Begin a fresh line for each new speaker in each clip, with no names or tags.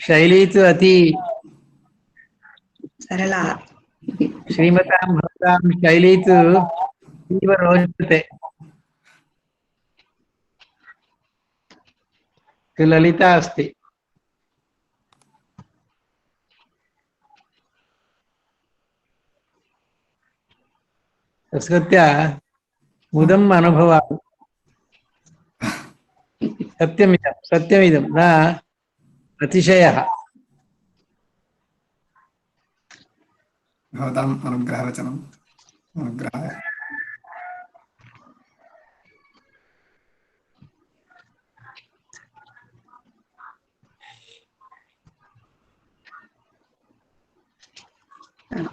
शैली तु अति
सरला।
श्रीमतां भवतां शैली तु अतीव रोचते। ललिता अस्ति। तस्कृत्य मुदम् अनुभवामि। सत्यमिदं न अतिशयः।
भवताम् अनुग्रहवचनम् अनुग्रहाय।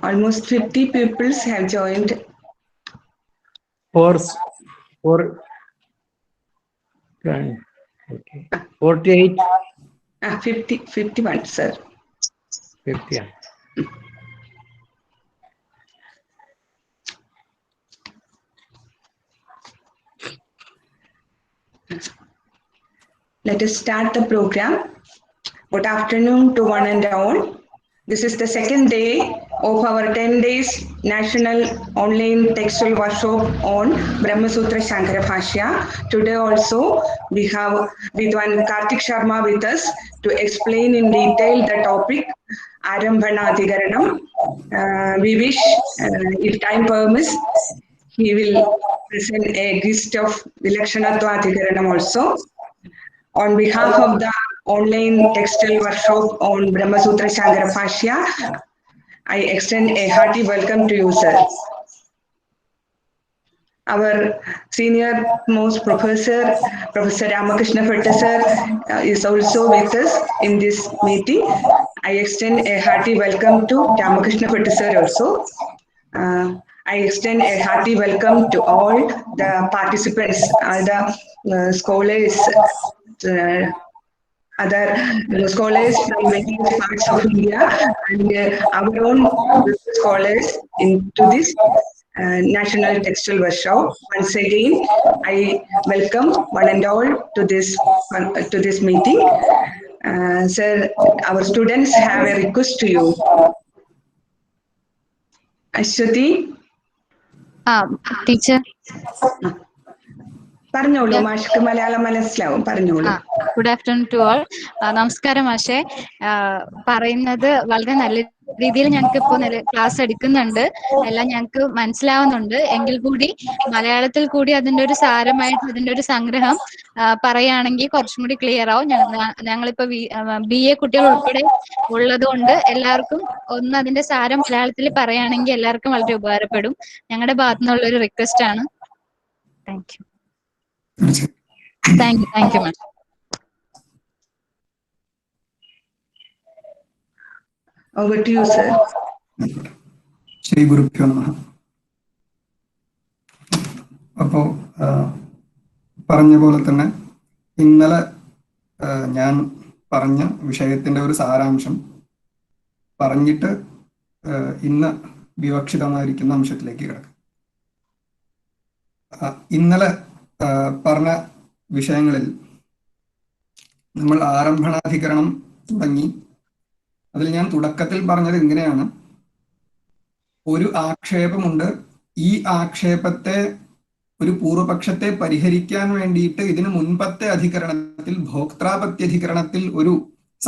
Almost 50 people have joined.
Four, okay. 48.
51, sir.
50.
Let us start the program. Good afternoon to one and all. This is the second day of our 10 days national online textual workshop on Brahma Sutra Shankara Bhashya. Today also we have Vidwan Karthik Sharma with us to explain in detail the topic Arambhana Adhikaranam. We wish, if time permits, he will present a gist of Vilakshanatva Adhikaranam also. On behalf of the online textile workshop on Brahma Sutra Shankara Bhashya, I extend a hearty welcome to you, sir. Our senior most professor, Professor Ramakrishna Bhatta sir, is also with us in this meeting. I extend a hearty welcome to Ramakrishna Bhatta sir also. I extend a hearty welcome to all the participants, all the scholars, other scholars from various parts of India, and our own scholars into this National Textile Workshop. Once again, I welcome one and all to this meeting. Sir, our students have a request to you. Ashwati?
Teacher.
പറഞ്ഞോളൂ മാഷ്ക്ക് മലയാളം മനസ്സിലാവും പറഞ്ഞോളൂ.
Good afternoon to all. നമസ്കാരം മാഷെ. പറയുന്നത് വളരെ നല്ല രീതിയിൽ ഞങ്ങൾക്ക് ഇപ്പോൾ ക്ലാസ് എടുക്കുന്നുണ്ട്, എല്ലാം ഞങ്ങൾക്ക് മനസ്സിലാവുന്നുണ്ട്. എങ്കിൽ കൂടി മലയാളത്തിൽ കൂടി അതിന്റെ ഒരു സാരമായിട്ട് അതിന്റെ ഒരു സംഗ്രഹം പറയുകയാണെങ്കിൽ കുറച്ചും കൂടി ക്ലിയർ ആവും. ഞങ്ങളിപ്പോ BA കുട്ടികൾ ഉൾപ്പെടെ ഉള്ളത് കൊണ്ട് എല്ലാവർക്കും ഒന്ന് അതിന്റെ സാരം മലയാളത്തിൽ പറയുകയാണെങ്കിൽ എല്ലാവർക്കും വളരെ ഉപകാരപ്പെടും. ഞങ്ങളുടെ ഭാഗത്തു നിന്നുള്ള ഒരു റിക്വസ്റ്റ് ആണ്. Thank you. Thank you, ma'am.
Over to you, sir.
Sri ഗുരുഭ്യോ നമഃ. അപ്പോൾ പറഞ്ഞ പോലെ തന്നെ ഇന്നലെ ഞാൻ പറഞ്ഞ വിഷയത്തിന്റെ ഒരു സാരാംശം പറഞ്ഞിട്ട് ഇന്ന് വിവക്ഷിതമായിരിക്കുന്ന അംശത്തിലേക്ക് കിടക്കും. ഇന്നലെ പറഞ്ഞ വിഷയങ്ങളിൽ നമ്മൾ ആരംഭണാധികരണം തുടങ്ങി. അതിൽ ഞാൻ തുടക്കത്തിൽ പറഞ്ഞത് ഇങ്ങനെയാണ്: ഒരു ആക്ഷേപമുണ്ട്, ഈ ആക്ഷേപത്തെ ഒരു പൂർവപക്ഷത്തെ പരിഹരിക്കാൻ വേണ്ടിയിട്ട് ഇതിനു മുൻപത്തെ അധികരണത്തിൽ ഭോക്താപത്യധികരണത്തിൽ ഒരു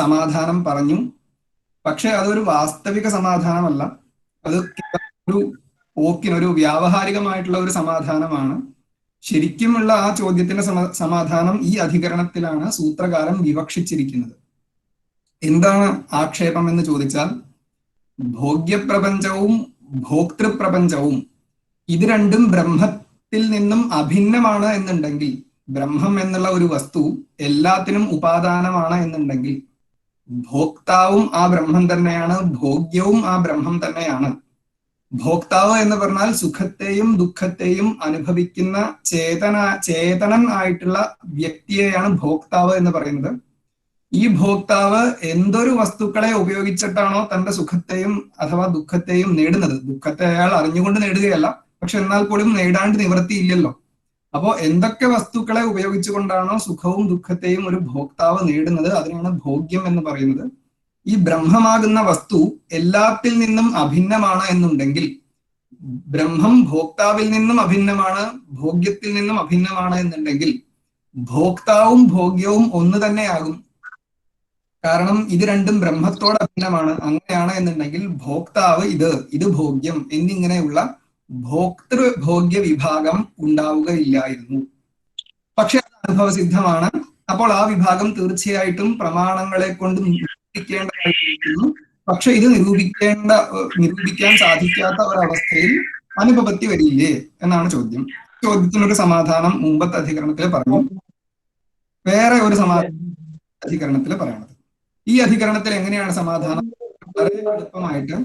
സമാധാനം പറഞ്ഞു. പക്ഷെ അതൊരു വാസ്തവിക സമാധാനമല്ല, അത് ഒരു വ്യാവഹാരികമായിട്ടുള്ള ഒരു സമാധാനമാണ്. ശരിക്കുമുള്ള ആ ചോദ്യത്തിന്റെ സമാധാനം ഈ അധികരണത്തിലാണ് സൂത്രകാരൻ വിവക്ഷിച്ചിരിക്കുന്നത്. എന്താണ് ആക്ഷേപം എന്ന് ചോദിച്ചാൽ, ഭോഗ്യപ്രപഞ്ചവും ഭോക്തൃപ്രപഞ്ചവും ഇത് രണ്ടും ബ്രഹ്മത്തിൽ നിന്നും അഭിന്നമാണ് എന്നുണ്ടെങ്കിൽ, ബ്രഹ്മം എന്നുള്ള ഒരു വസ്തു എല്ലാത്തിനും ഉപാദാനമാണ് എന്നുണ്ടെങ്കിൽ, ഭോക്താവും ആ ബ്രഹ്മം തന്നെയാണ്, ഭോഗ്യവും ആ ബ്രഹ്മം തന്നെയാണ്. ഭോക്താവ് എന്ന് പറഞ്ഞാൽ സുഖത്തെയും ദുഃഖത്തെയും അനുഭവിക്കുന്ന ചേതനൻ ആയിട്ടുള്ള വ്യക്തിയെയാണ് ഭോക്താവ് എന്ന് പറയുന്നത്. ഈ ഭോക്താവ് എന്തൊരു വസ്തുക്കളെ ഉപയോഗിച്ചിട്ടാണോ തന്റെ സുഖത്തെയും അഥവാ ദുഃഖത്തെയും നേടുന്നത്, ദുഃഖത്തെ അയാൾ അറിഞ്ഞുകൊണ്ട് നേടുകയല്ല, പക്ഷെ എന്നാൽ പോലും നേടാണ്ട് നിവൃത്തിയില്ലല്ലോ. അപ്പോ എന്തൊക്കെ വസ്തുക്കളെ ഉപയോഗിച്ചുകൊണ്ടാണോ സുഖവും ദുഃഖത്തെയും ഒരു ഭോക്താവ് നേടുന്നത്, അതിനാണ് ഭോഗ്യം എന്ന് പറയുന്നത്. ഈ ബ്രഹ്മമാകുന്ന വസ്തു എല്ലാത്തിൽ നിന്നും അഭിന്നമാണ് എന്നുണ്ടെങ്കിൽ, ബ്രഹ്മം ഭോക്താവിൽ നിന്നും അഭിന്നമാണ്, ഭോഗ്യത്തിൽ നിന്നും അഭിന്നമാണ് എന്നുണ്ടെങ്കിൽ ഭോക്താവും ഭോഗ്യവും ഒന്ന് തന്നെയാകും. കാരണം ഇത് രണ്ടും ബ്രഹ്മത്തോട് അഭിന്നമാണ്. അങ്ങനെയാണ് എന്നുണ്ടെങ്കിൽ ഭോക്താവ് ഇത് ഭോഗ്യം എന്നിങ്ങനെയുള്ള ഭോക്തൃ ഭോഗ്യ വിഭാഗം ഉണ്ടാവുകയില്ലായിരുന്നു. പക്ഷെ അത് അനുഭവസിദ്ധമാണ്. അപ്പോൾ ആ വിഭാഗം തീർച്ചയായിട്ടും പ്രമാണങ്ങളെ കൊണ്ട് നിരൂപിക്കേണ്ടതായിരിക്കുന്നു. പക്ഷെ ഇത് നിരൂപിക്കാൻ സാധിക്കാത്ത ഒരവസ്ഥയിൽ അനുപപത്തി വരില്ലേ എന്നാണ് ചോദ്യം. ചോദ്യത്തിനൊരു സമാധാനം മുമ്പത്തെ അധികരണത്തിൽ പറഞ്ഞു. വേറെ ഒരു സമാധാനം അധികരണത്തിൽ പറയണത്. ഈ അധികരണത്തിൽ എങ്ങനെയാണ് സമാധാനം? വളരെ എളുപ്പമായിട്ട്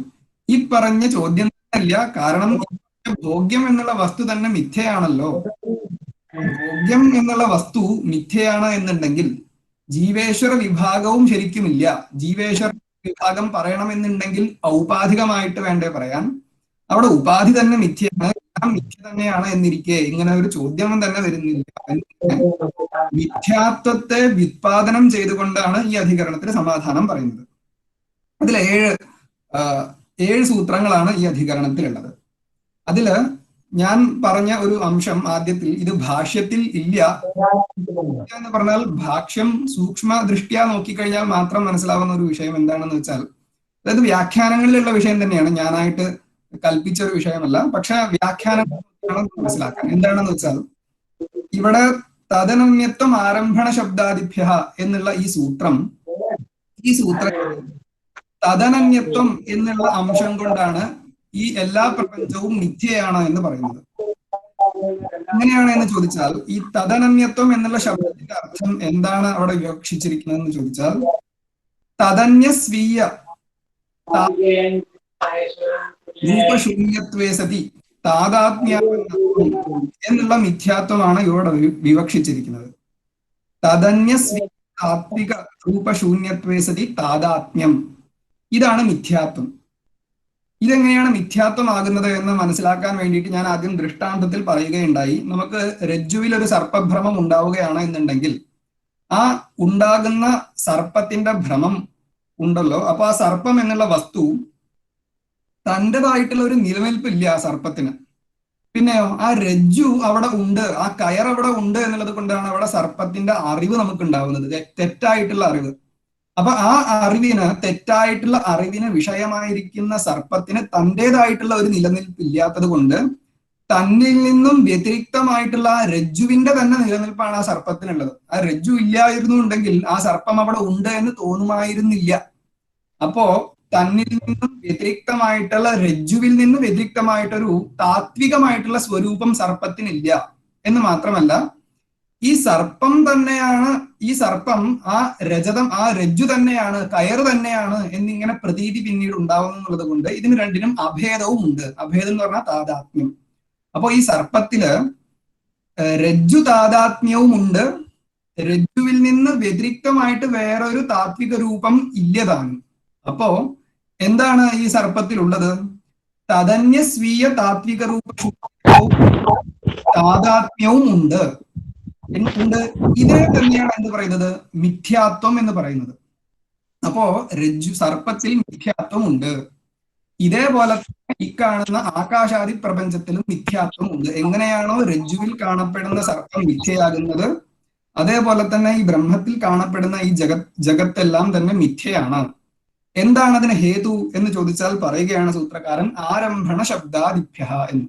ഈ പറഞ്ഞ ചോദ്യം ഇല്ല. കാരണം ഭോഗ്യം എന്നുള്ള വസ്തു തന്നെ മിഥ്യയാണല്ലോ. ഭോഗ്യം എന്നുള്ള വസ്തു മിഥ്യയാണ് എന്നുണ്ടെങ്കിൽ ജീവേശ്വര വിഭാഗവും ശരിക്കുമില്ല. ജീവേശ്വര വിഭാഗം പറയണമെന്നുണ്ടെങ്കിൽ ഔപാധികമായിട്ട് വേണ്ടേ പറയാൻ. അവിടെ ഉപാധി തന്നെ മിഥ്യയാണ്, മിഥ്യ തന്നെയാണ് എന്നിരിക്കെ ഇങ്ങനെ ഒരു ചോദ്യം തന്നെ വരുന്നില്ല. മിഥ്യാത്വത്തെ വ്യുത്പാദനം ചെയ്തുകൊണ്ടാണ് ഈ അധികരണത്തിന് സമാധാനം പറയുന്നത്. അതിൽ 7 സൂത്രങ്ങളാണ് ഈ അധികരണത്തിലുള്ളത്. അതില് ഞാൻ പറഞ്ഞ ഒരു അംശം ആദ്യത്തിൽ, ഇത് ഭാഷ്യത്തിൽ ഇല്ല എന്ന് പറഞ്ഞാൽ ഭാഷ്യം സൂക്ഷ്മ ദൃഷ്ട്യാ നോക്കിക്കഴിഞ്ഞാൽ മാത്രം മനസ്സിലാവുന്ന ഒരു വിഷയം എന്താണെന്ന് വെച്ചാൽ, അതായത് വ്യാഖ്യാനങ്ങളിലുള്ള വിഷയം തന്നെയാണ്, ഞാനായിട്ട് കൽപ്പിച്ച ഒരു വിഷയമല്ല. പക്ഷെ വ്യാഖ്യാനങ്ങൾ മനസ്സിലാക്കാൻ എന്താണെന്ന് വെച്ചാൽ, ഇവിടെ തദനന്യത്വം ആരംഭണ ശബ്ദാദിഭ്യ എന്നുള്ള ഈ സൂത്രം തദനന്യത്വം എന്നുള്ള അംശം കൊണ്ടാണ് ഈ എല്ലാ പ്രപഞ്ചവും മിഥ്യയാണ് എന്ന് പറയുന്നത്. എങ്ങനെയാണ് എന്ന് ചോദിച്ചാൽ, ഈ തദനന്യത്വം എന്നുള്ള ശബ്ദത്തിന്റെ അർത്ഥം എന്താണ് അവിടെ വിവക്ഷിച്ചിരിക്കുന്നത് എന്ന് ചോദിച്ചാൽ, തദന്യ സ്വീയ രൂപശൂന്യത്വേ സതി താദാത്മ്യം എന്നുള്ള മിഥ്യാത്വമാണ് ഇവിടെ വിവക്ഷിച്ചിരിക്കുന്നത്. തദന്യ സ്വീയ താത്വിക രൂപശൂന്യത്വേ സതി താദാത്മ്യം, ഇതാണ് മിഥ്യാത്വം. ഇതെങ്ങനെയാണ് മിഥ്യാത്വമാകുന്നത് എന്ന് മനസ്സിലാക്കാൻ വേണ്ടിയിട്ട് ഞാൻ ആദ്യം ദൃഷ്ടാന്തത്തിൽ പറയുകയുണ്ടായി. നമുക്ക് രജ്ജുവിൽ ഒരു സർപ്പഭ്രമം ഉണ്ടാവുകയാണ് എന്നുണ്ടെങ്കിൽ ആ ഉണ്ടാകുന്ന സർപ്പത്തിന്റെ ഭ്രമം ഉണ്ടല്ലോ, അപ്പൊ ആ സർപ്പം എന്നുള്ള വസ്തു തൻ്റെതായിട്ടുള്ള ഒരു നിലനിൽപ്പില്ല ആ സർപ്പത്തിന്. പിന്നെയോ ആ രജ്ജു അവിടെ ഉണ്ട്, ആ കയർ അവിടെ ഉണ്ട് എന്നുള്ളത് കൊണ്ടാണ് അവിടെ സർപ്പത്തിന്റെ അറിവ് നമുക്ക് ഉണ്ടാവുന്നത്, തെറ്റായിട്ടുള്ള അറിവ്. അപ്പൊ ആ അറിവിന്, തെറ്റായിട്ടുള്ള അറിവിന് വിഷയമായിരിക്കുന്ന സർപ്പത്തിന് തൻ്റെതായിട്ടുള്ള ഒരു നിലനിൽപ്പില്ലാത്തത് കൊണ്ട് തന്നിൽ നിന്നും വ്യതിരിക്തമായിട്ടുള്ള ആ രജ്ജുവിന്റെ തന്നെ നിലനിൽപ്പാണ് ആ സർപ്പത്തിനുള്ളത്. ആ രജ്ജു ഇല്ലായിരുന്നുണ്ടെങ്കിൽ ആ സർപ്പം അവിടെ ഉണ്ട് എന്ന് തോന്നുമായിരുന്നില്ല. അപ്പോ തന്നിൽ നിന്നും വ്യതിരിക്തമായിട്ടുള്ള, രജ്ജുവിൽ നിന്ന് വ്യതിരിക്തമായിട്ടൊരു താത്വികമായിട്ടുള്ള സ്വരൂപം സർപ്പത്തിനില്ല എന്ന് മാത്രമല്ല, ഈ സർപ്പം തന്നെയാണ്, ഈ സർപ്പം ആ രജതം, ആ രജ്ജു തന്നെയാണ്, കയറ് തന്നെയാണ് എന്നിങ്ങനെ പ്രതീതി പിന്നീട് ഉണ്ടാവുന്നു എന്നുള്ളത് കൊണ്ട് ഇതിന് രണ്ടിനും അഭേദവും ഉണ്ട്. അഭേദം എന്ന് പറഞ്ഞാൽ താദാത്മ്യം. അപ്പോ ഈ സർപ്പത്തില് രജ്ജു താദാത്മ്യവും ഉണ്ട്, രജ്ജുവിൽ നിന്ന് വ്യതിരിക്തമായിട്ട് വേറൊരു താത്വിക രൂപം ഇല്ലതാണ്. അപ്പോ എന്താണ് ഈ സർപ്പത്തിലുള്ളത്? തദന്യ സ്വീയ താത്വിക രൂപ താദാത്മ്യവും ഉണ്ട്. ഇതിനെ തന്നെയാണ് എന്ത് പറയുന്നത്? മിഥ്യാത്വം എന്ന് പറയുന്നത്. അപ്പോ സർപ്പത്തിൽ മിഥ്യാത്വം ഉണ്ട്. ഇതേപോലെ ഈ കാണുന്ന ആകാശാദി പ്രപഞ്ചത്തിലും മിഥ്യാത്വം ഉണ്ട്. എങ്ങനെയാണോ രജ്ജുവിൽ കാണപ്പെടുന്ന സർപ്പം മിഥ്യയാകുന്നത്, അതേപോലെ തന്നെ ഈ ബ്രഹ്മത്തിൽ കാണപ്പെടുന്ന ഈ ജഗത്തെല്ലാം തന്നെ മിഥ്യയാണ്. എന്താണ് അതിന് ഹേതു എന്ന് ചോദിച്ചാൽ പറയുകയാണ് സൂത്രകാരൻ, ആരംഭണ ശബ്ദാദിഭ്യ എന്ന്.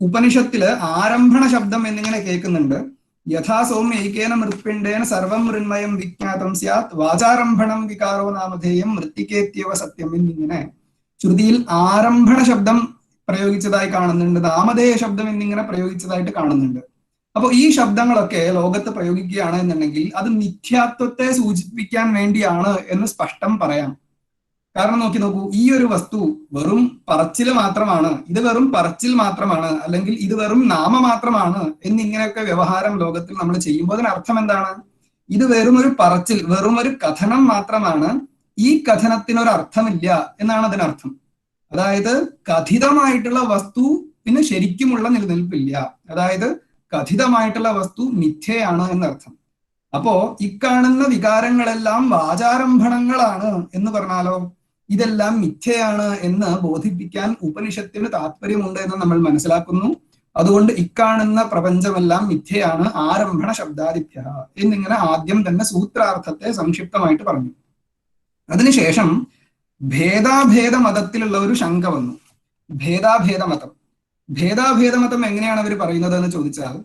ഉപനിഷത്തില് ആരംഭണ ശബ്ദം എന്നിങ്ങനെ കേൾക്കുന്നുണ്ട്. യഥാ സൗമ്യ ഏകേന മൃത്പിണ്ഡേന സർവം മൃന്മയം വിജ്ഞാതം സ്യാത് വാചാരംഭണം വികാരോ നാമധേയം മൃത്തികേത്യവ സത്യം എന്നിങ്ങനെ ശ്രുതിയിൽ ആരംഭണ ശബ്ദം പ്രയോഗിച്ചതായി കാണുന്നുണ്ട്, നാമധേയ ശബ്ദം എന്നിങ്ങനെ പ്രയോഗിച്ചതായിട്ട് കാണുന്നുണ്ട്. അപ്പൊ ഈ ശബ്ദങ്ങളൊക്കെ ലോകത്ത് പ്രയോഗിക്കുകയാണ് എന്നുണ്ടെങ്കിൽ അത് മിഥ്യാത്വത്തെ സൂചിപ്പിക്കാൻ വേണ്ടിയാണ് എന്ന് സ്പഷ്ടം പറയാം. കാരണം നോക്കൂ, ഈ ഒരു വസ്തു വെറും പറച്ചിൽ മാത്രമാണ്, ഇത് വെറും പറച്ചിൽ മാത്രമാണ്, അല്ലെങ്കിൽ ഇത് വെറും നാമ മാത്രമാണ് എന്നിങ്ങനെയൊക്കെ വ്യവഹാരം ലോകത്തിൽ നമ്മൾ ചെയ്യുമ്പോൾ അതിനർത്ഥം എന്താണ്? ഇത് വെറും ഒരു പറച്ചിൽ, വെറും ഒരു കഥനം മാത്രമാണ്, ഈ കഥനത്തിനൊരു അർത്ഥമില്ല എന്നാണ് അതിനർത്ഥം. അതായത് കഥിതമായിട്ടുള്ള വസ്തു പിന്നെ ശരിക്കുമുള്ള നിലനിൽപ്പില്ല, അതായത് കഥിതമായിട്ടുള്ള വസ്തു മിഥ്യയാണ് എന്നർത്ഥം. അപ്പോ ഇക്കാണുന്ന വികാരങ്ങളെല്ലാം വാചാരംഭണങ്ങളാണ് എന്ന് പറഞ്ഞാലോ ഇതെല്ലാം മിഥ്യയാണ് എന്ന് ബോധിപ്പിക്കാൻ ഉപനിഷത്തിന് താല്പര്യമുണ്ട് എന്ന് നമ്മൾ മനസ്സിലാക്കുന്നു. അതുകൊണ്ട് ഇക്കാണുന്ന പ്രപഞ്ചമെല്ലാം മിഥ്യയാണ് ആരംഭണ ശബ്ദാദിഭ്യ എന്നിങ്ങനെ ആദ്യം തന്നെ സൂത്രാർത്ഥത്തെ സംക്ഷിപ്തമായിട്ട് പറഞ്ഞു. അതിനുശേഷം ഭേദാഭേദ മതത്തിലുള്ള ഒരു ശങ്ക വന്നു. ഭേദാഭേദ മതം എങ്ങനെയാണ് അവർ പറയുന്നത് എന്ന് ചോദിച്ചാൽ,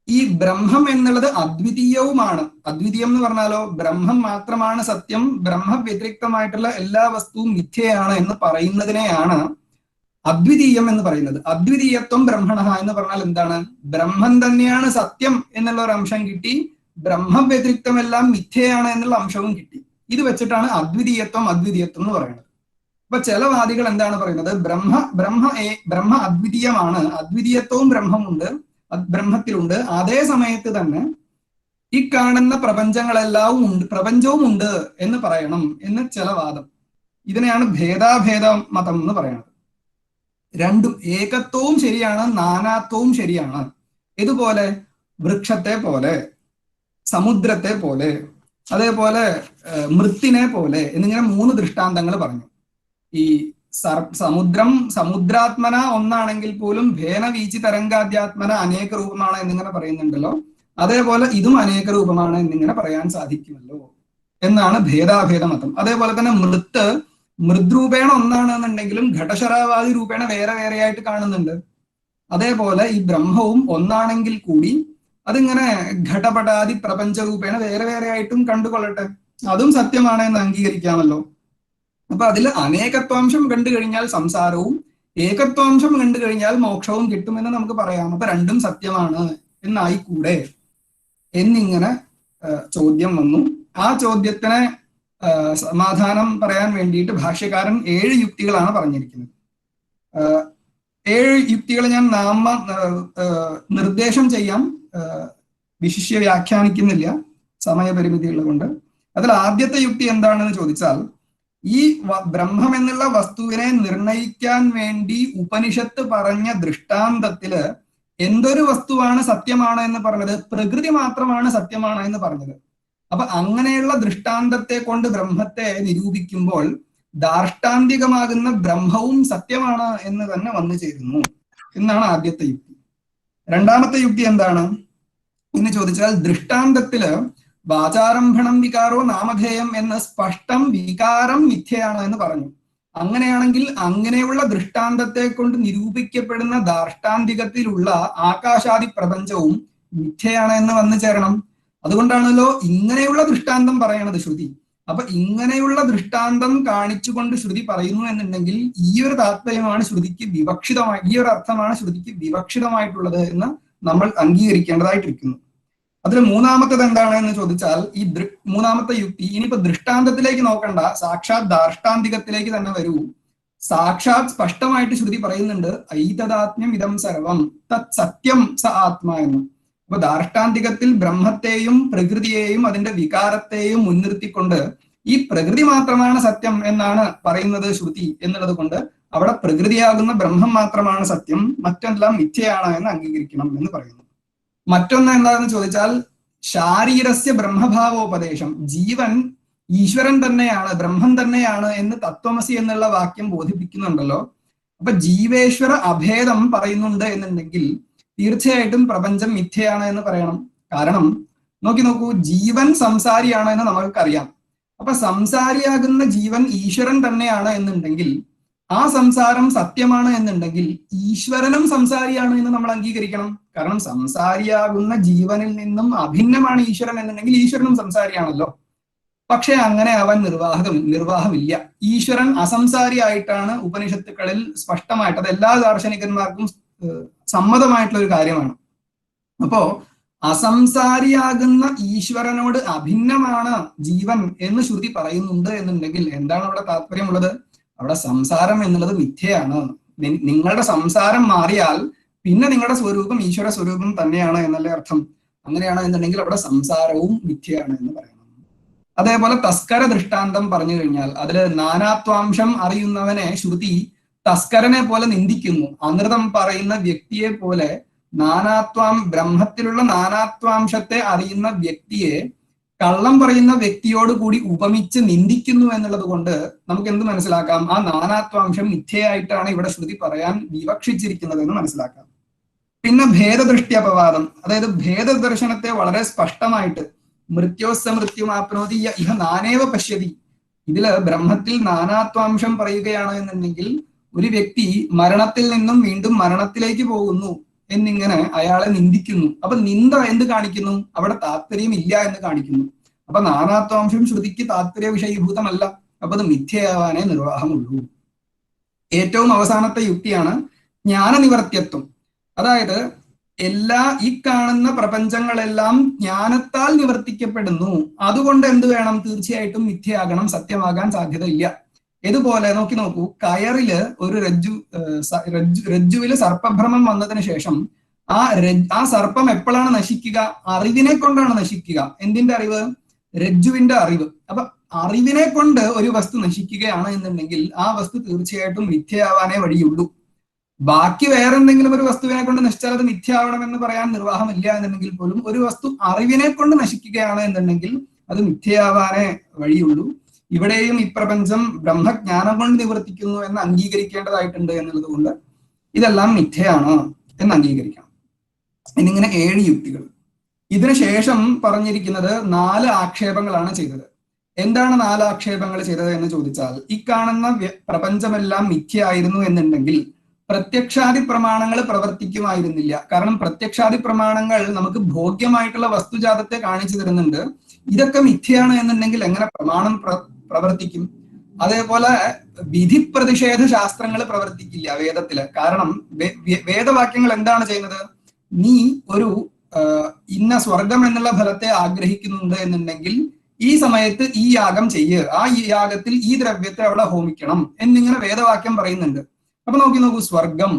ഈ ബ്രഹ്മം എന്നുള്ളത് അദ്വിതീയവുമാണ്. അദ്വിതീയം എന്ന് പറഞ്ഞാലോ ബ്രഹ്മം മാത്രമാണ് സത്യം, ബ്രഹ്മ വ്യതിരിക്തമായിട്ടുള്ള എല്ലാ വസ്തുവും മിഥ്യയാണ് എന്ന് പറയുന്നതിനെയാണ് അദ്വിതീയം എന്ന് പറയുന്നത്. അദ്വിതീയത്വം ബ്രഹ്മണ എന്ന് പറഞ്ഞാൽ എന്താണ്? ബ്രഹ്മം തന്നെയാണ് സത്യം എന്നുള്ള ഒരു അംശം കിട്ടി, ബ്രഹ്മ വ്യതിരിക്തമെല്ലാം മിഥ്യയാണ് എന്നുള്ള അംശവും കിട്ടി. ഇത് വെച്ചിട്ടാണ് അദ്വിതീയത്വം എന്ന് പറയുന്നത്. അപ്പൊ ചില വാദികൾ എന്താണ് പറയുന്നത്? ബ്രഹ്മ അദ്വിതീയമാണ്, അദ്വിതീയത്വവും ബ്രഹ്മത്തിലുണ്ട്, അതേ സമയത്ത് തന്നെ ഈ കാണുന്ന പ്രപഞ്ചവും ഉണ്ട് എന്ന് പറയണം എന്ന് ചില വാദം. ഇതിനെയാണ് ഭേദാഭേദ മതം എന്ന് പറയുന്നത്. രണ്ടും ഏകത്വവും ശരിയാണ്, നാനാത്വവും ശരിയാണ്. ഇതുപോലെ വൃക്ഷത്തെ പോലെ, സമുദ്രത്തെ പോലെ, അതേപോലെ മൃത്തിനെ പോലെ എന്നിങ്ങനെ 3 ദൃഷ്ടാന്തങ്ങൾ പറഞ്ഞു. ഈ സമുദ്രാത്മന ഒന്നാണെങ്കിൽ പോലും ഭേനവീചി തരംഗാദ്യാത്മന അനേക രൂപമാണ് എന്നിങ്ങനെ പറയുന്നുണ്ടല്ലോ, അതേപോലെ ഇതും അനേക രൂപമാണ് എന്നിങ്ങനെ പറയാൻ സാധിക്കുമല്ലോ എന്നാണ് ഭേദാഭേദ മതം. അതേപോലെ തന്നെ മൃദ്രൂപേണ ഒന്നാണെന്നുണ്ടെങ്കിലും ഘടശരാവാദി രൂപേണ വേറെ വേറെയായിട്ട് കാണുന്നുണ്ട്. അതേപോലെ ഈ ബ്രഹ്മവും ഒന്നാണെങ്കിൽ കൂടി അതിങ്ങനെ ഘടപടാദി പ്രപഞ്ച രൂപേണ വേറെ വേറെ ആയിട്ടും കണ്ടുകൊള്ളട്ടെ, അതും സത്യമാണ് എന്ന് അംഗീകരിക്കാമല്ലോ. അപ്പൊ അതിൽ അനേകത്വാംശം കണ്ടു കഴിഞ്ഞാൽ സംസാരവും ഏകത്വാംശം കണ്ടു കഴിഞ്ഞാൽ മോക്ഷവും കിട്ടുമെന്ന് നമുക്ക് പറയാം. അപ്പൊ രണ്ടും സത്യമാണ് എന്നായിക്കൂടെ എന്നിങ്ങനെ ചോദ്യം വന്നു. ആ ചോദ്യത്തിന് സമാധാനം പറയാൻ വേണ്ടിയിട്ട് ഭാഷ്യകാരൻ 7 യുക്തികളാണ് പറഞ്ഞിരിക്കുന്നത്. 7 യുക്തികൾ ഞാൻ നിർദ്ദേശം ചെയ്യാം, വിശിഷ്യ വ്യാഖ്യാനിക്കുന്നില്ല സമയപരിമിതി ഉള്ളതുകൊണ്ട്. അതിൽ ആദ്യത്തെ യുക്തി എന്താണെന്ന് ചോദിച്ചാൽ, ഈ ബ്രഹ്മം എന്നുള്ള വസ്തുവിനെ നിർണയിക്കാൻ വേണ്ടി ഉപനിഷത്ത് പറഞ്ഞ ദൃഷ്ടാന്തത്തില് എന്തൊരു വസ്തുവാണ് സത്യമാണ് എന്ന് പറഞ്ഞത്? പ്രകൃതി മാത്രമാണ് സത്യമാണ് എന്ന് പറഞ്ഞത്. അപ്പൊ അങ്ങനെയുള്ള ദൃഷ്ടാന്തത്തെ കൊണ്ട് ബ്രഹ്മത്തെ നിരൂപിക്കുമ്പോൾ ദാർഷ്ടാന്തികമാകുന്ന ബ്രഹ്മവും സത്യമാണ് എന്ന് തന്നെ വന്നു ചേരുന്നു എന്നാണ് ആദ്യത്തെ യുക്തി. രണ്ടാമത്തെ യുക്തി എന്താണ് എന്ന് ചോദിച്ചാൽ, ദൃഷ്ടാന്തത്തില് വാചാരംഭണം വികാരോ നാമധേയം എന്ന് സ്പഷ്ടം വികാരം മിഥ്യയാണ് എന്ന് പറഞ്ഞു. അങ്ങനെയാണെങ്കിൽ അങ്ങനെയുള്ള ദൃഷ്ടാന്തത്തെ കൊണ്ട് നിരൂപിക്കപ്പെടുന്ന ദാർഷ്ടാന്തികത്തിലുള്ള ആകാശാദി പ്രപഞ്ചവും മിഥ്യയാണ് എന്ന് വന്നു ചേരണം. അതുകൊണ്ടാണല്ലോ ഇങ്ങനെയുള്ള ദൃഷ്ടാന്തം പറയണത് ശ്രുതി. അപ്പൊ ഇങ്ങനെയുള്ള ദൃഷ്ടാന്തം കാണിച്ചുകൊണ്ട് ശ്രുതി പറയുന്നു എന്നുണ്ടെങ്കിൽ ഈ ഒരു താത്പര്യമാണ് ശ്രുതിക്ക് വിവക്ഷിതമായി, ഈ ഒരു അർത്ഥമാണ് ശ്രുതിക്ക് വിവക്ഷിതമായിട്ടുള്ളത് എന്ന് നമ്മൾ അംഗീകരിക്കേണ്ടതായിട്ടിരിക്കുന്നു. അതിൽ മൂന്നാമത്തത് എന്താണ് എന്ന് ചോദിച്ചാൽ, ഈ മൂന്നാമത്തെ യുക്തി ഇനിയിപ്പോ ദൃഷ്ടാന്തത്തിലേക്ക് നോക്കണ്ട, സാക്ഷാത് ദാർഷ്ടാന്തികത്തിലേക്ക് തന്നെ വരൂ. സാക്ഷാത് സ്പഷ്ടമായിട്ട് ശ്രുതി പറയുന്നുണ്ട്, ഐതദാത്മ്യം ഇതം സർവം തത് സത്യം സ ആത്മാ എന്ന്. അപ്പൊ ദാർഷ്ടാന്തികത്തിൽ ബ്രഹ്മത്തെയും പ്രകൃതിയെയും അതിന്റെ വികാരത്തെയും മുൻനിർത്തിക്കൊണ്ട് ഈ പ്രകൃതി മാത്രമാണ് സത്യം എന്നാണ് പറയുന്നത് ശ്രുതി എന്നുള്ളത് കൊണ്ട് അവിടെ പ്രകൃതിയാകുന്ന ബ്രഹ്മം മാത്രമാണ് സത്യം, മറ്റെല്ലാം മിഥ്യയാണ് എന്ന് അംഗീകരിക്കണം എന്ന് പറയുന്നു. മറ്റൊന്ന് എന്താണെന്ന് ചോദിച്ചാൽ, ശാരീരസ്യ ബ്രഹ്മഭാവോപദേശം, ജീവൻ ഈശ്വരൻ തന്നെയാണ്, ബ്രഹ്മം തന്നെയാണ് എന്ന് തത്വമസി എന്നുള്ള വാക്യം ബോധിപ്പിക്കുന്നുണ്ടല്ലോ. അപ്പൊ ജീവേശ്വര അഭേദം പറയുന്നുണ്ട് എന്നുണ്ടെങ്കിൽ തീർച്ചയായിട്ടും പ്രപഞ്ചം മിഥ്യയാണ് എന്ന് പറയണം. കാരണം നോക്കൂ, ജീവൻ സംസാരിയാണ് എന്ന് നമുക്കറിയാം. അപ്പൊ സംസാരിയാകുന്ന ജീവൻ ഈശ്വരൻ തന്നെയാണ് എന്നുണ്ടെങ്കിൽ, ആ സംസാരം സത്യമാണ് എന്നുണ്ടെങ്കിൽ ഈശ്വരനും സംസാരിയാണ് എന്ന് നമ്മൾ അംഗീകരിക്കണം. കാരണം സംസാരിയാകുന്ന ജീവനിൽ നിന്നും അഭിന്നമാണ് ഈശ്വരൻ എന്നുണ്ടെങ്കിൽ ഈശ്വരനും സംസാരിയാണല്ലോ. പക്ഷെ അങ്ങനെ അവൻ നിർവാഹമില്ല. ഈശ്വരൻ അസംസാരിയായിട്ടാണ് ഉപനിഷത്തുക്കളിൽ സ്പഷ്ടമായിട്ട്, അത് എല്ലാ ദാർശനികന്മാർക്കും സമ്മതമായിട്ടുള്ള ഒരു കാര്യമാണ്. അപ്പോ അസംസാരിയാകുന്ന ഈശ്വരനോട് അഭിന്നമാണ് ജീവൻ എന്ന് ശ്രുതി പറയുന്നുണ്ട് എന്നുണ്ടെങ്കിൽ എന്താണ് അവിടെ താല്പര്യമുള്ളത്? അവിടെ സംസാരം എന്നുള്ളത് മിഥ്യയാണ്. നിങ്ങളുടെ സംസാരം മാറിയാൽ പിന്നെ നിങ്ങളുടെ സ്വരൂപം ഈശ്വര സ്വരൂപം തന്നെയാണ് എന്നല്ലേ അർത്ഥം. അങ്ങനെയാണ് എന്നുണ്ടെങ്കിൽ അവിടെ സംസാരവും മിഥ്യയാണ് എന്ന് പറയണം. അതേപോലെ തസ്കര ദൃഷ്ടാന്തം പറഞ്ഞു കഴിഞ്ഞാൽ അതിൽ നാനാത്വാംശം അറിയുന്നവനെ ശ്രുതി തസ്കരനെ പോലെ നിന്ദിക്കുന്നു. അമൃതം പറയുന്ന വ്യക്തിയെ പോലെ ബ്രഹ്മത്തിലുള്ള നാനാത്വാംശത്തെ അറിയുന്ന വ്യക്തിയെ കള്ളം പറയുന്ന വ്യക്തിയോട് കൂടി ഉപമിച്ച് നിന്ദിക്കുന്നു എന്നുള്ളത് കൊണ്ട് നമുക്ക് എന്ത് മനസ്സിലാക്കാം? ആ നാനാത്വാംശം മിഥ്യയായിട്ടാണ് ഇവിടെ ശ്രുതി പറയാൻ വിവക്ഷിച്ചിരിക്കുന്നത് എന്ന് മനസ്സിലാക്കാം. പിന്നെ ഭേദദൃഷ്ട്യപവാദം, അതായത് ഭേദദർശനത്തെ വളരെ സ്പഷ്ടമായിട്ട് മൃത്യോസ്സ മൃത്യുമാപ്നോതി ഇഹ നാനേവ പശ്യതി, ഇതില് ബ്രഹ്മത്തിൽ നാനാത്വാംശം പറയുകയാണ് എന്നുണ്ടെങ്കിൽ ഒരു വ്യക്തി മരണത്തിൽ നിന്നും വീണ്ടും മരണത്തിലേക്ക് പോകുന്നു എന്നിങ്ങനെ അയാളെ നിന്ദിക്കുന്നു. അപ്പൊ നിന്ദ എന്ത് കാണിക്കുന്നു? അവിടെ താല്പര്യം ഇല്ല എന്ന് കാണിക്കുന്നു. അപ്പൊ നാനാത്വാംശം ശ്രുതിക്ക് താല്പര്യ വിഷയീഭൂതമല്ല. അപ്പൊ അത് മിഥ്യയാവാനേ നിർവാഹമുള്ളൂ. ഏറ്റവും അവസാനത്തെ യുക്തിയാണ് ജ്ഞാനനിവർത്യത്വം. അതായത് ഈ കാണുന്ന പ്രപഞ്ചങ്ങളെല്ലാം ജ്ഞാനത്താൽ നിവർത്തിക്കപ്പെടുന്നു, അതുകൊണ്ട് എന്ത് വേണം? തീർച്ചയായിട്ടും മിഥ്യയാകണം, സത്യമാകാൻ സാധ്യതയില്ല. ഇതുപോലെ നോക്കൂ, കയറില് ഒരു രജ്ജുവില് സർപ്പഭ്രമം വന്നതിന് ശേഷം ആ സർപ്പം എപ്പോഴാണ് നശിക്കുക? അറിവിനെ കൊണ്ടാണ് നശിക്കുക. എന്തിന്റെ അറിവ്? രജ്ജുവിന്റെ അറിവ്. അപ്പൊ അറിവിനെ കൊണ്ട് ഒരു വസ്തു നശിക്കുകയാണ് എന്നുണ്ടെങ്കിൽ ആ വസ്തു തീർച്ചയായിട്ടും മിഥ്യയാവാനേ വഴിയുള്ളൂ. ബാക്കി വേറെ എന്തെങ്കിലും ഒരു വസ്തുവിനെ കൊണ്ട് നശിച്ചാൽ അത് മിഥ്യയാവണമെന്ന് പറയാൻ നിർവാഹമില്ല എന്നുണ്ടെങ്കിൽ പോലും ഒരു വസ്തു അറിവിനെ കൊണ്ട് നശിക്കുകയാണ് എന്നുണ്ടെങ്കിൽ അത് മിഥ്യയാവാനേ വഴിയുള്ളൂ. ഇവിടെയും ഈ പ്രപഞ്ചം ബ്രഹ്മജ്ഞാനം കൊണ്ട് നിവർത്തിക്കുന്നു എന്ന് അംഗീകരിക്കേണ്ടതായിട്ടുണ്ട് എന്നുള്ളത് കൊണ്ട് ഇതെല്ലാം മിഥ്യയാണ് എന്ന് അംഗീകരിക്കണം. എന്നിങ്ങനെ 7 യുക്തികൾ. ഇതിനുശേഷം പറഞ്ഞിരിക്കുന്നത് 4 ആക്ഷേപങ്ങളാണ് ചെയ്തത്. എന്താണ് 4 ആക്ഷേപങ്ങൾ ചെയ്തത് എന്ന് ചോദിച്ചാൽ, ഈ കാണുന്ന പ്രപഞ്ചമെല്ലാം മിഥ്യയായിരുന്നു എന്നുണ്ടെങ്കിൽ പ്രത്യക്ഷാദി പ്രമാണങ്ങൾ പ്രവർത്തിക്കുമായിരുന്നില്ല. കാരണം പ്രത്യക്ഷാദി പ്രമാണങ്ങൾ നമുക്ക് ഭോഗ്യമായിട്ടുള്ള വസ്തുജാതത്തെ കാണിച്ചു തരുന്നുണ്ട്. ഇതൊക്കെ മിഥ്യയാണ് എന്നുണ്ടെങ്കിൽ എങ്ങനെ പ്രമാണം പ്രവർത്തിക്കും? അതേപോലെ വിധി പ്രതിഷേധ ശാസ്ത്രങ്ങൾ പ്രവർത്തിക്കില്ല വേദത്തില്. കാരണം വേദവാക്യങ്ങൾ എന്താണ് ചെയ്യുന്നത്? നീ ഒരു ഇന്ന സ്വർഗം എന്നുള്ള ഫലത്തെ ആഗ്രഹിക്കുന്നുണ്ട് എന്നുണ്ടെങ്കിൽ ഈ സമയത്ത് ഈ യാഗം ചെയ്യ്, ആ യാഗത്തിൽ ഈ ദ്രവ്യത്തെ അവിടെ ഹോമിക്കണം എന്നിങ്ങനെ വേദവാക്യം പറയുന്നുണ്ട്. അപ്പൊ നോക്കൂ, സ്വർഗം,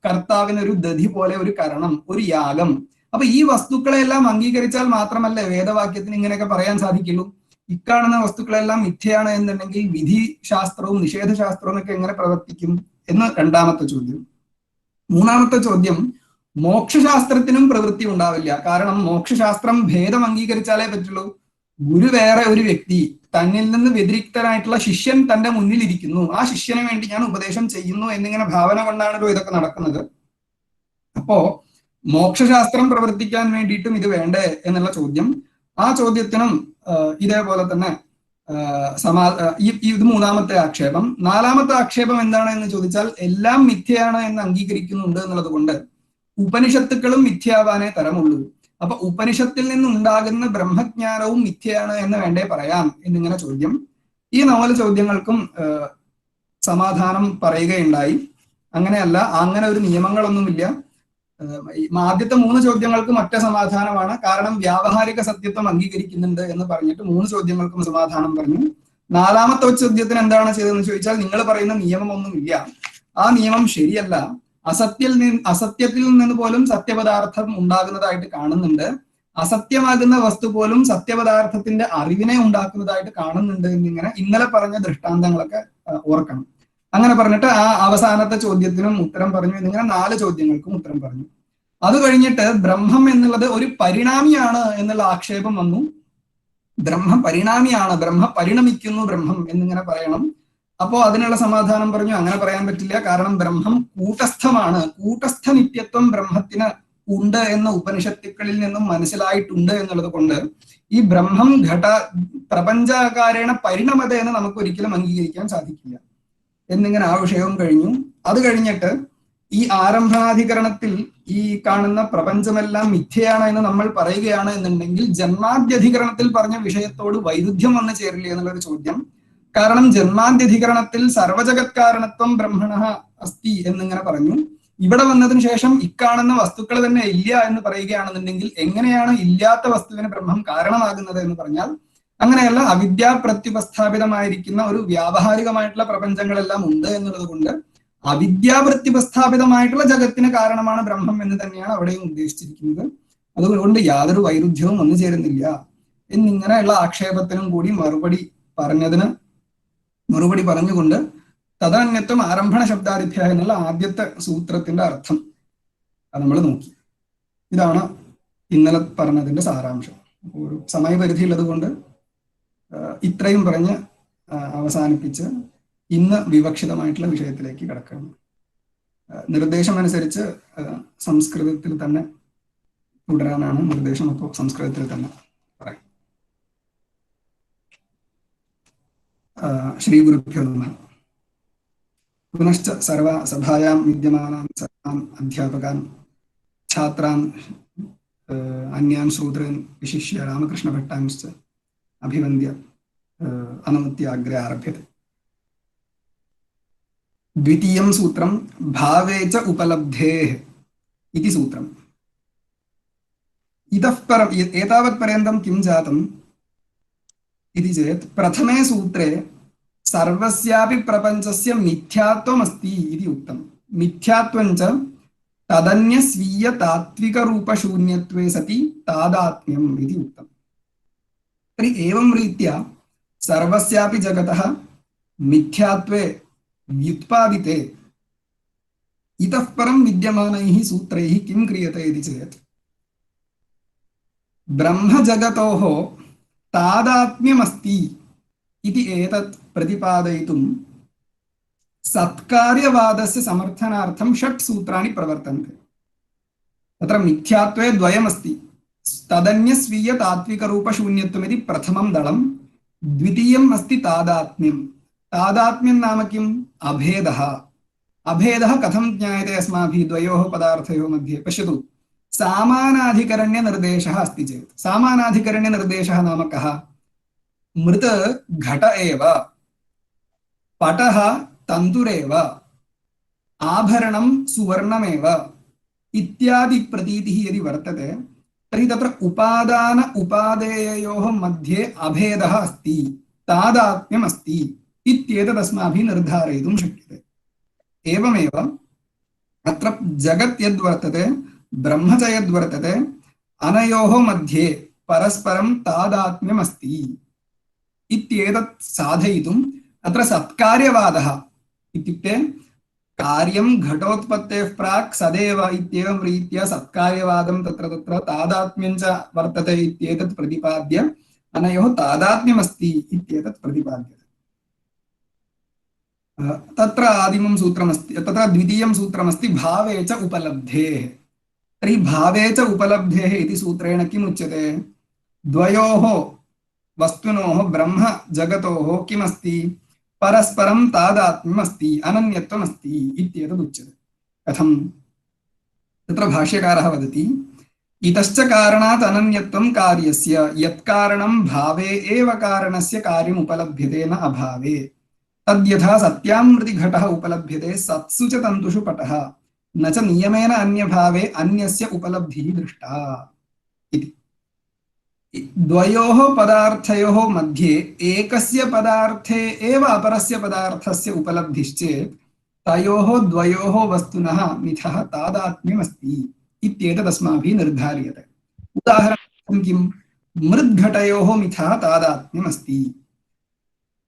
കർത്താവിന് ഒരു ദധി പോലെ ഒരു കരണം, ഒരു യാഗം. അപ്പൊ ഈ വസ്തുക്കളെല്ലാം അംഗീകരിച്ചാൽ മാത്രമല്ലേ വേദവാക്യത്തിന് ഇങ്ങനെയൊക്കെ പറയാൻ സാധിക്കുള്ളൂ. ഇക്കാണുന്ന വസ്തുക്കളെല്ലാം മിഥ്യയാണ് എന്നുണ്ടെങ്കിൽ വിധി ശാസ്ത്രവും നിഷേധശാസ്ത്രവും ഒക്കെ എങ്ങനെ പ്രവർത്തിക്കും എന്ന് 2ാമത്തെ ചോദ്യം. 3ാമത്തെ ചോദ്യം, മോക്ഷശാസ്ത്രത്തിനും പ്രവൃത്തി ഉണ്ടാവില്ല. കാരണം മോക്ഷശാസ്ത്രം ഭേദം അംഗീകരിച്ചാലേ പറ്റുള്ളൂ. ഗുരു വേറെ ഒരു വ്യക്തി, തന്നിൽ നിന്ന് വ്യതിരിക്തനായിട്ടുള്ള ശിഷ്യൻ തന്റെ മുന്നിൽ ഇരിക്കുന്നു, ആ ശിഷ്യന് വേണ്ടി ഞാൻ ഉപദേശം ചെയ്യുന്നു എന്നിങ്ങനെ ഭാവന കൊണ്ടാണല്ലോ ഇതൊക്കെ നടക്കുന്നത്. അപ്പോ മോക്ഷശാസ്ത്രം പ്രവർത്തിക്കാൻ വേണ്ടിയിട്ടും ഇത് വേണ്ടേ എന്നുള്ള ചോദ്യം. ആ ചോദ്യത്തിനും ഇതേപോലെ തന്നെ ഇത് 3ാമത്തെ ആക്ഷേപം. 4ാമത്തെ ആക്ഷേപം എന്താണ് എന്ന് ചോദിച്ചാൽ, എല്ലാം മിഥ്യയാണ് എന്ന് അംഗീകരിക്കുന്നുണ്ട് എന്നുള്ളത് കൊണ്ട് ഉപനിഷത്തുക്കളും മിഥ്യാവാനേ തരമുള്ളൂ. അപ്പൊ ഉപനിഷത്തിൽ നിന്നുണ്ടാകുന്ന ബ്രഹ്മജ്ഞാനവും മിഥ്യയാണ് എന്ന് വേണ്ടേ പറയാം എന്നിങ്ങനെ ചോദ്യം. ഈ 4 ചോദ്യങ്ങൾക്കും സമാധാനം പറയുകയുണ്ടായി. അങ്ങനെയല്ല, അങ്ങനെ ഒരു നിയമങ്ങളൊന്നുമില്ല. ആദ്യത്തെ 3 ചോദ്യങ്ങൾക്കും ഒറ്റ സമാധാനമാണ്. കാരണം വ്യാവഹാരിക സത്യത്വം അംഗീകരിക്കുന്നുണ്ട് എന്ന് പറഞ്ഞിട്ട് 3 ചോദ്യങ്ങൾക്കും സമാധാനം പറഞ്ഞു. 4ാമത്തെ ചോദ്യത്തിന് എന്താണ് ചെയ്തതെന്ന് ചോദിച്ചാൽ, നിങ്ങൾ പറയുന്ന നിയമമൊന്നുമില്ല, ആ നിയമം ശരിയല്ല, അസത്യത്തിൽ നിന്ന് പോലും സത്യപദാർത്ഥം ഉണ്ടാകുന്നതായിട്ട് കാണുന്നുണ്ട്, അസത്യമാകുന്ന വസ്തു പോലും സത്യപദാർത്ഥത്തിന്റെ അറിവിനെ ഉണ്ടാക്കുന്നതായിട്ട് കാണുന്നുണ്ട് എന്നിങ്ങനെ ഇന്നലെ പറഞ്ഞ ദൃഷ്ടാന്തങ്ങളൊക്കെ ഓർക്കണം. അങ്ങനെ പറഞ്ഞിട്ട് ആ അവസാനത്തെ ചോദ്യത്തിനും ഉത്തരം പറഞ്ഞു. എന്നിങ്ങനെ 4 ചോദ്യങ്ങൾക്കും ഉത്തരം പറഞ്ഞു. അത് കഴിഞ്ഞിട്ട് ബ്രഹ്മം എന്നുള്ളത് ഒരു പരിണാമിയാണ് എന്നുള്ള ആക്ഷേപം വന്നു. ബ്രഹ്മം പരിണാമിയാണ്, പരിണമിക്കുന്നു ബ്രഹ്മം എന്നിങ്ങനെ പറയണം. അപ്പോ അതിനുള്ള സമാധാനം പറഞ്ഞു, അങ്ങനെ പറയാൻ പറ്റില്ല. കാരണം ബ്രഹ്മം കൂട്ടസ്ഥമാണ്, കൂട്ടസ്ഥ നിത്യത്വം ബ്രഹ്മത്തിന് ഉണ്ട് എന്ന ഉപനിഷത്തുക്കളിൽ നിന്നും മനസ്സിലായിട്ടുണ്ട് എന്നുള്ളത് കൊണ്ട് ഈ ബ്രഹ്മം പ്രപഞ്ചാകാരേണ പരിണമത എന്ന് നമുക്ക് ഒരിക്കലും അംഗീകരിക്കാൻ സാധിക്കില്ല എന്നിങ്ങനെ ആ വിഷയവും കഴിഞ്ഞു. അത് കഴിഞ്ഞിട്ട് ഈ ആരംഭണാധികരണത്തിൽ ഈ കാണുന്ന പ്രപഞ്ചമെല്ലാം മിഥ്യയാണ് എന്ന് നമ്മൾ പറയുകയാണ് എന്നുണ്ടെങ്കിൽ ജന്മാദ്യധികരണത്തിൽ പറഞ്ഞ വിഷയത്തോട് വൈരുദ്ധ്യം വന്നു ചേരില്ല എന്നുള്ളൊരു ചോദ്യം. കാരണം ജന്മാദ്യധികരണത്തിൽ സർവജഗത്കാരണത്വം ബ്രഹ്മണ അസ്തി എന്നിങ്ങനെ പറഞ്ഞു. ഇവിടെ വന്നതിന് ശേഷം ഇക്കാണുന്ന വസ്തുക്കൾ തന്നെ ഇല്ല എന്ന് പറയുകയാണെന്നുണ്ടെങ്കിൽ എങ്ങനെയാണ് ഇല്ലാത്ത വസ്തുവിന് ബ്രഹ്മം കാരണമാകുന്നത് എന്ന് പറഞ്ഞാൽ അങ്ങനെയല്ല, അവിദ്യാ പ്രത്യുപസ്ഥാപിതമായിരിക്കുന്ന ഒരു വ്യാവഹാരികമായിട്ടുള്ള പ്രപഞ്ചങ്ങളെല്ലാം ഉണ്ട് എന്നുള്ളത് കൊണ്ട് അവിദ്യാ പ്രത്യുപസ്ഥാപിതമായിട്ടുള്ള ജഗത്തിന് കാരണമാണ് ബ്രഹ്മം എന്ന് തന്നെയാണ് അവിടെയും ഉദ്ദേശിച്ചിരിക്കുന്നത്. അതുകൊണ്ട് യാതൊരു വൈരുദ്ധ്യവും വന്നു ചേരുന്നില്ല എന്നിങ്ങനെയുള്ള ആക്ഷേപത്തിനും കൂടി മറുപടി പറഞ്ഞുകൊണ്ട് തദന്യത്വം ആരംഭണ ശബ്ദാദിഭ്യ എന്നുള്ള ആദ്യത്തെ സൂത്രത്തിന്റെ അർത്ഥം അത് നമ്മൾ നോക്കി. ഇതാണ് ഇന്നലെ പറഞ്ഞതിന്റെ സാരാംശം. ഒരു സമയപരിധി ഉള്ളതുകൊണ്ട് ഇത്രയും പറഞ്ഞ് അവസാനിപ്പിച്ച് ഇന്ന് വിവക്ഷിതമായിട്ടുള്ള വിഷയത്തിലേക്ക് കടക്കണം. നിർദ്ദേശമനുസരിച്ച് സംസ്കൃതത്തിൽ തന്നെ തുടരാനാണ് നിർദ്ദേശം. അപ്പോൾ സംസ്കൃതത്തിൽ തന്നെ പറയും. ശ്രീ ഗുരുഭ്യോ നമഃ. പുനശ്ച സർവസഭായാം വിദ്യമാനാൻ സർവാൻ അധ്യാപകാൻ ഛാത്രാൻ അന്യാൻ ശ്രോതॄൻ വിശിഷ്യ രാമകൃഷ്ണഭട്ടാൻശ്ച അഭിവന്ദ്യ അനുമത്യ അഗ്രേ ആരഭ്യത്തെ. द्वितीयं सूत्रं भावे च उपलब्धेः इति सूत्रम्. इतः परम् एतावत् पर्यन्तं किं जातम् इति चेत् प्रथमे सूत्रे सर्वस्यापि प्रपञ्चस्य मिथ्यात्वमस्ति इति उक्तं. मिथ्यात्वं च तदन्यस्वीयतात्विकरूपशून्यत्वे सति तादात्म्यम् इति उक्तम्. तर्हि एवं रीत्या सर्वस्यापि जगतः मिथ्यात्वे व्युत्पादिते इतः परं विद्यमानैः सूत्रैः किं क्रियते इति चेत् ब्रह्मजगतोः तादात्म्यमस्ति इति एतत् प्रतिपादयितुं सत्कार्यवादस्य समर्थनार्थं 6 सूत्राणि प्रवर्तन्ते. तत्र मिथ्यात्वे द्वयमस्ति. तदन्यस्वीयतात्विकरूपशून्यत्वमिति प्रथमं दलं, द्वितीयम् अस्ति तादात्म्यम्. तादात्म्यं नाम किम्? अभेदः. अभेदः कथं ज्ञायते अस्माभिः द्वयोः पदार्थयोः मध्ये? पश्यतु, सामानाधिकरण्यनिर्देशः अस्ति चेत्, सामानाधिकरण्यनिर्देशः नाम कः? मृत् घट एव, पटः तन्तुरेव, आभरणं सुवर्णमेव इत्यादि प्रतीतिः यदि वर्तते तर्हि तत्र उपादान उपादेययोः मध्ये अभेदः अस्ति, तादात्म्यम् अस्ति इत्येतदस्माभिः निर्धारयितुं शक्यते. एवमेव अत्र जगत् यद्वर्तते, ब्रह्म च यद्वर्तते, अनयोः मध्ये परस्परं तादात्म्यम् अस्ति इत्येतत् साधयितुम् अत्र सत्कार्यवादः इत्युक्ते कार्यं घटोत्पत्तेः प्राक् सदैव इत्येवं रीत्या सत्कार्यवादं तत्र तादात्म्यं च वर्तते इत्येतत् प्रतिपाद्य अनयोः तादात्म्यमस्ति इत्येतत् प्रतिपाद्यते. तत्र आदिमं सूत्रमस्ति, तत्र द्वितीयं सूत्रमस्ति भावे च उपलब्धेः. तर्हि भावे च उपलब्धेः इति सूत्रेण किम् उच्यते? द्वयोः वस्तुनोः ब्रह्म जगतोः किमस्ति? परस्परं तादात्म्यमस्ति, अनन्यत्वमस्ति इत्येतदुच्यते. कथं? तत्र भाष्यकारः वदति, इतश्च कारणात् अनन्यत्वं कार्यस्य यत्कारणं भावे एव कारणस्य कार्यम् उपलभ्यते न अभावे. तद्यथा सत्यामृति घटः उपलभ्यते सत्सु च तन्तुषु पटः न च नियमेन अन्यभावे अन्यस्य उपलब्धिः दृष्टा इति. द्वयोः पदार्थयोः मध्ये एकस्य पदार्थे एव अपरस्य पदार्थस्य उपलब्धिश्चेत् तयोः द्वयोः वस्तुनः मिथः तादात्म्यमस्ति इत्येतदस्माभिः निर्धार्यते. उदाहरणार्थं किं? मृद्घटयोः मिथः तादात्म्यमस्ति.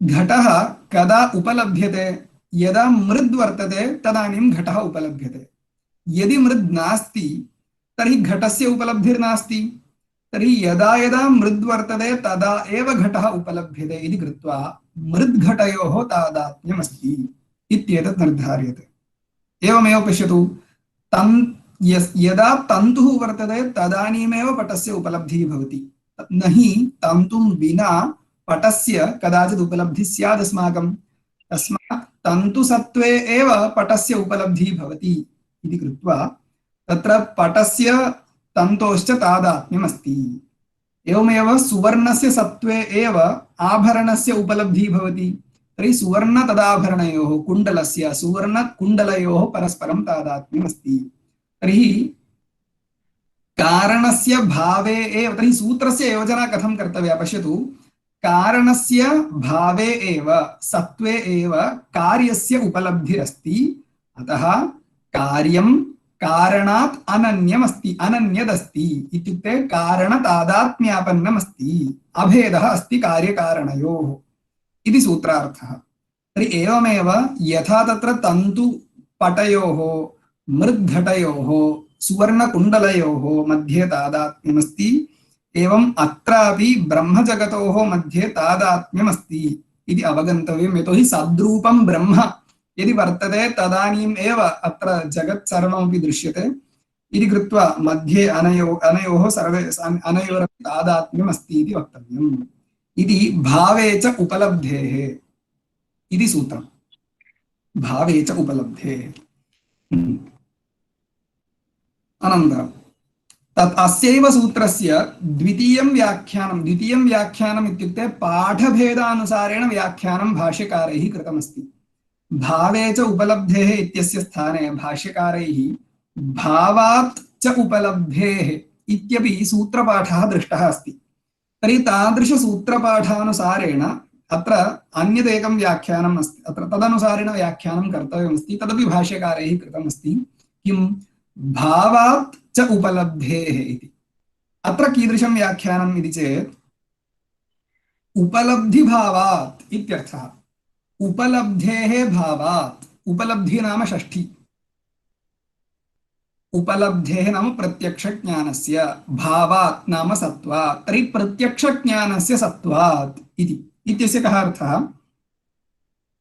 घटः कदा उपलभ्यते? यदा मृद् वर्तते तदानीं घटः उपलभ्यते. यदि मृद् नास्ति तर्हि घटस्य उपलब्धिर्नास्ति. तर्हि यदा यदा मृद् वर्तते तदा एव घटः उपलभ्यते इति कृत्वा मृद्घटयोः तादात्म्यमस्ति इत्येतत् निर्धार्यते. एवमेव पश्यतु, यदा तन्तुः वर्तते तदानीमेव पटस्य उपलब्धिः भवति. न हि तन्तुं विना पटस्य कदाचित् उपलब्धिः स्यात् अस्माकं. तस्मात् तन्तुसत्त्वे एव पटस्य उपलब्धिः भवति इति कृत्वा तत्र पटस्य तन्तोश्च तादात्म्यमस्ति. एवमेव सुवर्णस्य सत्त्वे एव आभरणस्य उपलब्धिः भवति. तर्हि सुवर्ण तदाभरणयोः कुण्डलस्य सुवर्णकुण्डलयोः परस्परं तादात्म्यमस्ति. तर्हि कारणस्य भावे एव, तर्हि सूत्रस्य योजना कथं कर्तव्या? पश्यतु, कारणस्य भावे एव सत्त्वे एव कार्यस्य उपलब्धिरस्ति. अतः कार्यं कारणात् अनन्यमस्ति, अनन्यदस्ति इत्युक्ते कारणतादात्म्यापन्नमस्ति, अभेदः अस्ति कार्यकारणयोः इति सूत्रार्थः. तर्हि एवमेव यथा तत्र तन्तुपटयोः मृद्घटयोः सुवर्णकुण्डलयोः मध्ये तादात्म्यमस्ति, एवं अत्रापि ब्रह्मजगतोः मध्ये तादात्म्यमस्ति इति अवगन्तव्यं। यतोहि सद्रूपं ब्रह्म यदि वर्तते तदानीम् एव अत्र जगत् सर्वमपि दृश्यते इति कृत्वा मध्ये अनयोः अनयोरपि तादात्म्यम् अस्ति इति वक्तव्यम्। इति भावे च उपलब्धेः इति सूत्रम्। भावे च उपलब्धेः। अनन्तरं तत् अस्यैव सूत्रस्य द्वितीयं व्याख्यानम् इत्युक्ते पाठभेदानुसारेण व्याख्यानं भाष्यकारैः कृतमस्ति। भावे च उपलब्धेः इत्यस्य स्थाने भाष्यकारैः भावात् च उपलब्धेः इत्यपि सूत्रपाठः दृष्टः अस्ति। तर्हि तादृशसूत्रपाठानुसारेण अत्र अन्यदेकं व्याख्यानम् अस्ति, अत्र तदनुसारेण व्याख्यानं कर्तव्यमस्ति, तदपि भाष्यकारैः कृतमस्ति। किं भावात् च उपलब्धेः इति। अत्र कीदृशं व्याख्यानम् इति चेत् उपलब्धिभावात् इत्यर्थः। उपलब्धेः भावात्, उपलब्धि नाम षष्ठी, उपलब्धेः नाम प्रत्यक्षज्ञानस्य, भावात् नाम सत्त्वात्, तर्हि प्रत्यक्षज्ञानस्य सत्त्वात् इति। इत्यस्य कः अर्थः?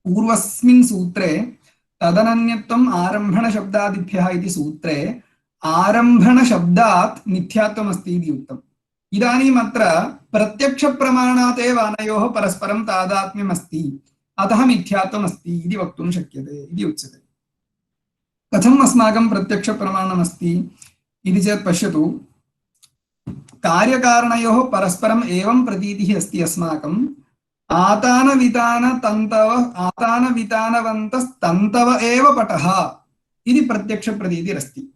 पूर्वस्मिन् सूत्रे तदनन्यत्वम् आरम्भणशब्दादिभ्यः इति सूत्रे आरम्भणशब्दात् मिथ्यात्वमस्ति इति उक्तम्। इदानीम् अत्र प्रत्यक्षप्रमाणात् एव अनयोः परस्परं तादात्म्यमस्ति, अतः मिथ्यात्वमस्ति इति वक्तुं शक्यते इति उच्यते। कथम् अस्माकं प्रत्यक्षप्रमाणमस्ति इति चेत् पश्यतु, कार्यकारणयोः परस्परम् एवं प्रतीतिः अस्ति अस्माकम्। आतानवितानवन्तस्तन्तव एव पटः इति प्रत्यक्षप्रतीतिरस्ति।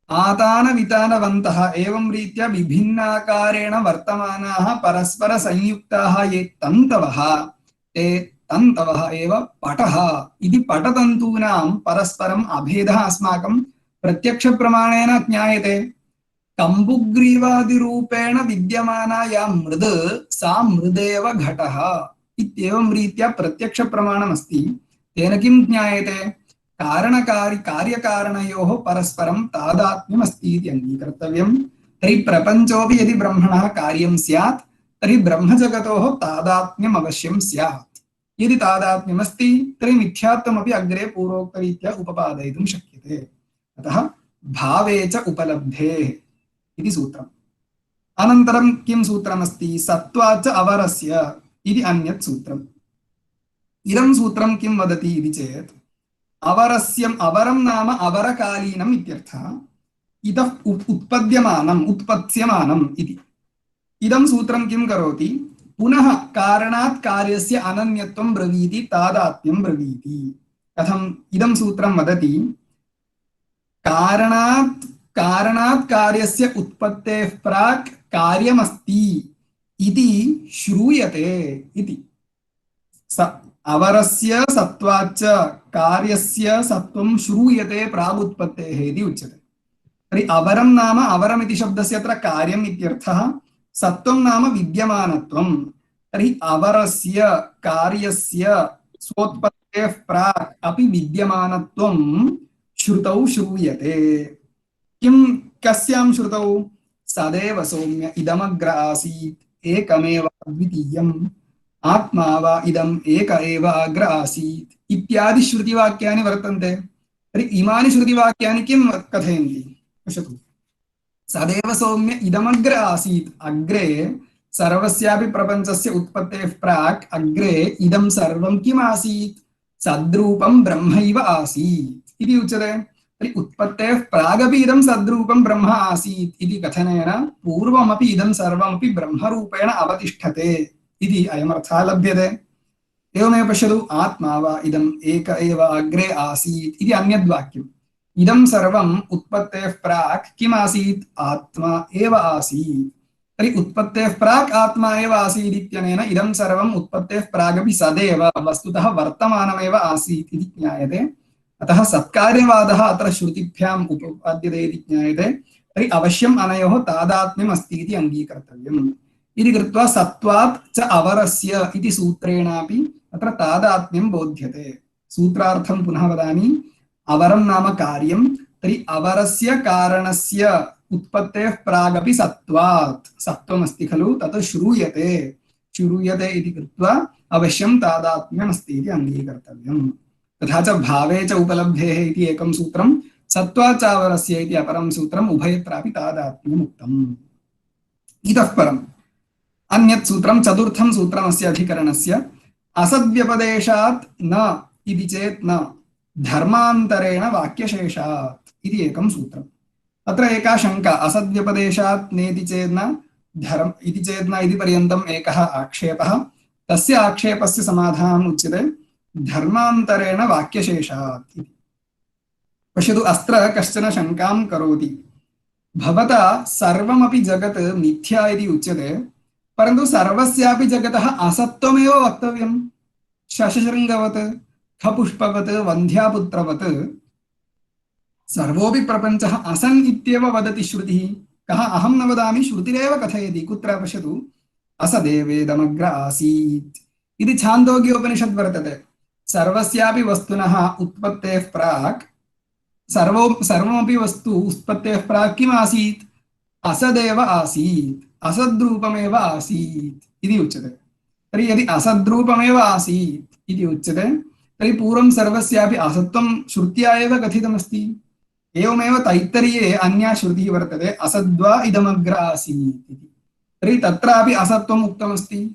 आतानवितानवन्तः एवं रीत्या विभिन्नाकारेण वर्तमानाः परस्परसंयुक्ताः ये तन्तवः ते तन्तवः एव पटः इति पटतन्तूनां परस्परम् अभेदः अस्माकं प्रत्यक्षप्रमाणेन ज्ञायते। कम्बुग्रीवादिरूपेण विद्यमाना या मृद् सा मृदेव घटः इत्येवं रीत्या प्रत्यक्षप्रमाणमस्ति। तेन किं ज्ञायते? कार्यकारणयोः परस्परं तादात्म्यमस्ति इति अङ्गीकर्तव्यम्। तर्हि प्रपञ्चोऽपि यदि ब्रह्मणः कार्यं स्यात् तर्हि ब्रह्मजगतोः तादात्म्यम् अवश्यं स्यात्। यदि तादात्म्यमस्ति तर्हि मिथ्यात्वमपि अग्रे पूर्वोक्तरीत्या उपपादयितुं शक्यते। अतः भावे च उपलब्धेः इति सूत्रम्। अनन्तरं किं सूत्रमस्ति? सत्त्वाच्च अवरस्य इति अन्यत् सूत्रम्। इदं सूत्रं किं वदति इति चेत् अवरस्यम्, अवरं नाम अवरकालीनम् इत्यर्थः। इतः उत्पत्स्यमानम् इति। इदं सूत्रं किं करोति? पुनः कारणात् कार्यस्य अनन्यत्वं ब्रवीति, तादात्म्यं ब्रवीति। कथम्? इदं सूत्रं वदति कारणात् कार्यस्य उत्पत्तेः प्राक् कार्यमस्ति इति श्रूयते इति। अवरस्य सत्त्वाच्च कार्यस्य सत्त्वं श्रूयते प्रागुत्पत्तेः इति उच्यते। तर्हि अवरं नाम, अवरमिति शब्दस्य अत्र कार्यम् इत्यर्थः, सत्त्वं नाम विद्यमानत्वं। तर्हि अवरस्य कार्यस्य स्वोत्पत्तेः प्राक् अपि विद्यमानत्वं श्रुतौ श्रूयते। किं कस्यां श्रुतौ? सदेव सौम्य इदमग्र आसीत् एकमेव अद्वितीयम्, आत्मा वा इदम् एक एव अग्र आसीत् इत्यादि श्रुतिवाक्यानि वर्तन्ते। तर्हि इमानि श्रुतिवाक्यानि किं कथयन्ति? पश्यतु, सदेव सौम्य इदमग्र आसीत्, अग्रे सर्वस्यापि प्रपञ्चस्य उत्पत्तेः प्राक् अग्रे इदं सर्वं किम् आसीत्? सद्रूपं ब्रह्मैव आसीत् इति उच्यते। तर्हि उत्पत्तेः प्रागपि इदं सद्रूपं ब्रह्म आसीत् इति कथनेन पूर्वमपि इदं सर्वमपि ब्रह्मरूपेण अवतिष्ठते इति अयमर्थः लभ्यते। एवमेव पश्यतु, आत्मा वा इदम् एक एव अग्रे आसीत् इति अन्यद्वाक्यम्। इदं सर्वम् उत्पत्तेः प्राक् किम् आसीत्? आत्मा एव आसीत्। तर्हि उत्पत्तेः प्राक् आत्मा एव आसीत् इत्यनेन इदं सर्वम् उत्पत्तेः प्रागपि सदेव वस्तुतः वर्तमानमेव आसीत् इति ज्ञायते। अतः सत्कार्यवादः अत्र श्रुतिभ्याम् उपपाद्यते इति ज्ञायते। तर्हि अवश्यम् अनयोः तादात्म्यम् अस्ति इति अङ्गीकर्तव्यम्। इति कृत्वा सत्त्वात् च अवरस्य इति सूत्रेणापि अत्र तादात्म्यं बोध्यते। सूत्रार्थं पुनः वदामि। अवरं नाम कार्यं। तर्हि अवरस्य कारणस्य उत्पत्तेः प्रागपि सत्त्वात् सत्त्वमस्ति खलु तत् श्रूयते श्रूयते इति कृत्वा अवश्यं तादात्म्यमस्ति इति अङ्गीकर्तव्यम्। तथा च भावे च उपलब्धेः इति एकं सूत्रं सत्त्वाचावरस्य इति अपरं सूत्रम् उभयत्रापि तादात्म्यम् उक्तम्। इतः परम् अन्यत् सूत्रं चतुर्थं सूत्रमस्य अधिकरणस्य असद्व्यपदेशात् न इति चेत् न धर्मान्तरेण वाक्यशेषात् इति एकं सूत्रम्। अत्र एका शङ्का असद्व्यपदेशात् नेति चेत् न धर्म इति चेत् न इति पर्यन्तम् एकः आक्षेपः। तस्य आक्षेपस्य समाधानम् उच्यते धर्मान्तरेण वाक्यशेषात् इति। पश्यतु अत्र कश्चन शङ्कां करोति भवता सर्वमपि जगत् मिथ्या इति उच्यते परन्तु सर्वस्यापि जगतः असत्त्वमेव वक्तव्यं। शशशृङ्गवत् खपुष्पवत् वन्ध्यापुत्रवत् सर्वोऽपि प्रपञ्चः असन् इत्येव वदति श्रुतिः। कः अहं न वदामि श्रुतिरेव कथयति। कुत्र पश्यतु असदेवेदमग्र आसीत् इति छान्दोग्योपनिषद् वर्तते। सर्वस्यापि वस्तुनः उत्पत्तेः प्राक् सर्वमपि वस्तु उत्पत्तेः प्राक् किम् आसीत् असदेव आसीत् असद्रूपमेव आसीत् इति उच्यते। तर्हि यदि असद्रूपमेव आसीत् इति उच्यते तर्हि पूर्वं सर्वस्यापि असत्त्वं श्रुत्या एव कथितमस्ति। एवमेव तैत्तरीये अन्या श्रुतिः वर्तते असद्वा इदमग्र आसीत् इति। तर्हि तत्रापि असत्त्वम् उक्तमस्ति।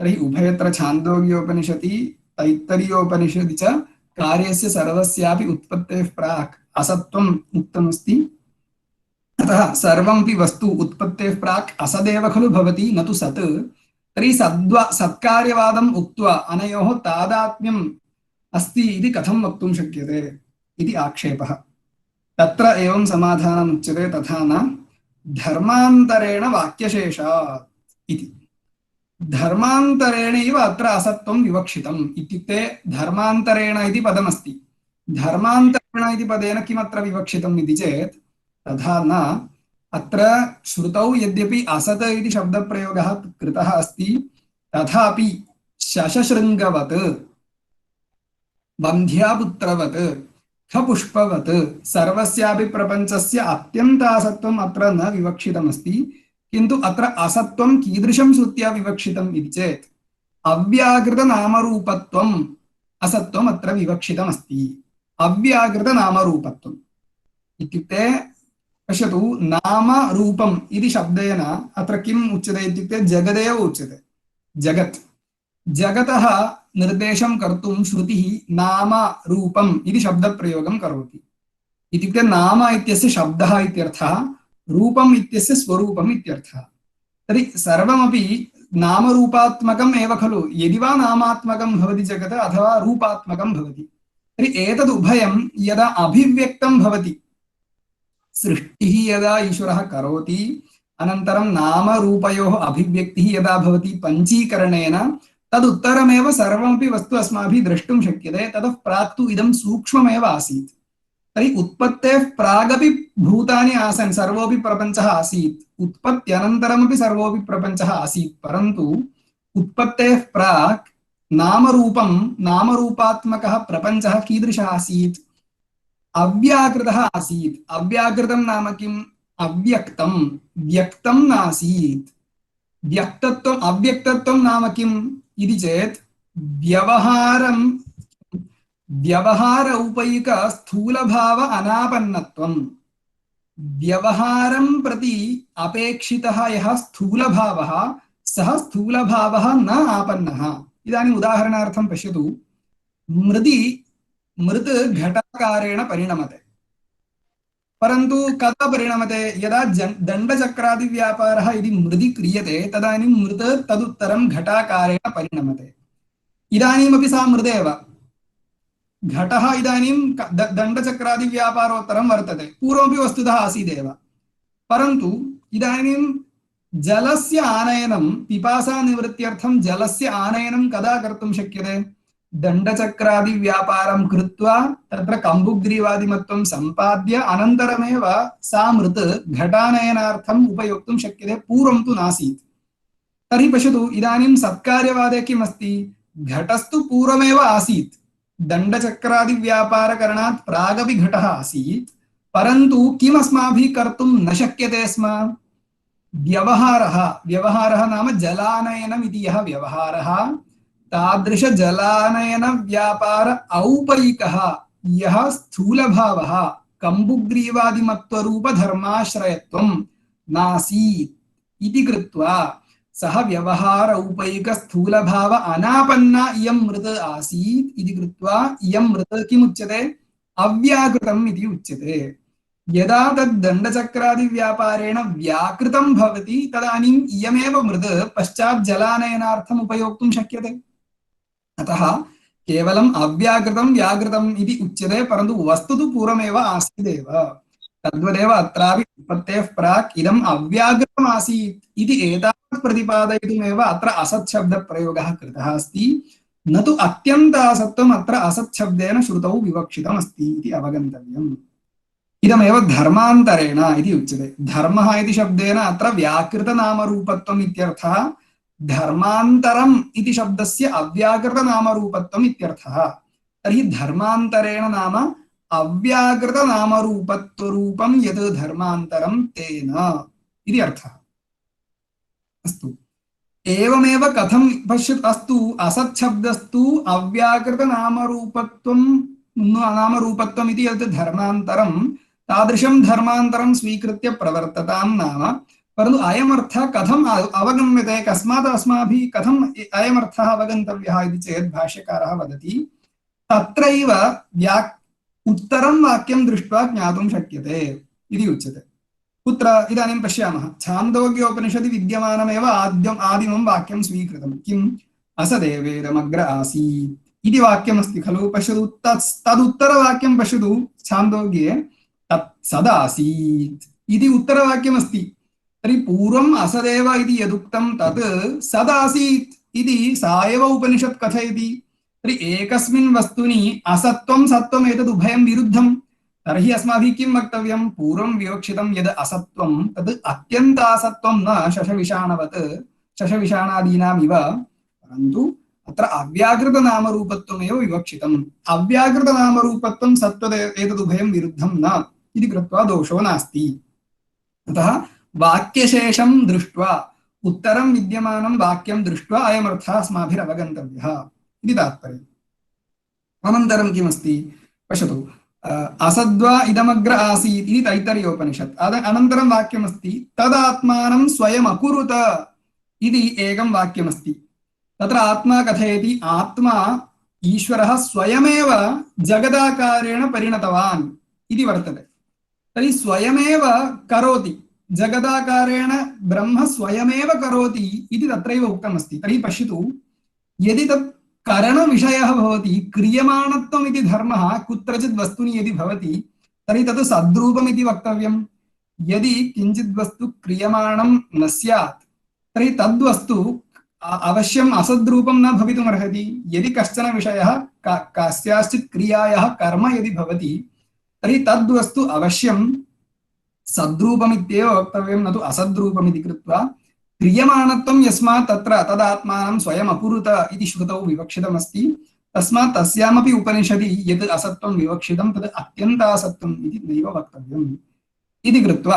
तर्हि उभयत्र छान्दोग्योपनिषदि तैत्तरीयोपनिषदि च कार्यस्य सर्वस्यापि उत्पत्तेः प्राक् असत्त्वम् उक्तमस्ति। अतः सर्वमपि वस्तु उत्पत्तेः प्राक् असदेव खलु भवति न तु सत्। तर्हि सत्कार्यवादम् उक्त्वा अनयोः तादात्म्यम् अस्ति इति कथं वक्तुं शक्यते इति आक्षेपः। तत्र एवं समाधानम् उच्यते तथा न धर्मान्तरेण वाक्यशेषात् इति। धर्मान्तरेणैव अत्र असत्त्वं विवक्षितम् इत्युक्ते धर्मान्तरेण इति पदमस्ति। धर्मान्तरेण इति पदेन किमत्र विवक्षितम् इति चेत् तथा न अत्र श्रुतौ यद्यपि असत् इति शब्दप्रयोगः कृतः अस्ति तथापि शशशृङ्गवत् वन्ध्यापुत्रवत् खपुष्पवत् सर्वस्यापि प्रपञ्चस्य अत्यन्तासत्त्वम् अत्र न विवक्षितमस्ति। किन्तु अत्र असत्त्वं कीदृशं श्रुत्या विवक्षितम् इति चेत् अव्याकृतनामरूपत्वम् असत्त्वम् अत्र विवक्षितमस्ति। अव्याकृतनामरूपत्वम् इत्युक्ते पश्यतु नाम रूपम् इति शब्देन अत्र किम् उच्यते इत्युक्ते जगदेव उच्यते। जगत् जगतः निर्देशं कर्तुं श्रुतिः नाम रूपम् इति शब्दप्रयोगं करोति। इत्युक्ते नाम इत्यस्य शब्दः इत्यर्थः रूपम् इत्यस्य स्वरूपम् इत्यर्थः। तर्हि सर्वमपि नामरूपात्मकम् एव खलु। यदि वा नामात्मकं भवति जगत् अथवा रूपात्मकं भवति तर्हि एतदुभयं यदा अभिव्यक्तं भवति सृष्टिः यदा ईश्वरः करोति अनन्तरं नामरूपयोः अभिव्यक्तिः यदा भवति पञ्चीकरणेन तदुत्तरमेव सर्वमपि वस्तु अस्माभिः द्रष्टुं शक्यते। ततः प्राक् तु इदं सूक्ष्ममेव आसीत्। तर्हि उत्पत्तेः प्रागपि भूतानि आसन् सर्वोऽपि प्रपञ्चः आसीत्। उत्पत्त्यनन्तरमपि सर्वोऽपि प्रपञ्चः आसीत् परन्तु उत्पत्तेः प्राक् नामरूपं नामरूपात्मकः प्रपञ्चः कीदृशः आसीत् अव्याकृतः आसीत्। अव्याकृतं नाम किम् अव्यक्तं व्यक्तं नासीत्। व्यक्तत्वम् अव्यक्तत्वं नाम किम् इति चेत् व्यवहार उपैक स्थूलभाव अनापन्नत्वम्। व्यवहारं प्रति अपेक्षितः यः स्थूलभावः सः स्थूलभावः न आपन्नः। इदानीम् उदाहरणार्थं पश्यतु मृत् घटाकारेण परिणमते परन्तु कदा परिणमते यदा दण्डचक्रादिव्यापारः यदि मृदि क्रियते तदानीं मृत् तदुत्तरं घटाकारेण परिणमते। इदानीमपि सा मृदेव। घटः इदानीं दण्डचक्रादिव्यापारोत्तरं वर्तते पूर्वमपि वस्तुतः आसीदेव परन्तु इदानीं जलस्य आनयनं पिपासानिवृत्त्यर्थं जलस्य आनयनं कदा कर्तुं शक्यते दण्डचक्रादिव्यापारं कृत्वा तत्र कम्बुग्रीवादिमत्वं सम्पाद्य अनन्तरमेव सा मृत् घटानयनार्थम् उपयोक्तुं शक्यते। पूर्वं तु नासीत्। तर्हि पश्यतु इदानीं सत्कार्यवादे किमस्ति घटस्तु पूर्वमेव आसीत्। दण्डचक्रादिव्यापारकरणात् प्रागपि घटः आसीत् परन्तु किम् अस्माभिः कर्तुं न शक्यते स्म? व्यवहारः नाम जलानयनम् इति यः व्यवहारः, तादृश जलानयन व्यापार औपैकः यः स्थूलभावः कम्बुग्रीवादिमत्वरूप धर्माश्रयत्वं नासीत् इति कृत्वा सः व्यवहार औपैक स्थूलभाव अनापन्ना इयं मृत् आसीत् इति कृत्वा इयं मृत् किमुच्यते? अव्याकृतम् इति उच्यते। यदा तद् दण्डचक्रादिव्यापारेण व्याकृतं भवति तदानीम् इयमेव मृत् पश्चात् जलानयनार्थम् उपयोक्तुं शक्यते। अतः केवलम् अव्याकृतं व्याकृतम् इति उच्यते, परन्तु वस्तु तु पूर्वमेव आसीदेव। तद्वदेव अत्रापि उत्पत्तेः प्राक् इदम् अव्याकृतम् आसीत् इति एतावत् प्रतिपादयितुमेव अत्र असत्शब्दप्रयोगः कृतः अस्ति, न तु अत्यन्तासत्त्वम् अत्र असत्शब्देन श्रुतौ विवक्षितमस्ति इति अवगन्तव्यम्। इदमेव धर्मान्तरेण इति उच्यते। धर्मः इति शब्देन अत्र व्याकृतनामरूपत्वम् इत्यर्थः, धर्मान्तरम् इति शब्दस्य अव्याकृतनामरूपत्वम् इत्यर्थः। तर्हि धर्मान्तरेण नाम अव्याकृतनामरूपत्वरूपं यत् धर्मान्तरं तेन इति अर्थः। अस्तु, एवमेव कथं पश्यतु। अस्तु, असत्शब्दस्तु अव्याकृतनामरूपत्वं नामरूपत्वम् इति यत् धर्मान्तरं, तादृशं धर्मान्तरं स्वीकृत्य प्रवर्ततां नाम, परन्तु अयमर्थः कथम् अवगम्यते? कस्मात् अस्माभिः कथम् अयमर्थः अवगन्तव्यः इति चेत् भाष्यकारः वदति, तत्रैव उत्तरं वाक्यं दृष्ट्वा ज्ञातुं शक्यते इति उच्यते। कुत्र? इदानीं पश्यामः, छान्दोग्योपनिषदि विद्यमानमेव आदिमं वाक्यं स्वीकृतं। किम्? असदेवेदमग्र आसीत् इति वाक्यमस्ति खलु। पश्यतु, तदुत्तरवाक्यं पश्यतु, छान्दोग्ये तत् सदासीत् इति उत्तरवाक्यमस्ति। तर्हि पूर्वम् असदेव इति यदुक्तं तत् सदासीत् इति सा एव उपनिषत् कथयति। तर्हि एकस्मिन् वस्तुनि असत्त्वं सत्त्वम् एतदुभयं विरुद्धं। तर्हि अस्माभिः किं वक्तव्यं? पूर्वं विवक्षितं यद् असत्त्वं तद् अत्यन्तासत्त्वं न शशविषाणवत् शशविषाणादीनामिव, परन्तु अत्र अव्याकृतनामरूपत्वमेव विवक्षितम्। अव्याकृतनामरूपत्वं सत्त्वम् एतदुभयं विरुद्धं न इति कृत्वा दोषो नास्ति। अतः वाक्यशेषं दृष्ट्वा, उत्तरं विद्यमानं वाक्यं दृष्ट्वा अयमर्थः अस्माभिरवगन्तव्यः इति तात्पर्यम्। अनन्तरं किमस्ति पश्यतु, असद्वा इदमग्र आसीत् इति तैत्तरीयोपनिषत्। अनन्तरं वाक्यमस्ति तदात्मानं स्वयम् अकुरुत इति एकं वाक्यमस्ति। तत्र आत्मा कथयति, आत्मा ईश्वरः स्वयमेव जगदाकारेण परिणतवान् इति वर्तते। तर्हि स्वयमेव करोति, जगदाकारेण ब्रह्म स्वयमेव करोति इति तत्रैव उक्तमस्ति। तर्हि पश्यतु, यदि तत् करणविषयः भवति, क्रियमाणत्वम् इति धर्मः कुत्रचित् वस्तुनि यदि भवति तर्हि तत् सद्रूपम् इति वक्तव्यम्। यदि किञ्चित् वस्तु क्रियमाणं न स्यात् तर्हि तद्वस्तु अवश्यम् असद्रूपं न भवितुमर्हति। यदि कश्चन विषयः कस्याश्चित् क्रियायाः कर्म यदि भवति तर्हि तद्वस्तु अवश्यं सद्रूपमित्येव वक्तव्यं, न तु असद्रूपमिति कृत्वा क्रियमाणत्वं यस्मात् तत्र तदात्मानं स्वयम् अकुरुत इति श्रुतौ विवक्षितमस्ति। तस्मात् तस्यामपि उपनिषदि यत् असत्त्वं विवक्षितं तद् अत्यन्तासत्त्वम् इति नैव वक्तव्यम् इति कृत्वा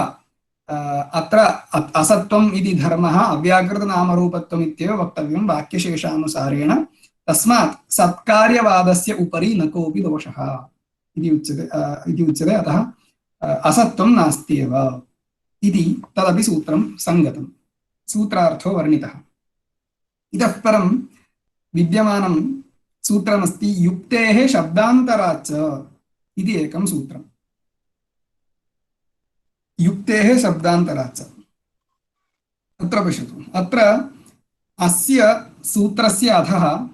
अत्र असत्त्वम् इति धर्मः अव्याकृतनामरूपत्वम् इत्येव वक्तव्यं वाक्यशेषानुसारेण। तस्मात् सत्कार्यवादस्य उपरि न कोऽपि दोषः इति उच्यते। अतः असत्त्वं नास्त्येव इति तदपि सूत्रं सङ्गतं, सूत्रार्थो वर्णितः। इतः परं विद्यमानं सूत्रमस्ति युक्तेः शब्दान्तराच्च इति एकं सूत्रम्। युक्तेः शब्दान्तराच्च अत्र पश्यतु, अत्र अस्य सूत्रस्य अधः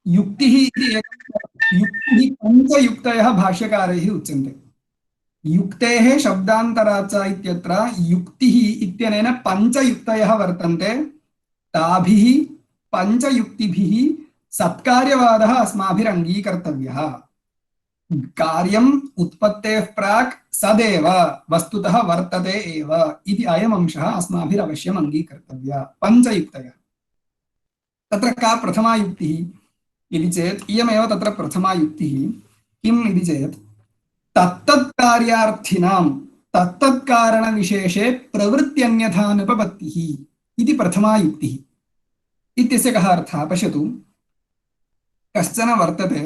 युक्तिः इति युक्तिः पञ्चयुक्तयः भाष्यकारैः उच्यन्ते। युक्तेः शब्दान्तराच्च इत्यत्र युक्तिः इत्यनेन पञ्चयुक्तयः वर्तन्ते। ताभिः पञ्चयुक्तिभिः सत्कार्यवादः अस्माभिरङ्गीकर्तव्यः। कार्यम् उत्पत्तेः प्राक् सदेव वस्तुतः वर्तते एव इति अयम् अंशः अस्माभिरवश्यम् अङ्गीकर्तव्यः। पञ्चयुक्तयः। तत्र का प्रथमा युक्तिः इति चेत् इयमेव तत्र प्रथमा युक्तिः। किम् इति चेत् तत्तत्कार्यार्थिनां तत्तत्कारणविशेषे प्रवृत्त्यन्यथानुपपत्तिः इति प्रथमा युक्तिः। इत्यस्य कः अर्थः पश्यतु। कश्चन वर्तते,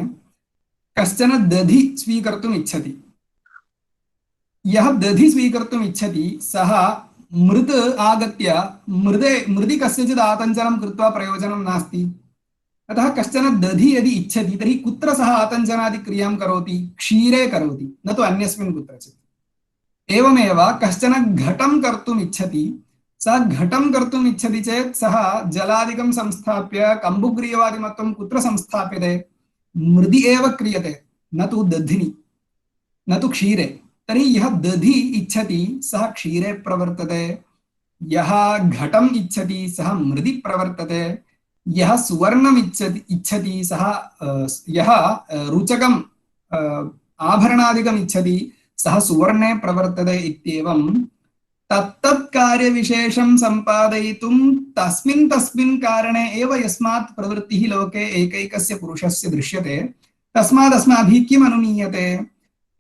कश्चन दधि स्वीकर्तुम् इच्छति। यः दधि स्वीकर्तुम् इच्छति सः मृत् आगत्य मृदि कस्यचित् आतञ्चनं कृत्वा प्रयोजनं नास्ति। अतः कश्चन दधि यदि इच्छति तर्हि कुत्र सः आतञ्चनादिक्रियां करोति? क्षीरे करोति, न तु अन्यस्मिन् कुत्रचित्। एवमेव कश्चन घटं कर्तुम् इच्छति, सः घटं कर्तुम् इच्छति चेत् सः जलादिकं संस्थाप्य कम्बुग्रीवादिमत्वं कुत्र संस्थाप्यते? मृदि एव क्रियते, न तु दधिनि, न तु क्षीरे। तर्हि यः दधि इच्छति सः क्षीरे प्रवर्तते, यः घटम् इच्छति सः मृदि प्रवर्तते, यः सुवर्णम् इच्छति सः यः रुचकम् आभरणादिकम् इच्छति सः सुवर्णे प्रवर्तते। इत्येवं तत्तत्कार्यविशेषं सम्पादयितुं तस्मिन् कारणे एव यस्मात् प्रवृत्तिः लोके एकैकस्य पुरुषस्य दृश्यते तस्मात् अस्माभिः किम् अनुमीयते?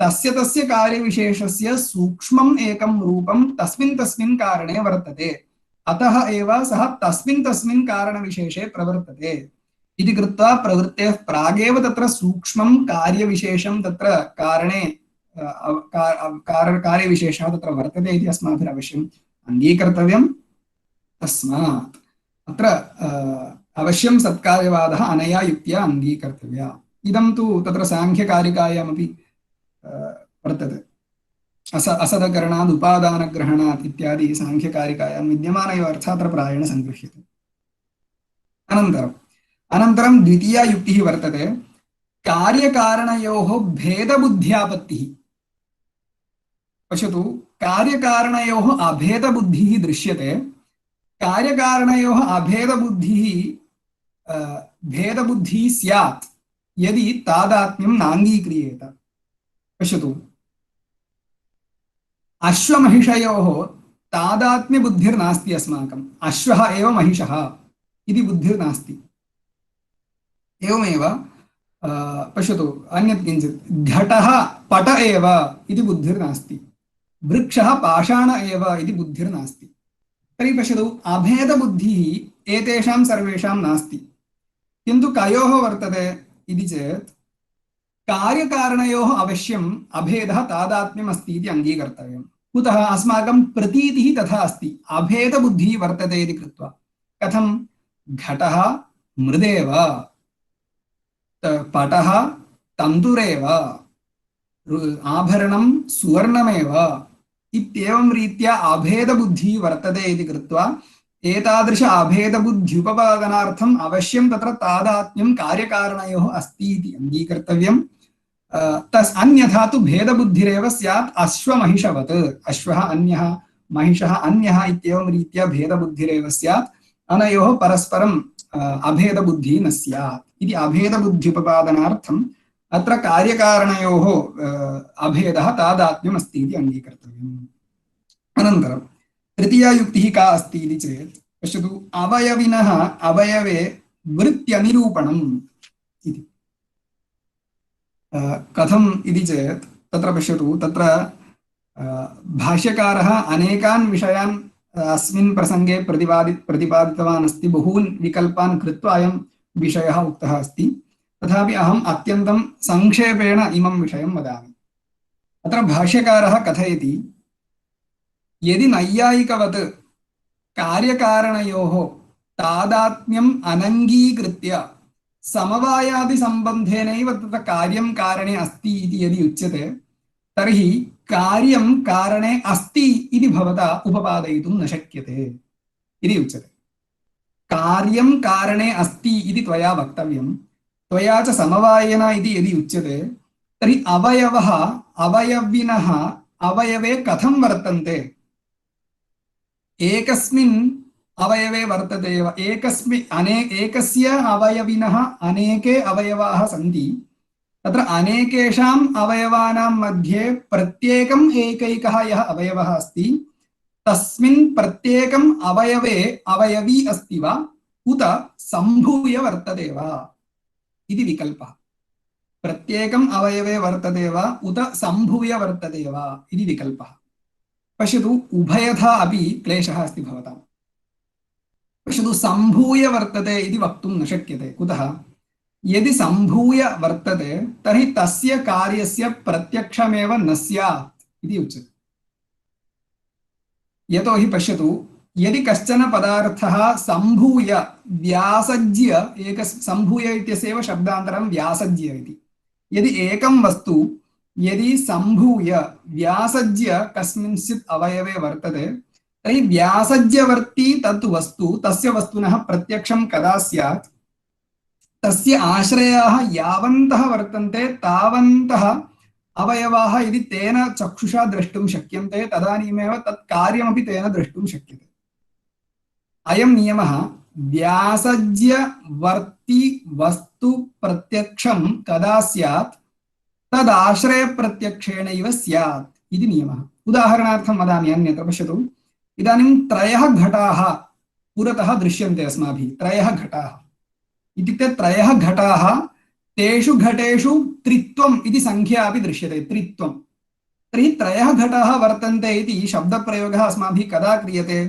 तस्य कार्यविशेषस्य सूक्ष्मम् एकं रूपं तस्मिन् कारणे वर्तते, अतः एव सः तस्मिन् कारणविशेषे प्रवर्तते इति कृत्वा प्रवृत्तेः प्रागेव तत्र सूक्ष्मं कार्यविशेषं तत्र कारणे कार्यविशेषः तत्र वर्तते इति अस्माभिरवश्यम् अङ्गीकर्तव्यम्। तस्मात् अत्र अवश्यं सत्कार्यवादः अनया युक्त्या अङ्गीकर्तव्या। इदं तु तत्र साङ्ख्यकारिकायामपि वर्तते। असदकरणात् उपादानग्रहणात् इत्यादि साङ्ख्यकारिकायां विद्यमान एव अर्थः अत्र प्रायेण सङ्गृह्यते। अनन्तरं द्वितीया युक्तिः वर्तते कार्यकारणयोः भेदबुद्ध्यापत्तिः। पश्यतु, कार्यकारणयोः अभेदबुद्धिः दृश्यते। कार्यकारणयोः भेदबुद्धिः स्यात् यदि तादात्म्यं नाङ्गीक्रियेत। पश्यतु, अश्वमहिषयोः तादात्म्यबुद्धिर्नास्ति अस्माकम्। अश्वः एव महिषः इति बुद्धिर्नास्ति। एवमेव पश्यतु, अन्यत् किञ्चित्, घटः पट एव इति बुद्धिर्नास्ति, वृक्षः पाषाण एव इति बुद्धिर्नास्ति। तर्हि पश्यतु, अभेदबुद्धिः एतेषां सर्वेषां नास्ति, किन्तु कयोः वर्तते इति चेत् कार्यकारणयोः अवश्यम् अभेदः तादात्म्यम् अस्ति इति अङ्गीकर्तव्यम्। कुतः? अस्माकं प्रतीतिः तथा अस्ति, अभेदबुद्धिः वर्तते इति कृत्वा। कथं? घटः मृदेव, पटः तन्तुरेव, आभरणं सुवर्णमेव इत्येवं रीत्या अभेदबुद्धिः वर्तते इति कृत्वा एतादृश अभेदबुद्ध्युपपादनार्थम् अवश्यं तत्र तादात्म्यं कार्यकारणयोः अस्ति इति अङ्गीकर्तव्यम्। अन्यथा तु भेदबुद्धिरेव स्यात् अश्वमहिषवत्। अश्वः अन्यः, महिषः अन्यः इत्येवं रीत्या भेदबुद्धिरेव स्यात्, अनयोः परस्परम् अभेदबुद्धिः न स्यात् इति अभेदबुद्ध्युपपादनार्थम् अत्र कार्यकारणयोः अभेदः तादात्म्यम् अस्ति इति अङ्गीकर्तव्यम्। अनन्तरं तृतीया युक्तिः का अस्ति इति चेत् पश्यतु, अवयविनः अवयवे वृत्त्यनिरूपणम् इति। कथम् इति चेत् तत्र पश्यतु, तत्र भाष्यकारः अनेकान् विषयान् अस्मिन् प्रसङ्गे प्रतिपादितवान् अस्ति। बहून् विकल्पान् कृत्वा अयं विषयः उक्तः अस्ति। तथापि अहम् अत्यन्तं संक्षेपेण इमं विषयं वदामि। अत्र भाष्यकारः कथयति, यदि नैयायिकवत् कार्यकारणयोः तादात्म्यम् अनङ्गीकृत्य समवायादिसम्बन्धेनैव तत्र कार्यं कारणे अस्ति इति यदि उच्यते, तर्हि कार्यं कारणे अस्ति इति भवता उपपादयितुं न शक्यते इति उच्यते। कार्यं कारणे अस्ति इति त्वया वक्तव्यं, त्वया च समवायेन इति यदि उच्यते, तर्हि अवयवः अवयविनः अवयवे कथं वर्तन्ते? एकस्मिन् अवयवे वर्तते एव। एकस्य अवयविनः अनेके अवयवाः सन्ति। तत्र अनेकेषाम् अवयवानां मध्ये प्रत्येकम् एकैकः यः अवयवः अस्ति, तस्मिन् प्रत्येकम् अवयवे अवयवी अस्ति वा उत सम्भूय वर्तते वा इति विकल्पः। प्रत्येकम् अवयवे वर्तते वा उत सम्भूय वर्तते वा इति विकल्पः। पश्यतु उभयथा अपि क्लेशः अस्ति भवतां। पश्यतु सम्भूय वर्तते इति वक्तुं न शक्यते। कुतः? यदि सम्भूय वर्तते तर्हि तस्य कार्यस्य प्रत्यक्षमेव न स्यात् इति उच्यते। यतोहि पश्यतु यदि कश्चन पदार्थः सम्भूय व्यासज्य सम्भूय इत्यस्यैव शब्दान्तरं व्यासज्य इति। यदि एकं वस्तु यदि सम्भूय व्यासज्य कस्मिंश्चित् अवयवे वर्तते तर्हि व्यासज्यवर्ती तत् वस्तु तस्य वस्तुनः प्रत्यक्षं कदा स्यात्? तस्य आश्रयाः यावन्तः वर्तन्ते तावन्तः अवयवाः यदि तेन चक्षुषा द्रष्टुं शक्यन्ते तदानीमेव तत् कार्यमपि तेन द्रष्टुं शक्यते। अयं नियमः व्यासज्यवर्ती वस्तु प्रत्यक्षं कदा स्यात्? तदाश्रय प्रत्यक्षेणैव स्यात् इति नियमः। उदाहरणार्थं वदामि अन्यत्र। पश्यतु इदानीं त्रयः घटाः पुरतः दृश्यन्ते अस्माभिः। त्रयः घटाः इत्युक्ते त्रयः घटाः तेषु घटेषु त्रित्वम् इति संख्या अपि दृश्यते। त्रित्वं तर्हि त्रयः घटाः वर्तन्ते इति शब्दप्रयोगः अस्माभिः कदा क्रियते?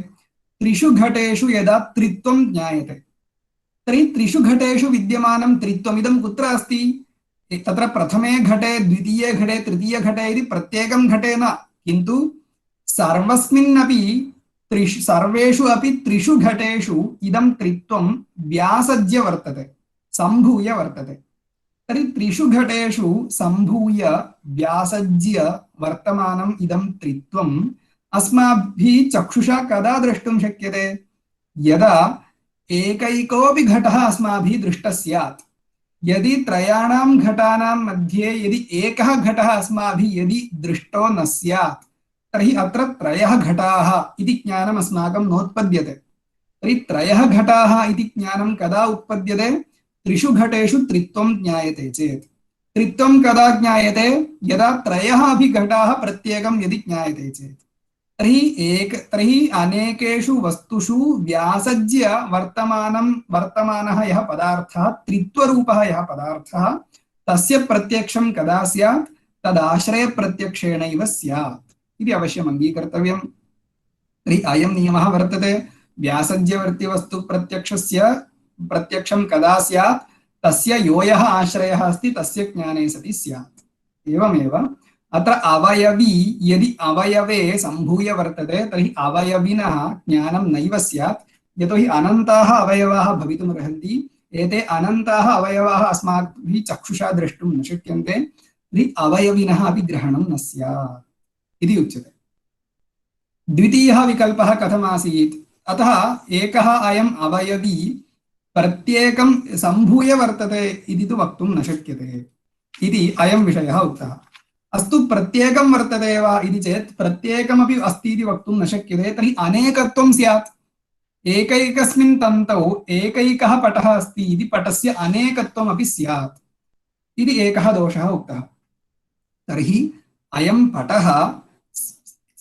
त्रिषु घटेषु यदा त्रित्वं ज्ञायते। तर्हि त्रिषु घटेषु विद्यमानं त्रित्वमिदं कुत्र अस्ति? तत्र प्रथमे घटे द्वितीये घटे तृतीये घटे इति प्रत्येकं घटे न, किन्तु सर्वस्मिन्नपि सर्वेषु अपि त्रिषु घटेषु इदं त्रित्वं व्यासज्य वर्तते, सम्भूय वर्तते। तर्हि त्रिषु घटेषु सम्भूय व्यासज्य वर्तमानम् इदं त्रित्वम् अस्माभिः चक्षुषा कदा द्रष्टुं शक्यते? यदा एकैकोऽपि घटः अस्माभिः दृष्टः स्यात्। यदि त्रयाणां घटानां मध्ये यदि एकः घटः अस्माभिः यदि दृष्टो न स्यात् तर्हि अत्र त्रयः घटाः इति ज्ञानम् अस्माकं नोत्पद्यते। तर्हि त्रयः घटाः इति ज्ञानं कदा उत्पद्यते? त्रिषु घटेषु त्रित्वं ज्ञायते चेत्। त्रित्वं कदा ज्ञायते? यदा त्रयः अपि घटाः प्रत्येकं यदि ज्ञायते चेत्। तर्हि अनेकेषु वस्तुषु व्यासज्य वर्तमानः यः पदार्थः त्रित्वरूपः यः पदार्थः तस्य प्रत्यक्षं कदा स्यात्? तदाश्रय प्रत्यक्षेणैव स्यात् इति अवश्यम् अङ्गीकर्तव्यम्। तर्हि अयं नियमः वर्तते। व्यासज्यवर्ति वस्तु प्रत्यक्षस्य प्रत्यक्षं कदा स्यात्? तस्य यो यः आश्रयः अस्ति तस्य ज्ञाने सति स्यात्। एवमेव अत्र अवयवी यदि अवयवे सम्भूय वर्तते तर्हि अवयविनः ज्ञानं नैव स्यात्। यतोहि अनन्ताः अवयवाः भवितुमर्हन्ति। एते अनन्ताः अवयवाः अस्माभिः चक्षुषा द्रष्टुं न शक्यन्ते। तर्हि अवयविनः अपि ग्रहणं न स्यात् इति उच्यते। द्वितीयः विकल्पः कथमासीत्? अतः एकः अयम् अवयवी प्रत्येकं सम्भूय वर्तते इति तु वक्तुं न शक्यते इति अयं विषयः उक्तः। अस्तु प्रत्येकं वर्तते वा इति चेत् प्रत्येकमपि अस्ति इति वक्तुं न शक्यते। तर्हि अनेकत्वं स्यात्। एकैकस्मिन् तन्तौ एकैकः पटः अस्ति इति पटस्य अनेकत्वमपि स्यात् इति एकः दोषः उक्तः। तर्हि अयं पटः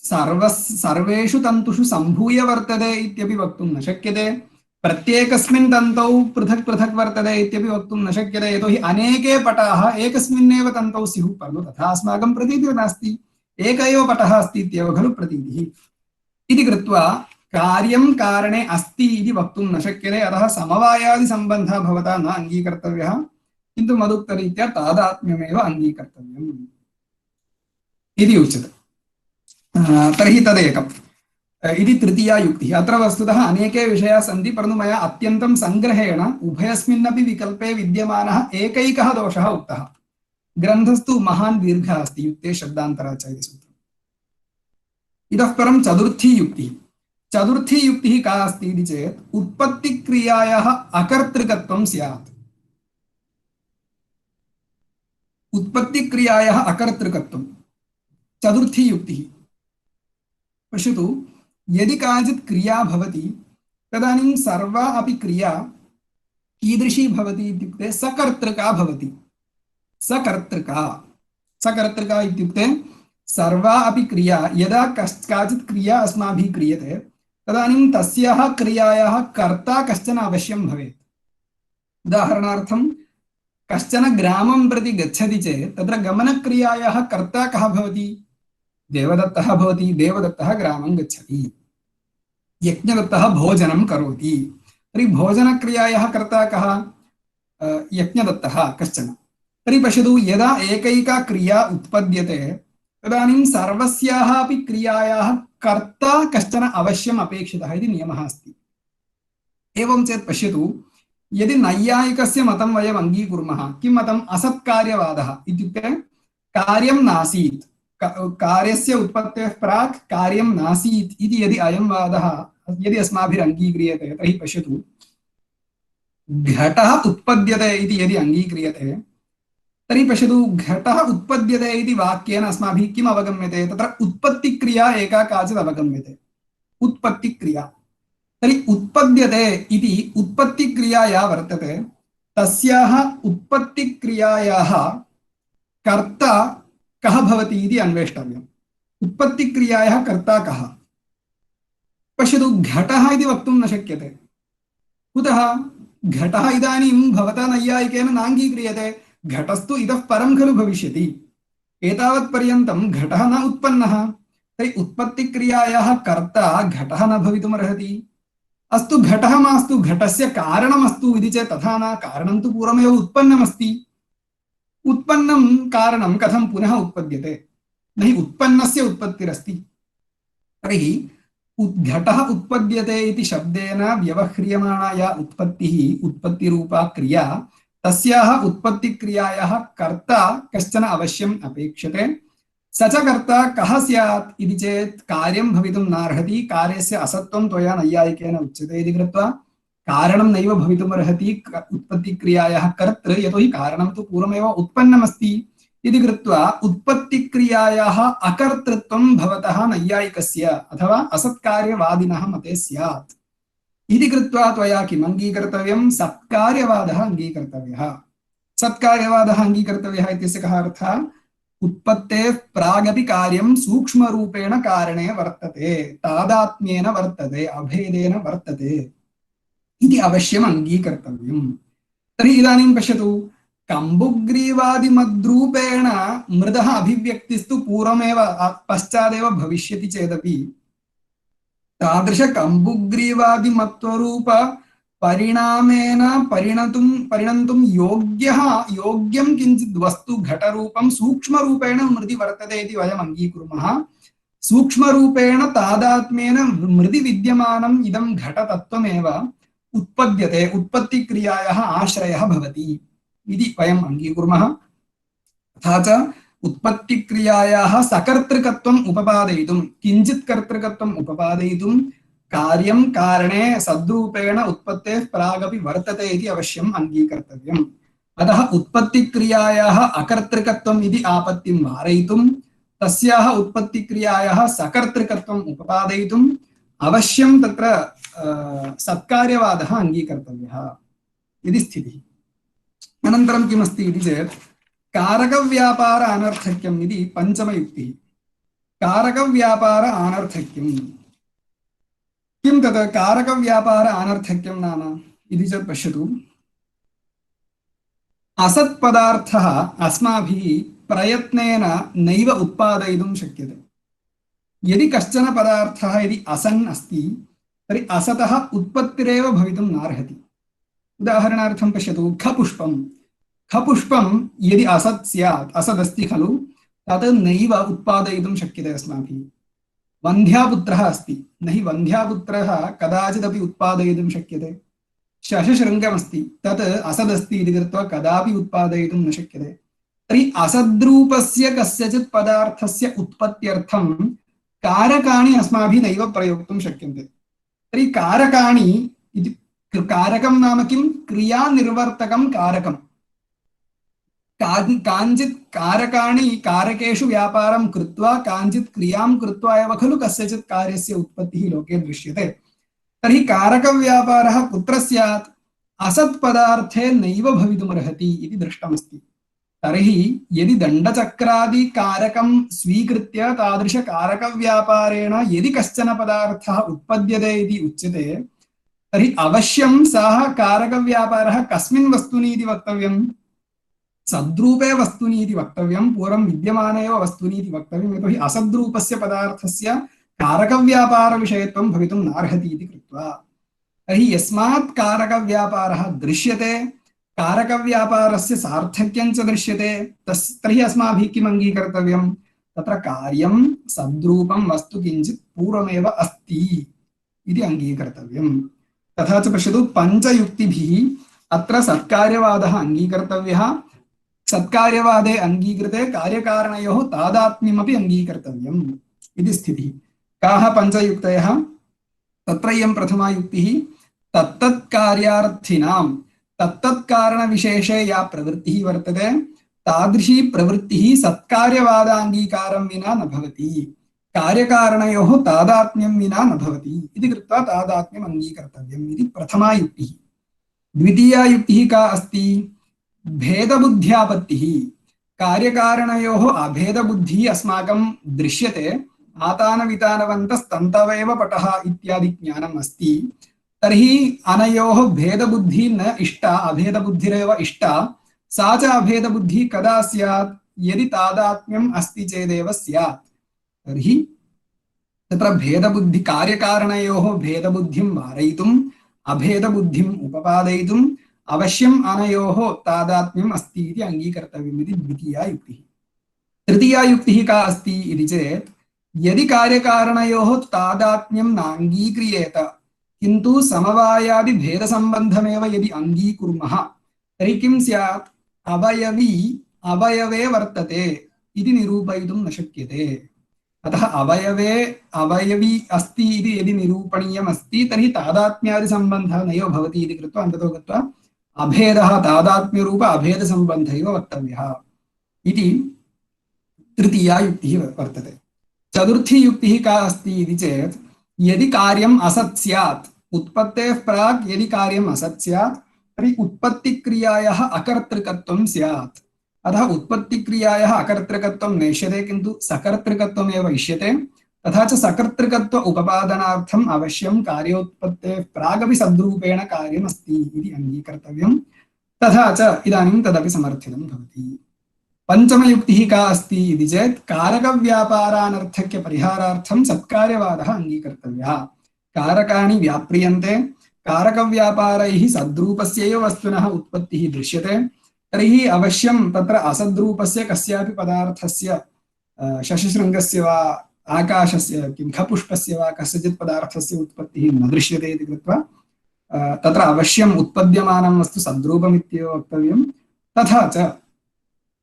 सर्वेषु तन्तुषु सम्भूय वर्तते इत्यपि वक्तुं न शक्यते। प्रत्येकस्मिन् तन्तौ पृथक् पृथक् वर्तते इत्यपि वक्तुं न शक्यते। यतोहि अनेके पटाः एकस्मिन्नेव तन्तौ स्युः, परन्तु तथा अस्माकं प्रतीतिः नास्ति। एक एव पटः अस्ति इत्येव खलु प्रतीतिः। इति कृत्वा कार्यं कारणे अस्ति इति वक्तुं न शक्यते। अतः समवायादिसम्बन्धः भवता न अङ्गीकर्तव्यः, किन्तु मदुक्तरीत्या तादात्म्यमेव अङ्गीकर्तव्यम् इति उच्यते। तर्हि तदेकम् इति तृतीया युक्तिः। अत्र वस्तुतः अनेके विषयाः सन्ति, परन्तु मया अत्यन्तं संग्रहेण उभयस्मिन्नपि विकल्पे विद्यमानः एकैकः दोषः उक्तः। ग्रन्थस्तु महान् दीर्घः अस्ति, युक्ते शब्दान्तराच इति सूत्रम्। इतः परं चतुर्थी युक्तिः। चतुर्थी युक्तिः का अस्ति इति चेत् उत्पत्तिक्रियायाः अकर्तृकत्वं स्यात्। उत्पत्तिक्रियायाः अकर्तृकत्वं चतुर्थी युक्तिः। पश्यतु, यदि काचित् क्रिया भवति तदानीं सर्वा अपि क्रिया कीदृशी भवति इत्युक्ते सकर्तृका भवति। सकर्तृका इत्युक्ते सर्वा अपि क्रिया, यदा काचित् क्रिया अस्माभिः क्रियते तदानीं तस्याः क्रियायाः कर्ता कश्चन अवश्यं भवेत्। उदाहरणार्थं कश्चन ग्रामं प्रति गच्छति चेत् तत्र गमनक्रियायाः कर्ता कः भवति? देवदत्तः भवति। देवदत्तः ग्रामं गच्छति, यज्ञदत्तः भोजनं करोति। तर्हि भोजनक्रियायाः कर्ता कः? यज्ञदत्तः कश्चन। तर्हि पश्यतु, यदा एकैका क्रिया उत्पद्यते तदानीं सर्वस्याः अपि क्रियायाः कर्ता कश्चन अवश्यम् अपेक्षितः इति नियमः अस्ति। एवं चेत् पश्यतु, यदि नैयायिकस्य मतं वयम् अङ्गीकुर्मः, किं मतम्? असत्कार्यवादः इत्युक्ते कार्यं नासीत्, कार्यस्य उत्पत्तेः प्राक् कार्यं नासीत् इति यदि अयं वादः यदि अस्माभिः अङ्गीक्रियते तर्हि पश्यतु, घटः उत्पद्यते इति यदि अङ्गीक्रियते तर्हि पश्यतु, घटः उत्पद्यते इति वाक्येन अस्माभिः किम् अवगम्यते? तत्र उत्पत्तिक्रिया एका काचित् अवगम्यते, उत्पत्तिक्रिया। तर्हि उत्पद्यते इति उत्पत्तिक्रिया या वर्तते तस्याः उत्पत्तिक्रियायाः कर्ता कः भवति इति अन्वेष्टव्यम्। उत्पत्तिक्रियायाः कर्ता कः? पश्यतु, घटः इति वक्तुं न शक्यते। कुतः? घटः इदानीं भवता नैयायिकेन नाङ्गीक्रियते। घटस्तु इतः परं खलु भविष्यति। एतावत्पर्यन्तं घटः न उत्पन्नः। तर्हि उत्पत्तिक्रियायाः कर्ता घटः न भवितुमर्हति। अस्तु, घटः मास्तु, घटस्य कारणमस्तु इति चेत् तथा न। कारणं तु पूर्वमेव उत्पन्नमस्ति। उत्पन्नं कारणं कथं पुनः उत्पद्यते? न हि उत्पन्नस्य उत्पत्तिरस्ति। तर्हि घटः उत्पद्यते इति शब्देन व्यवह्रियमाणा या उत्पत्तिः, उत्पत्तिरूपा क्रिया, तस्याः उत्पत्तिक्रियायाः कर्ता कश्चन अवश्यम् अपेक्षते। स च कर्ता कः स्यात् इति चेत् कार्यं भवितुं नार्हति। कार्यस्य असत्त्वं त्वया नैयायिकेन उच्यते इति कृत्वा कारणं नैव भवितुमर्हति उत्पत्तिक्रियायाः कर्तृ, यतोहि कारणं तु पूर्वमेव उत्पन्नमस्ति इति कृत्वा उत्पत्तिक्रियायाः अकर्तृत्वं भवतः नैयायिकस्य अथवा असत्कार्यवादिनः मते स्यात् इति कृत्वा त्वया किम् अङ्गीकर्तव्यं? सत्कार्यवादः अङ्गीकर्तव्यः। सत्कार्यवादः अङ्गीकर्तव्यः इत्यस्य कः अर्थः? उत्पत्तेः प्रागपि कार्यं सूक्ष्मरूपेण कारणे वर्तते, तादात्म्येन वर्तते, अभेदेन वर्तते इति अवश्यम् अङ्गीकर्तव्यम्। तर्हि इदानीं पश्यतु, कम्बुग्रीवादिमद्रूपेण मृदः अभिव्यक्तिस्तु पूर्वमेव पश्चादेव भविष्यति चेदपि तादृश कम्बुग्रीवादिमत्वरूप परिणामेन परिणन्तुं योग्यं किञ्चित् वस्तु घटरूपं सूक्ष्मरूपेण मृदि वर्तते इति वयम् अङ्गीकुर्मः। सूक्ष्मरूपेण तादात्म्येन मृदि विद्यमानम् इदं घटतत्त्वमेव उत्पद्यते, उत्पत्तिक्रियायाः आश्रयः भवति इति वयम् अङ्गीकुर्मः। तथा च उत्पत्तिक्रियायाः सकर्तृकत्वम् उपपादयितुं, किञ्चित् कर्तृकत्वम् उपपादयितुं कार्यं कारणे सद्रूपेण उत्पत्तेः प्रागपि वर्तते इति अवश्यम् अङ्गीकर्तव्यम्। अतः उत्पत्तिक्रियायाः अकर्तृकत्वम् इति आपत्तिं वारयितुं तस्याः उत्पत्तिक्रियायाः सकर्तृकत्वम् उपपादयितुम् अवश्यं तत्र सत्कार्यवादः अङ्गीकर्तव्यः इति स्थितिः। अनन्तरं किमस्ति इति चेत् कारकव्यापार अनर्थक्यम् इति पञ्चमयुक्तिः। कारकव्यापार अनर्थक्यम् किं तत्? कारकव्यापार अनर्थक्यं नाम इति चेत् पश्यतु, असत्पदार्थः अस्माभिः प्रयत्नेन नैव उत्पादयितुं शक्यते। यदि कश्चन पदार्थः यदि असन् अस्ति तर्हि असतः उत्पत्तिरेव भवितुं नार्हति। उदाहरणार्थं पश्यतु, खपुष्पं यदि असत् स्यात्, असदस्ति खलु, तत् नैव उत्पादयितुं शक्यते अस्माभिः। वन्ध्यापुत्रः अस्ति, न हि वन्ध्यापुत्रः कदाचिदपि उत्पादयितुं शक्यते। शशशृङ्गमस्ति, तत् असदस्ति इति कृत्वा कदापि उत्पादयितुं न शक्यते। तर्हि असद्रूपस्य कस्यचित् पदार्थस्य उत्पत्त्यर्थं कारकाणि अस्माभिः नैव प्रयोक्तुं शक्यन्ते। तर्हि कारकाणि इति, कारकं नाम किं? क्रियानिर्वर्तकं कारकम्। काञ्चित् कारकाणि कारकेषु व्यापारं कृत्वा काञ्चित् क्रियां कृत्वा एव खलु कस्यचित् कार्यस्य उत्पत्तिः लोके दृश्यते। तर्हि कारकव्यापारः कुत्र स्यात्? असत्पदार्थे नैव भवितुमर्हति इति दृष्टमस्ति। तर्हि यदि दण्डचक्रादि कारकं स्वीकृत्य तादृशकारकव्यापारेण यदि कश्चन पदार्थः उत्पद्यते इति उच्यते तर्हि अवश्यं सः कारकव्यापारः कस्मिन् वस्तुनि इति वक्तव्यम्? सद्रूपे वस्तुनि इति वक्तव्यं, पूर्वं विद्यमाने एव वस्तुनि इति वक्तव्यं, यतोहि असद्रूपस्य पदार्थस्य कारकव्यापारविषयत्वं भवितुं नार्हति इति कृत्वा। तर्हि यस्मात् कारकव्यापारः दृश्यते, कारकव्यापारस्य सार्थक्यं च दृश्यते, तर्हि अस्माभिः किम् अङ्गीकर्तव्यं? तत्र कार्यं सद्रूपं वस्तु किञ्चित् पूर्वमेव अस्ति इति अङ्गीकर्तव्यं। तथा च पश्यतु, पञ्चयुक्तिभिः अत्र सत्कार्यवादः अङ्गीकर्तव्यः। सत्कार्यवादे अङ्गीकृते कार्यकारणयोः तादात्म्यमपि अङ्गीकर्तव्यम् इति स्थितिः। काः पञ्चयुक्तयः? तत्र इयं प्रथमा युक्तिः, तत्तत्कार्यार्थिनां तत्तत्कारणविशेषे या प्रवृत्तिः वर्तते तादृशी प्रवृत्तिः सत्कार्यवादाङ्गीकारं विना न भवति, कार्यकारणयोः तादात्म्यं विना न भवति इति कृत्वा तादात्म्यम् अङ्गीकर्तव्यम् इति प्रथमा युक्तिः। द्वितीया युक्तिः का अस्ति? भेदबुद्ध्यापत्तिः। कार्यकारणयोः अभेदबुद्धिः अस्माकं दृश्यते, आतानवितानवन्तस्तन्तवेव पटः इत्यादि ज्ञानम् अस्ति। तर्हि अनयोः भेदबुद्धिः न इष्टा, अभेदबुद्धिरेव इष्टा। सा च अभेदबुद्धिः कदा स्यात्? यदि तादात्म्यम् अस्ति चेदेव स्यात्। तर्हि तत्र भेदबुद्धि, कार्यकारणयोः भेदबुद्धिं वारयितुम् अभेदबुद्धिम् उपपादयितुम् अवश्यम् अनयोः तादात्म्यम् अस्ति इति अङ्गीकर्तव्यम् इति द्वितीया युक्तिः। तृतीया युक्तिः का अस्ति इति चेत्, यदि कार्यकारणयोः तादात्म्यं नाङ्गीक्रियेत किन्तु समवायादि भेदसम्बन्धमेव यदि अङ्गीकुर्मः तर्हि किं स्यात्? अवयवी अवयवे वर्तते इति निरूपयितुं न शक्यते। अतः अवयवे अवयवी अस्ति इति यदि निरूपणीयमस्ति तर्हि तादात्म्यादिसम्बन्धः नैव भवति इति कृत्वा अन्ततो गत्वा अभेदः तादात्म्यरूप अभेदसम्बन्धः एव वक्तव्यः इति तृतीया युक्तिः वर्तते। चतुर्थी युक्तिः का अस्ति इति चेत्, यदि कार्यम् असत् स्यात्, उत्पत्तेः प्राक् यदि कार्यम् असत् स्यात् तर्हि उत्पत्तिक्रियायाः अकर्तृकत्वं स्यात्। अतः उत्पत्तिक्रियायाः अकर्तृकत्वं नेष्यते किन्तु सकर्तृकत्वमेव इष्यते। तथा च सकर्तृकत्व उपपादनार्थम् अवश्यं कार्योत्पत्तेः प्रागपि सद्रूपेण कार्यमस्ति इति अङ्गीकर्तव्यं। तथा च इदानीं तदपि समर्थितं भवति। पञ्चमयुक्तिः का अस्ति इति चेत्, कारकव्यापारानर्थक्यपरिहारार्थं सत्कार्यवादः अङ्गीकर्तव्यः। कारकाणि व्याप्रियन्ते, कारकव्यापारैः सद्रूपस्यैव वस्तुनः उत्पत्तिः दृश्यते, तर्हि अवश्यं तत्र असद्रूपस्य कस्यापि पदार्थस्य, शशिशृङ्गस्य वा आकाशस्य, किं खपुष्पस्य वा कस्यचित् पदार्थस्य उत्पत्तिः न दृश्यते इति कृत्वा तत्र अवश्यम् उत्पद्यमानं वस्तु सद्रूपमित्येव वक्तव्यं। तथा च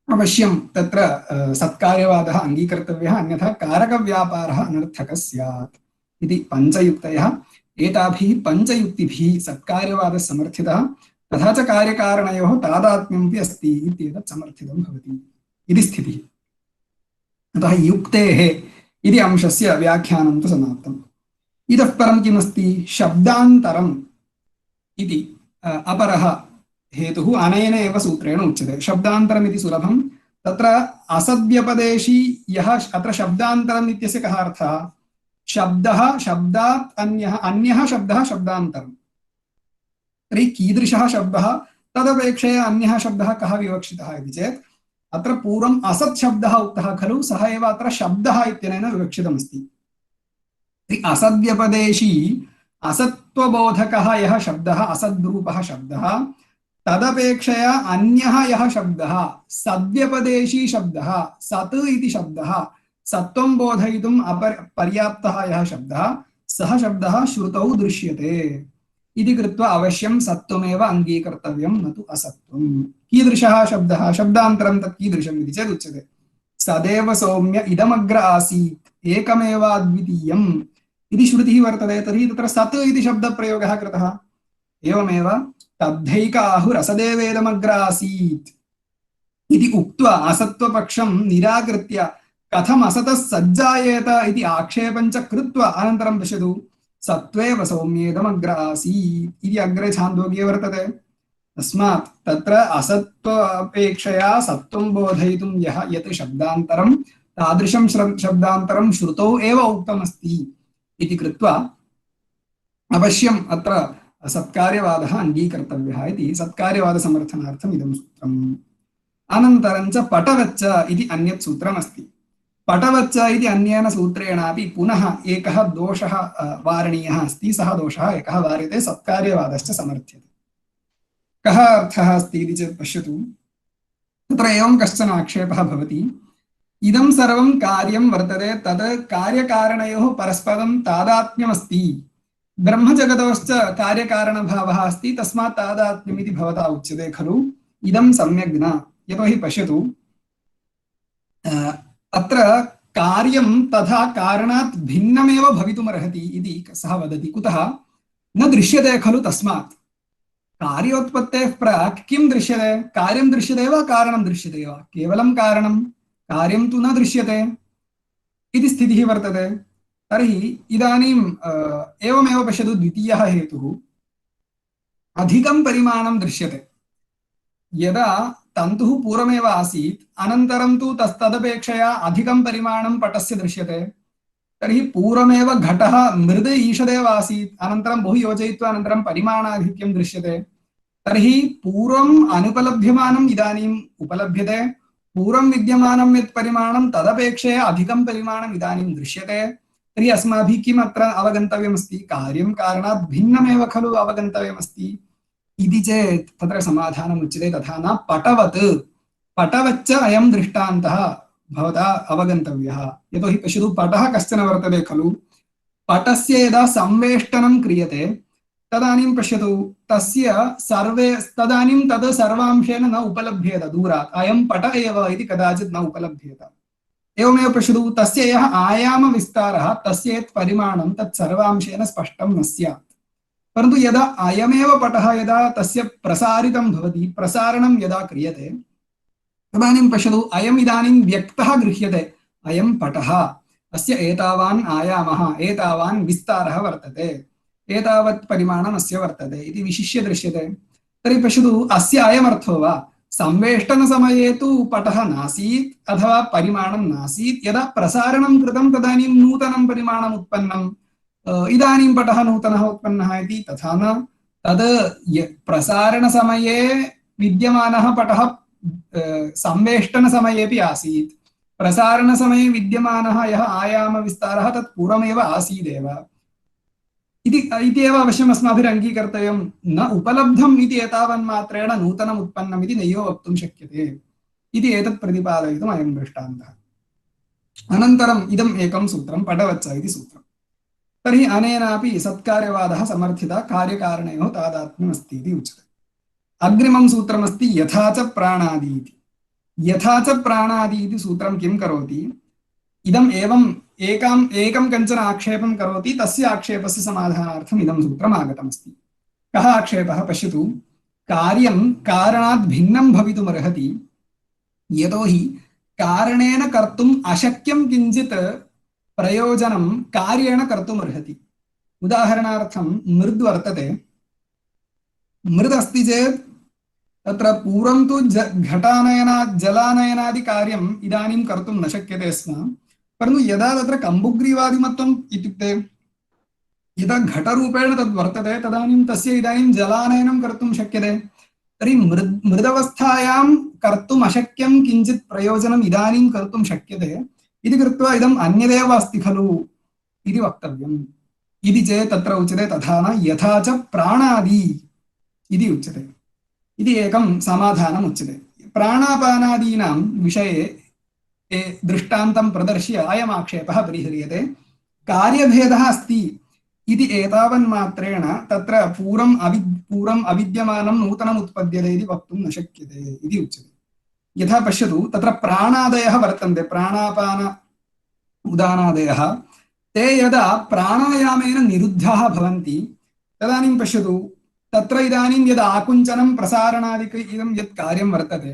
अवश्यं तत्र सत्कार्यवादः अङ्गीकर्तव्यः, अन्यथा कारकव्यापारः अनर्थकः स्यात् इति पञ्चयुक्तयः। एताभिः पञ्चयुक्तिभिः सत्कार्यवादः समर्थितः, तथा च कार्यकारणयोः तादात्म्यमपि अस्ति इत्येतत् समर्थितं भवति इति स्थितिः। अतः युक्तेः इति अंशस्य व्याख्यानं तु समाप्तम्। इतः परं किमस्ति? शब्दान्तरम् इति अपरः हेतुः अनेन एव सूत्रेण उच्यते। शब्दान्तरम् इति सुलभं। तत्र असद्व्यपदेशी यः, अत्र शब्दान्तरम् इत्यस्य कः अर्थः? शब्दः शब्दात् अन्यः शब्दः शब्दान्तरम्। तर्हि कीदृशः शब्दः? तदपेक्षया अन्यः शब्दः कः विवक्षितः इति चेत्, अत्र पूर्वम् असत् शब्दः उक्तः खलु, सः एव अत्र शब्दः इत्यनेन विवक्षितमस्ति। असद्व्यपदेशी असत्त्वबोधकः यः शब्दः, असद्रूपः शब्दः, तदपेक्षया अन्यः यः शब्दः, सद्व्यपदेशी शब्दः, सत् इति शब्दः, सत्त्वं बोधयितुम् पर्याप्तः यः शब्दः, सः शब्दः श्रुतौ दृश्यते इति कृत्वा अवश्यं सत्त्वमेव अङ्गीकर्तव्यं, न तु असत्त्वं। कीदृशः शब्दः? शब्दान्तरं तत् कीदृशम् इति चेत् उच्यते, सदेव सौम्य इदमग्र आसीत् एकमेवाद्वितीयम् इति श्रुतिः वर्तते। तर्हि तत्र सत् इति शब्दप्रयोगः कृतः। एवमेव तद्धैक आहुरसदेवेदमग्र आसीत् इति उक्त्वा असत्त्वपक्षं निराकृत्य कथम् असतः सज्जायेत इति आक्षेपं च कृत्वा अनन्तरं पश्यतु, सत्त्वेव सौम्येदमग्र आसीत् इति अग्रे छान्दोग्ये वर्तते। तस्मात् तत्र असत्त्वापेक्षया सत्त्वं बोधयितुं यत् शब्दान्तरं, तादृशं शब्दान्तरं श्रुतौ एव उक्तमस्ति इति कृत्वा अवश्यम् अत्र सत्कार्यवादः अङ्गीकर्तव्यः इति सत्कार्यवादसमर्थनार्थम् इदं सूत्रम्। अनन्तरं च पटवच्च इति अन्यत् सूत्रमस्ति। पटवच्च इति अन्येन सूत्रेणापि पुनः एकः दोषः वारणीयः अस्ति। सः दोषः एकः वार्यते, सत्कार्यवादश्च समर्थ्यते। कः अर्थः अस्ति इति चेत् पश्यतु, तत्र एवं कश्चन आक्षेपः भवति, इदं सर्वं कार्यं वर्तते, तद् कार्यकारणयोः परस्परं तादात्म्यमस्ति, ब्रह्मजगतोश्च कार्यकारणभावः अस्ति, तस्मात् तादात्म्यमिति भवता उच्यते खलु, इदं सम्यक् न। यतोहि पश्यतु, अत्र कार्यं तथा कारणात् भिन्नमेव भवितुमर्हति इति सः वदति। कुतः? न दृश्यते खलु, तस्मात्। कार्योत्पत्तेः प्राक् किं दृश्यते? कार्यं दृश्यते वा कारणं दृश्यते वा? केवलं कारणं, कार्यं तु न दृश्यते इति स्थितिः वर्तते। तर्हि इदानीम् एवमेव पश्यतु, द्वितीयः हेतुः, अधिकं परिमाणं दृश्यते। यदा तन्तुः पूर्वमेव आसीत्, अनन्तरं तु तदपेक्षया अधिकं परिमाणं पटस्य दृश्यते, तर्हि पूर्वमेव घटः मृद ईषदेव आसीत्, अनन्तरं बहु योजयित्वा अनन्तरं परिमाणाधिक्यं दृश्यते। तर्हि पूर्वम् अनुपलभ्यमानम् इदानीम् उपलभ्यते, पूर्वं विद्यमानं यत् परिमाणं तदपेक्षया अधिकं परिमाणम् इदानीं दृश्यते। तर्हि अस्माभिः किम् अत्र अवगन्तव्यमस्ति? कार्यं कारणात् भिन्नमेव खलु अवगन्तव्यमस्ति इति चेत् तत्र समाधानम् उच्यते, तथा न। पटवत्, पटवच्च अयं दृष्टान्तः भवता अवगन्तव्यः। यतोहि पश्यतु, पटः कश्चन वर्तते खलु, पटस्य यदा संवेष्टनं क्रियते तदानीं पश्यतु, तस्य तदानीं तद् सर्वांशेन न उपलभ्येत दूरात्, अयं पट एव इति कदाचित् न उपलभ्येत। एवमेव पश्यतु, तस्य यः आयामविस्तारः, तस्य यत् परिमाणं तत् सर्वांशेन स्पष्टं न स्यात्। परन्तु यदा अयमेव पटः यदा तस्य प्रसारितं भवति, प्रसारणं यदा क्रियते, तदानीं पश्यतु, अयम् इदानीं व्यक्तः गृह्यते, अयं पटः, अस्य एतावान् आयामः, एतावान् विस्तारः वर्तते, एतावत् परिमाणम् अस्य वर्तते इति विशिष्य दृश्यते। तर्हि पश्यतु, अस्य अयमर्थो वा? संवेष्टनसमये तु पटः नासीत् अथवा परिमाणं नासीत्, यदा प्रसारणं कृतं तदानीं नूतनं परिमाणम् उत्पन्नम्, इदानीं पटः नूतनः उत्पन्नः इति तथा न। तद् प्रसारणसमये विद्यमानः पटः संवेष्टनसमयेपि आसीत्, प्रसारणसमये विद्यमानः यः आयामविस्तारः तत् पूर्वमेव आसीदेव इति एव अवश्यम् अस्माभिः अङ्गीकर्तव्यं। न उपलब्धम् इति एतावन्मात्रेण नूतनम् उत्पन्नम् इति नैव वक्तुं शक्यते इति एतत् प्रतिपादयितुम् अयं दृष्टान्तः। अनन्तरम् इदम् एकं सूत्रं, पटवच्च इति सूत्रम्। तर्हि अनेनापि सत्कार्यवादः समर्थितः, कार्यकारणयोः तादात्म्यमस्ति इति उच्यते। अग्रिमं सूत्रमस्ति यथा च प्राणादि इति। यथा च प्राणादि इति सूत्रं किं करोति? इदम् एवम् एकं कञ्चन आक्षेपं करोति, तस्य आक्षेपस्य समाधानार्थम् इदं सूत्रम् आगतमस्ति। कः आक्षेपः? पश्यतु, कार्यं कारणात् भिन्नं भवितुमर्हति, यतोहि कारणेन कर्तुम् अशक्यं किञ्चित् प्रयोजनं कार्येण कर्तुमर्हति। उदाहरणार्थं मृद् वर्तते, मृदस्ति चेत् तत्र पूर्वं तु घटानयनात् जलानयनादि कार्यम् इदानीं कर्तुं न शक्यते स्म, परन्तु यदा तत्र कम्बुग्रीवादिमत्वम् इत्युक्ते यदा घटरूपेण तद् वर्तते तदानीं तस्य इदानीं जलानयनं कर्तुं शक्यते। तर्हि मृदवस्थायां कर्तुम् अशक्यं किञ्चित् प्रयोजनम् इदानीं कर्तुं शक्यते इति कृत्वा इदम् अन्यदेव अस्ति खलु इति वक्तव्यम्। इति चेत् तत्र उच्यते तथा न, यथा च प्राणादि इति उच्यते। इति एकं समाधानम् उच्यते। प्राणापानादीनां विषये दृष्टान्तं प्रदर्श्य अयम् आक्षेपः परिह्रियते। कार्यभेदः अस्ति इति एतावन्मात्रेण तत्र पूर्वम् अविद्यमानं नूतनम् उत्पद्यते इति वक्तुं न शक्यते इति उच्यते। यथा पश्यतु, तत्र प्राणादयः वर्तन्ते, प्राणापान उदानादयः, ते यदा प्राणायामेन निरुद्धाः भवन्ति तदानीं पश्यतु, तत्र इदानीं यदा आकुञ्चनं प्रसारणादिक इदं यत् कार्यं वर्तते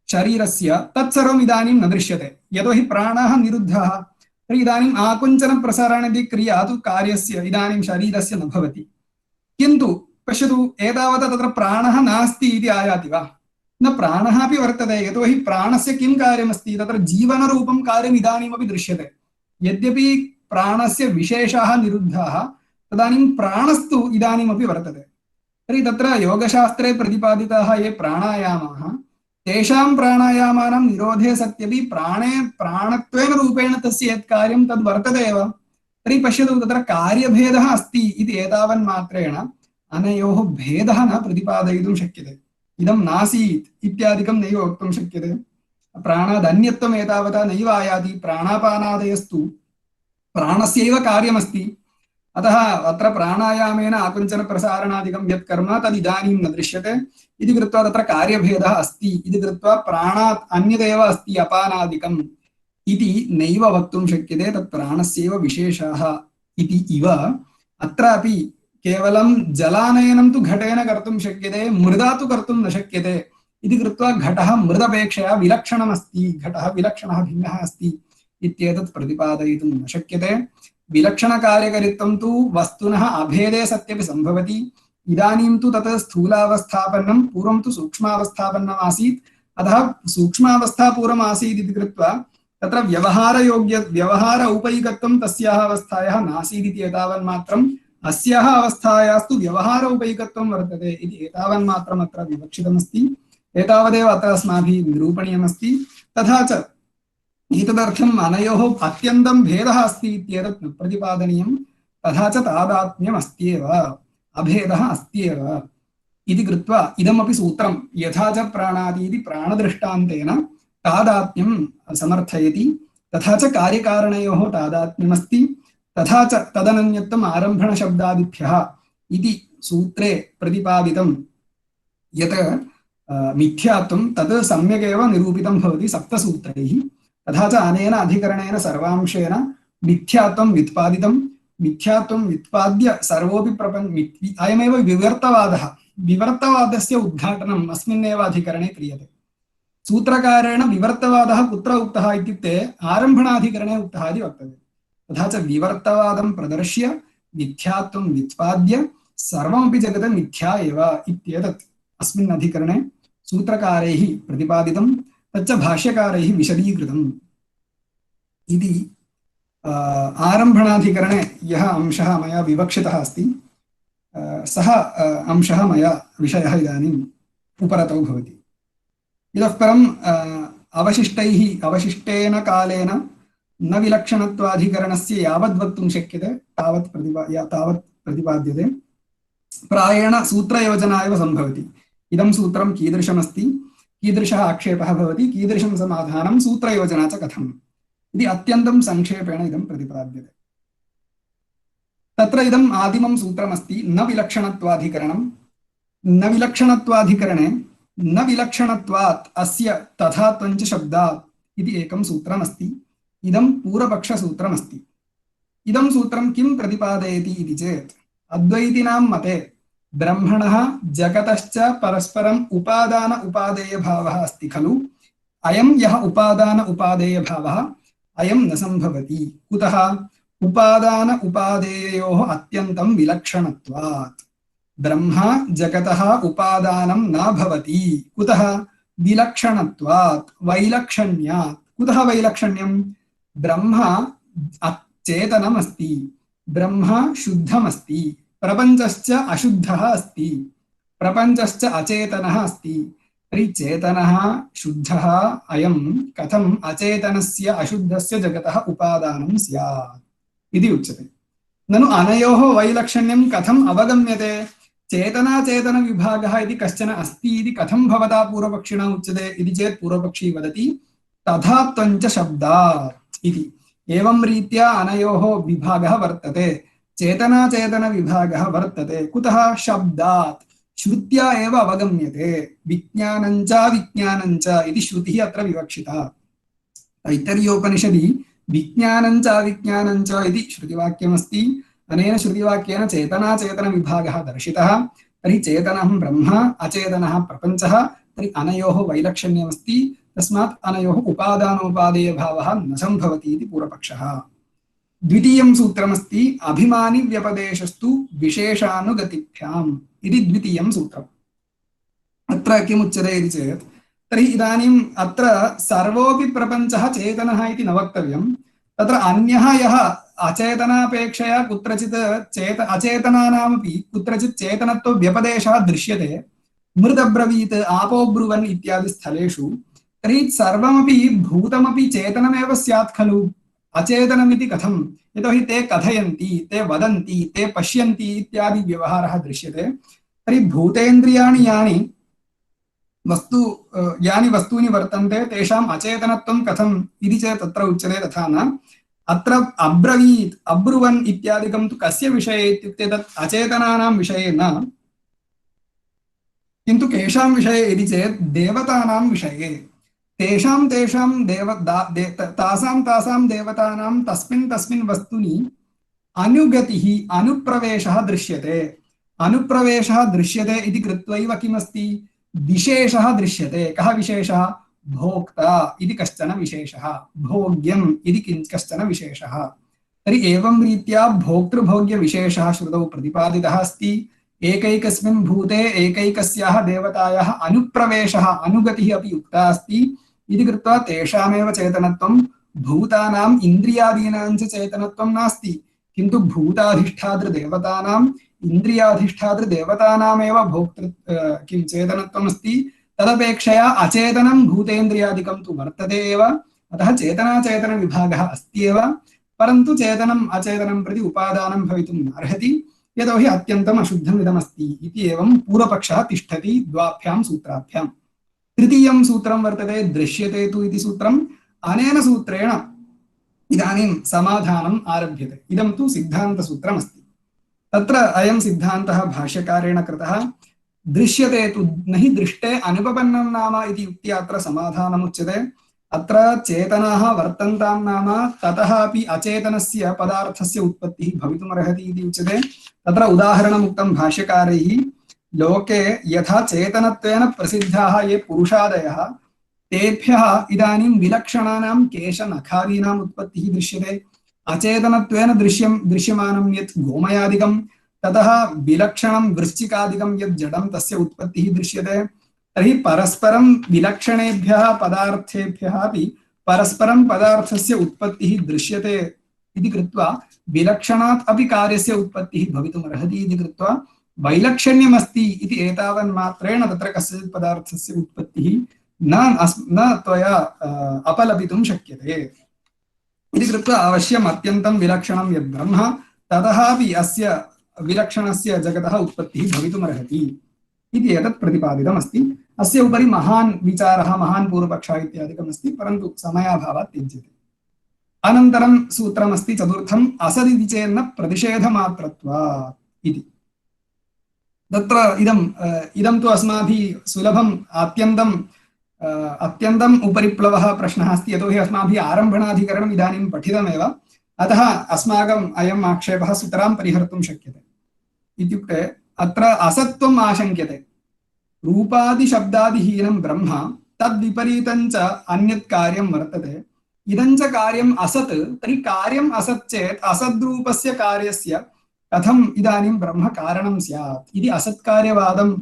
शरीरस्य, तत्सर्वम् इदानीं न दृश्यते, यतोहि प्राणाः निरुद्धाः। तर्हि इदानीम् आकुञ्चनप्रसारणादि क्रिया तु कार्यस्य इदानीं शरीरस्य न भवति। किन्तु पश्यतु, एतावता तत्र प्राणः नास्ति इति आयाति वा? न, प्राणः अपि वर्तते, यतोहि प्राणस्य किं कार्यमस्ति? तत्र जीवनरूपं कार्यम् इदानीमपि दृश्यते। यद्यपि प्राणस्य विशेषाः निरुद्धाः, तदानीं प्राणस्तु इदानीमपि वर्तते। तर्हि तत्र योगशास्त्रे प्रतिपादिताः ये प्राणायामाः, तेषां प्राणायामानां निरोधे सत्यपि प्राणत्वेन रूपेण तस्य यत् कार्यं तद् वर्तते एव। तर्हि पश्यतु तत्र कार्यभेदः अस्ति इति एतावन्मात्रेण अनयोः भेदः न प्रतिपादयितुं शक्यते। इदं नासीत् इत्यादिकं नैव वक्तुं शक्यते। प्राणादन्यत्वम् एतावता नैव आयाति। प्राणापानादयस्तु प्राणस्यैव कार्यमस्ति। अतः अत्र प्राणायामेन आकुञ्चनप्रसारणादिकं यत् कर्म तदिदानीं न दृश्यते इति कृत्वा तत्र कार्यभेदः अस्ति इति कृत्वा प्राणात् अन्यदेव अस्ति अपानादिकम् इति नैव वक्तुं शक्यते। तत् प्राणस्यैव विशेषः इति इव अत्रापि केवलं जलानयनं तु घटेन कर्तुं शक्यते, मृदा तु कर्तुं न शक्यते इति कृत्वा घटः मृदपेक्षया विलक्षणमस्ति, घटः विलक्षणः भिन्नः अस्ति इत्येतत् प्रतिपादयितुं न शक्यते। विलक्षणकार्यकरित्वं तु वस्तुनः अभेदे सत्यपि सम्भवति। इदानीं तु तत् स्थूलावस्थापन्नं, पूर्वं तु सूक्ष्मावस्थापन्नम् आसीत्। अतः सूक्ष्मावस्था पूर्वम् आसीत् इति कृत्वा तत्र व्यवहार उपैकत्वं तस्याः अवस्थायाः नासीदिति एतावन्मात्रम्। अस्याः अवस्थायास्तु व्यवहार उपैकत्वं वर्तते इति एतावन्मात्रम् अत्र विवक्षितमस्ति। एतावदेव अत्र अस्माभिः निरूपणीयमस्ति। तथा च एतदर्थम् अनयोः अत्यन्तं भेदः अस्ति इत्येतत् न प्रतिपादनीयं। तथा च तादात्म्यम् अस्त्येव, अभेदः अस्त्येव इति कृत्वा इदमपि सूत्रं यथा च प्राणादीति प्राणदृष्टान्तेन तादात्म्यं समर्थयति। तथा च कार्यकारणयोः तादात्म्यमस्ति। तथा च तदनन्यत्वम् आरम्भणशब्दादिभ्यः इति सूत्रे प्रतिपादितं यत् मिथ्यात्वं तत् सम्यगेव निरूपितं भवति सप्तसूत्रैः। तथा च अनेन अधिकरणेन सर्वांशेन मिथ्यात्वं व्युत्पादितं। मिथ्यात्वं व्युत्पाद्य सर्वोऽपि अयमेव विवर्तवादः। विवर्तवादस्य उद्घाटनम् अस्मिन्नेव अधिकरणे क्रियते। सूत्रकारेण विवर्तवादः कुत्र उक्तः इत्युक्ते आरम्भणाधिकरणे उक्तः इति वक्तव्यम्। तथा च विवर्तवादं प्रदर्श्य मिथ्यात्वं व्युत्पाद्य सर्वमपि जगत् मिथ्या एव इत्येतत् अस्मिन् अधिकरणे सूत्रकारैः प्रतिपादितं। तच्च भाष्यकारैः विशदीकृतम् इति आरम्भणाधिकरणे यः अंशः मया विवक्षितः अस्ति सः अंशः मया विषयः इदानीम् उपरतौ भवति। इतः परम् अवशिष्टेन कालेन न विलक्षणत्वाधिकरणस्य यावद् वक्तुं शक्यते तावत् प्रतिपाद्यते। प्रायेण सूत्रयोजना एव सम्भवति। इदं सूत्रं कीदृशमस्ति, कीदृशः आक्षेपः भवति, कीदृशं समाधानं, सूत्रयोजना च कथम् इति अत्यन्तं संक्षेपेण इदं प्रतिपाद्यते। तत्र इदम् आदिमं सूत्रमस्ति न विलक्षणत्वाधिकरणं। न विलक्षणत्वाधिकरणे न विलक्षणत्वात् अस्य तथा त्वञ्च शब्दात् इति एकं सूत्रमस्ति। इदं पूर्वपक्षसूत्रमस्ति। इदं सूत्रं किं प्रतिपादयति इति चेत् अद्वैतिनां मते ब्रह्मणः जगतश्च परस्परम् उपादान उपादेयभावः अस्ति खलु। अयं यः उपादान उपादेयभावः अयं न सम्भवति। कुतः? उपादान उपादेययोः अत्यन्तं विलक्षणत्वात्। ब्रह्म जगतः उपादानं न भवति। कुतः? विलक्षणत्वात्, वैलक्षण्यात्। कुतः वैलक्षण्यं? ब्रह्म चेतनमस्ति, ब्रह्म शुद्धमस्ति, प्रपञ्चश्च अशुद्धः अस्ति, प्रपञ्चश्च अचेतनः अस्ति। तर्हि चेतनः शुद्धः अयं कथम् अचेतनस्य अशुद्धस्य जगतः उपादानं स्यात् इति उच्यते। ननु अनयोः वैलक्षण्यं कथम् अवगम्यते? चेतनाचेतनविभागः इति कश्चन अस्ति इति कथं भवता पूर्वपक्षिणा उच्यते इति चेत् पूर्वपक्षी वदति तथा त्वञ्च शब्दात् इति। एवं रीत्या अनयोः विभागः वर्तते, चेतनाचेतनविभागः वर्तते। कुतः? शब्दात्, श्रुत्या एव अवगम्यते। विज्ञानञ्च विज्ञानञ्च इति श्रुतिः अत्र विवक्षिता। तैत्तरीयोपनिषदि विज्ञानञ्च विज्ञानञ्च इति श्रुतिवाक्यमस्ति। अनेन श्रुतिवाक्येन चेतनाचेतनविभागः दर्शितः। तर्हि चेतनः ब्रह्म, अचेतनः प्रपञ्चः। तर्हि अनयोः वैलक्षण्यमस्ति। तस्मात् अनयोः उपादानोपादेयभावः न सम्भवति इति पूर्वपक्षः। द्वितीयं सूत्रमस्ति अभिमानिव्यपदेशस्तु विशेषानुगतिभ्याम् इति द्वितीयं सूत्रम्। अत्र किमुच्यते इति चेत् तर्हि इदानीम् अत्र सर्वोऽपि प्रपञ्चः चेतनः इति न वक्तव्यं। तत्र अन्यः यः अचेतनापेक्षया कुत्रचित् अचेतनानामपि कुत्रचित् चेतनत्वव्यपदेशः दृश्यते, मृदब्रवीत् आपोब्रुवन् इत्यादि स्थलेषु तर्हि सर्वमपि भूतमपि चेतनमेव स्यात् खलु अचेतनमिति कथं यतोहि ते कथयन्ति ते वदन्ति ते पश्यन्ति इत्यादि व्यवहारः दृश्यते तर्हि भूतेन्द्रियाणि यानि वस्तूनि वर्तन्ते तेषाम् अचेतनत्वं कथम् इति चेत् तत्र उच्यते तथा न अत्र अब्रवीत् अब्रुवन् इत्यादिकं तु कस्य विषये इत्युक्ते तत् अचेतनानां विषये न किन्तु केषां विषये इति चेत् देवतानां विषये तासां देवतानां तस्मिन् वस्तुनि अनुगतिः अनुप्रवेशः दृश्यते इति कृत्वैव किमस्ति विशेषः दृश्यते कः विशेषः भोक्ता इति कश्चन विशेषः भोग्यम् इति कश्चन विशेषः तर्हि एवं रीत्या भोक्तृभोग्य विशेषः श्रुतौ प्रतिपादितः अस्ति एकैकस्मिन् भूते एकैकस्याः देवतायाः अनुप्रवेशः अनुगतिः अपि उक्ता अस्ति इति कृत्वा तेषामेव चेतनत्वं भूतानाम् इन्द्रियादीनां च चेतनत्वं नास्ति किन्तु भूताधिष्ठातृदेवतानाम् इन्द्रियाधिष्ठातृदेवतानामेव भोक्तृ किं चेतनत्वम् अस्ति तदपेक्षया अचेतनं भूतेन्द्रियादिकं तु वर्तते एव अतः चेतनाचेतनविभागः अस्ति एव परन्तु चेतनम् अचेतनं प्रति उपादानं भवितुं नार्हति यतोहि अत्यन्तम् अशुद्धम् इदमस्ति इति एवं पूर्वपक्षः तिष्ठति द्वाभ्यां सूत्राभ्यां तृतीयं सूत्रं वर्तते दृश्यते तु इति सूत्रम् अनेन सूत्रेण इदानीं समाधानम् आरभ्यते इदं तु सिद्धान्तसूत्रमस्ति तत्र अयं सिद्धान्तः भाष्यकारेण कृतः दृश्यते तु न हि दृष्टे अनुपपन्नं नाम इति युक्त्या अत्र समाधानमुच्यते अत्र चेतनाः वर्तन्तां नाम ततः अपि अचेतनस्य पदार्थस्य उत्पत्तिः भवितुमर्हति इति उच्यते तत्र उदाहरणमुक्तं भाष्यकारैः लोके यथा चेतनत्वेन प्रसिद्धाः ये पुरुषादयः तेभ्यः इदानीं विलक्षणानां केशनखादीनाम् उत्पत्तिः दृश्यते अचेतनत्वेन दृश्यमानं यत् गोमयादिकं ततः विलक्षणं वृश्चिकादिकं यत् जडं तस्य उत्पत्तिः दृश्यते तर्हि परस्परं विलक्षणेभ्यः पदार्थेभ्यः अपि परस्परं पदार्थस्य उत्पत्तिः दृश्यते इति कृत्वा विलक्षणात् अपि कार्यस्य उत्पत्तिः भवितुमर्हति इति कृत्वा वैलक्षण्यमस्ति इति एतावन्मात्रेण तत्र कस्यचित् पदार्थस्य उत्पत्तिः न त्वया अपलपितुं शक्यते इति कृत्वा अवश्यम् अत्यन्तं विलक्षणं यद् ब्रह्म ततः अपि अस्य विलक्षणस्य जगतः उत्पत्तिः भवितुमर्हति इति एतत् प्रतिपादितमस्ति अस्य उपरि महान् विचारः महान् पूर्वपक्षः इत्यादिकम् अस्ति परन्तु समयाभावात् त्यज्यते अनन्तरं सूत्रमस्ति चतुर्थम् असदिति चेन्न प्रतिषेधमात्रत्वात् इति तत्र इदं तु अस्माभिः सुलभम् अत्यन्तम् उपरिप्लवः प्रश्नः अस्ति यतोहि अस्माभिः आरम्भणाधिकरणम् इदानीं पठितमेव अतः अस्माकम् अयम् आक्षेपः सुतरां परिहर्तुं शक्यते इत्युक्ते अत्र असत्त्वम् आशङ्क्यते रूपादिशब्दादिहीनं ब्रह्म तद्विपरीतं च अन्यत् कार्यं वर्तते इदं च कार्यम् असत् तर्हि कार्यम् असत् चेत् असद्रूपस्य कार्यस्य कथम् इदानीं ब्रह्म कारणं स्यात् इति असत्कार्यवादम्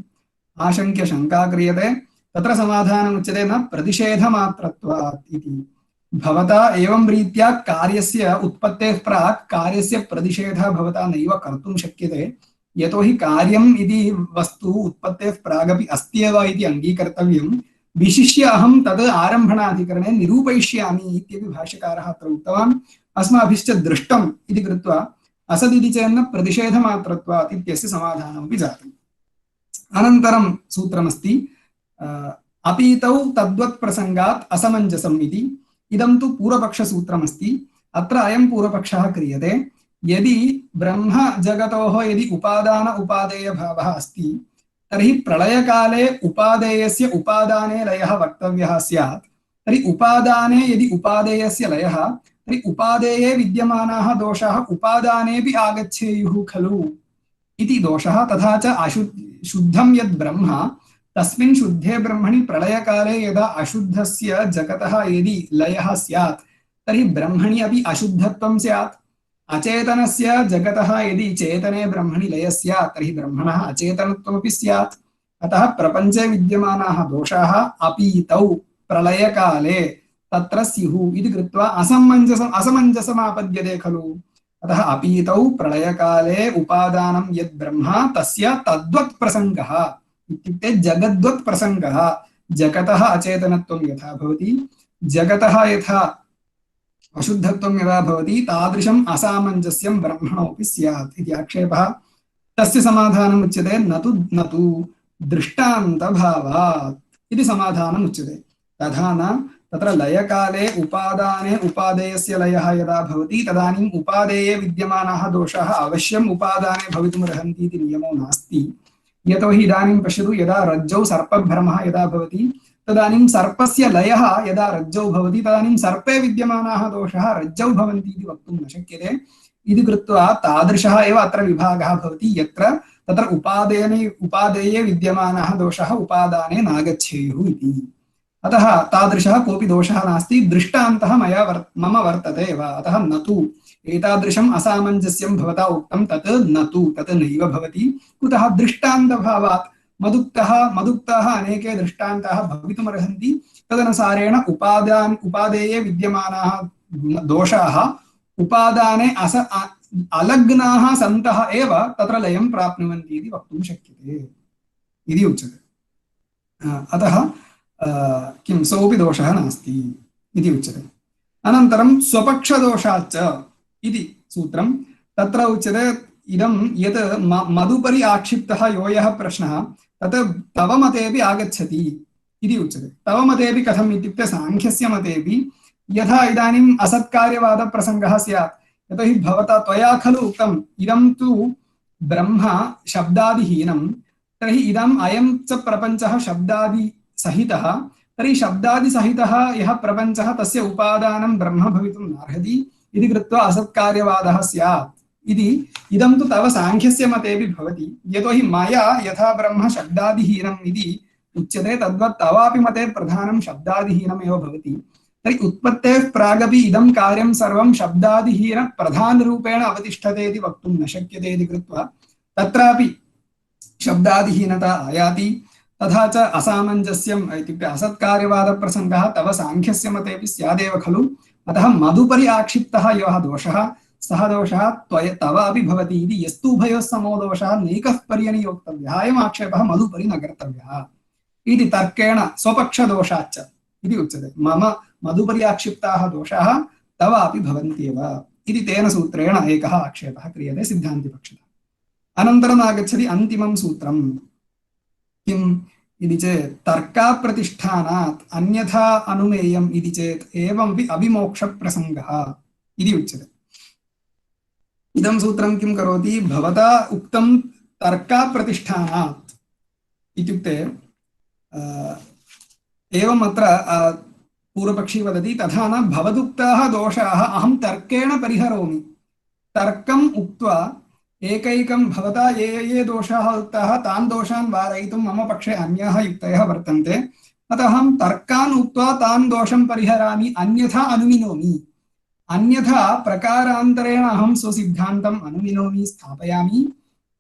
आशङ्क्य शङ्का क्रियते तत्र समाधानम् उच्यते न प्रतिषेधमात्रत्वात् इति भवता एवं रीत्या कार्यस्य उत्पत्तेः प्राक् कार्यस्य प्रतिषेधः भवता नैव कर्तुं शक्यते यतोहि कार्यम् इति वस्तु उत्पत्तेः प्रागपि अस्त्येव इति अङ्गीकर्तव्यं विशिष्य अहं तद् आरम्भणाधिकरणे निरूपयिष्यामि इत्यपि भाष्यकारः अत्र उक्तवान् अस्माभिश्च दृष्टम् इति कृत्वा असदिति चेन्न प्रतिषेधमात्रत्वात् इत्यस्य समाधानमपि जातम् अनन्तरं सूत्रमस्ति अपीतौ तद्वत् प्रसङ्गात् असमञ्जसम् इति इदं तु पूर्वपक्षसूत्रमस्ति अत्र अयं पूर्वपक्षः क्रियते यदि ब्रह्म जगतोः यदि उपादान उपादेय भावः अस्ति तर्हि प्रलयकाले उपादेयस्य उपादाने लयः वक्तव्यः स्यात् तर्हि उपादाने यदि उपादेयस्य लयः तर्हि उपादेये विद्यमानाः दोषाः उपादानेऽपि आगच्छेयुः खलु इति दोषः तथा च शुद्धं यद् ब्रह्म तस्मिन् शुद्धे ब्रह्मणि प्रलयकाले यदा अशुद्धस्य जगतः यदि लयः स्यात् तर्हि ब्रह्मणि अपि अशुद्धत्वं स्यात् अचेतनस्य जगतः यदि चेतने ब्रह्मणि लयः स्यात् तर्हि ब्रह्मणः अचेतनत्वमपि स्यात् अतः प्रपञ्चे विद्यमानाः दोषाः अपीतौ प्रलयकाले तत्र स्युः इति कृत्वा असमञ्जसमापद्यते खलु अतः अपीतौ प्रलयकाले उपादानं यद् ब्रह्म तस्य तद्वत् प्रसङ्गः इत्युक्ते जगद्वत् प्रसङ्गः जगतः अचेतनत्वं यथा भवति जगतः यथा अशुद्धत्वं यदा भवति तादृशम् असामञ्जस्यं ब्रह्मणोऽपि स्यात् इति आक्षेपः। तस्य समाधानम् उच्यते न तु दृष्टान्तभावात् इति समाधानम् उच्यते। तथा न तत्र लयकाले उपादाने उपादेयस्य लयः यदा भवति तदानीम् उपादेये विद्यमानाः दोषाः अवश्यम् उपादाने भवितुमर्हन्ति इति नियमो नास्ति। यतोहि इदानीं पश्यतु यदा रज्जौ सर्पभ्रमः यदा भवति तदानीं सर्पस्य लयः यदा रज्जौ भवति तदानीं सर्पे विद्यमानाः दोषाः रज्जौ भवन्ति इति वक्तुं न शक्यते। इति कृत्वा तादृशः एव अत्र विभागः भवति यत्र तत्र उपादेये विद्यमानाः दोषाः उपादाने नागच्छेयुः इति। अतः तादृशः कोऽपि दोषः नास्ति। दृष्टान्तः मम वर्तते एव। अतः न तु एतादृशम् असामञ्जस्यं भवता उक्तं तत् न तु तत् नैव भवति। कुतः दृष्टान्तभावात् मदुक्ताः अनेके दृष्टान्ताः भवितुमर्हन्ति। तदनुसारेण उपादेये विद्यमानाः दोषाः उपादाने अलग्नाः सन्तः एव तत्र लयं प्राप्नुवन्ति इति वक्तुं शक्यते इति उच्यते। अतः किं सोऽपि दोषः नास्ति इति उच्यते। अनन्तरं स्वपक्षदोषाच्च इति सूत्रं तत्र उच्यते इदं यत् मदुपरि आक्षिप्तः यो यः प्रश्नः तत् तव मतेऽपि आगच्छति इति उच्यते। तव मतेऽपि कथम् इत्युक्ते साङ्ख्यस्य मतेऽपि यथा इदानीम् असत्कार्यवादप्रसङ्गः स्यात्। यतोहि भवता त्वया खलु उक्तम् इदं तु ब्रह्म शब्दादिहीनं तर्हि इदम् अयं च प्रपञ्चः शब्दादिसहितः तर्हि शब्दादिसहितः यः प्रपञ्चः तस्य उपादानं ब्रह्म भवितुं नार्हति इति कृत्वा असत्कार्यवादः स्यात् इति इदं तु तव साङ्ख्यस्य मतेऽपि भवति। यतोहि मया यथा ब्रह्म शब्दादिहीनम् इति उच्यते तद्वत् तवापि मते प्रधानं शब्दादिहीनमेव भवति। तर्हि उत्पत्तेः प्रागपि इदं कार्यं सर्वं शब्दादिहीन प्रधानरूपेण अवतिष्ठते इति वक्तुं न शक्यते इति कृत्वा तत्रापि शब्दादिहीनता आयाति। तथा च असामञ्जस्यम् इत्युक्ते असत्कार्यवादप्रसङ्गः तव साङ्ख्यस्य मतेऽपि स्यादेव खलु। अतः मदुपरि आक्षिप्तः यः दोषः सः दोषः तव अपि भवति इति। यस्तु उभयोः समो दोषः नैकः पर्यनियोक्तव्यः अयम् आक्षेपः मदुपरि न कर्तव्यः इति तर्केण स्वपक्षदोषाच्च इति उच्यते। मम मदुपरि आक्षिप्ताः दोषाः तव अपि भवन्त्येव इति तेन सूत्रेण एकः आक्षेपः क्रियते सिद्धान्तिपक्षतः। अनन्तरम् आगच्छति अन्तिमं सूत्रं किम् इति चेत् तर्काप्रतिष्ठानात् अन्यथा अनुमेयम् इति चेत् एवमपि अभिमोक्षप्रसङ्गः इति उच्यते। इदं सूत्रं किं करोति भवता उक्तं तर्काप्रतिष्ठानात् इत्युक्ते एवम् अत्र पूर्वपक्षी वदति तथा न भवदुक्ताः दोषाः अहं तर्केण परिहरोमि। तर्कम् उक्त्वा एकैकं भवता ये दोषाः उक्ताः तान् दोषान् वारयितुं मम पक्षे अन्याः युक्तयः वर्तन्ते। अतः अहं तर्कान् उक्त्वा तान् दोषं परिहरामि अन्यथा अनुमिनोमि। अन्यथा प्रकारान्तरेण अहं स्वसिद्धान्तम् अनुमिनोमि स्थापयामि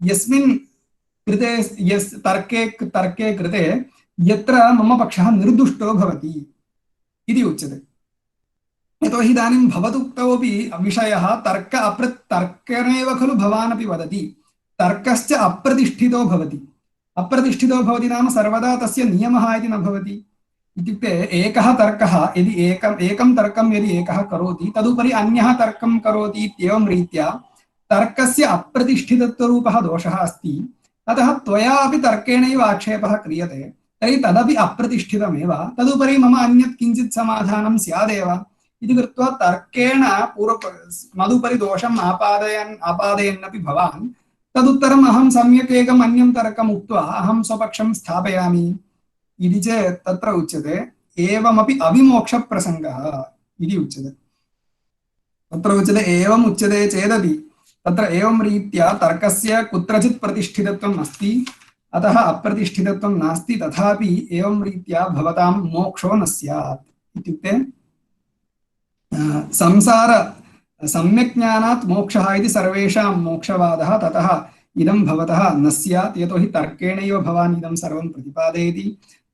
यस्मिन् कृते तर्के कृते यत्र मम पक्षः निर्दुष्टो भवति इति उच्यते। यतोहि इदानीं भवदुक्तोऽपि विषयः तर्केणैव खलु भवानपि वदति। तर्कश्च अप्रतिष्ठितो भवति। अप्रतिष्ठितो भवति नाम सर्वदा तस्य नियमः इति न भवति। इत्युक्ते एकः तर्कः यदि एकं तर्कं यदि एकः करोति तदुपरि अन्यः तर्कं करोति इत्येवं रीत्या तर्कस्य अप्रतिष्ठितत्वरूपः दोषः अस्ति। अतः त्वया अपि तर्केणैव आक्षेपः क्रियते तर्हि तदपि अप्रतिष्ठितमेव। तदुपरि मम अन्यत् किञ्चित् समाधानं स्यादेव इति कृत्वा तर्केण मदुपरि दोषम् आपादयन्नपि भवान् तदुत्तरम् अहं सम्यक् एकम् अन्यं तर्कम् उक्त्वा अहं स्वपक्षं स्थापयामि इति चेत् तत्र उच्यते एवमपि अविमोक्षप्रसङ्गः इति उच्यते। तत्र उच्यते एवम् उच्यते चेदपि तत्र एवं रीत्या तर्कस्य कुत्रचित् प्रतिष्ठितत्वम् अस्ति अतः अप्रतिष्ठितत्वं नास्ति। तथापि एवं रीत्या भवतां मोक्षो न स्यात्। इत्युक्ते संसार सम्यक् ज्ञानात् मोक्षः इति सर्वेषां मोक्षवादः। ततः इदं भवतः न स्यात् यतोहि तर्केणैव भवान् इदं सर्वं प्रतिपादयति।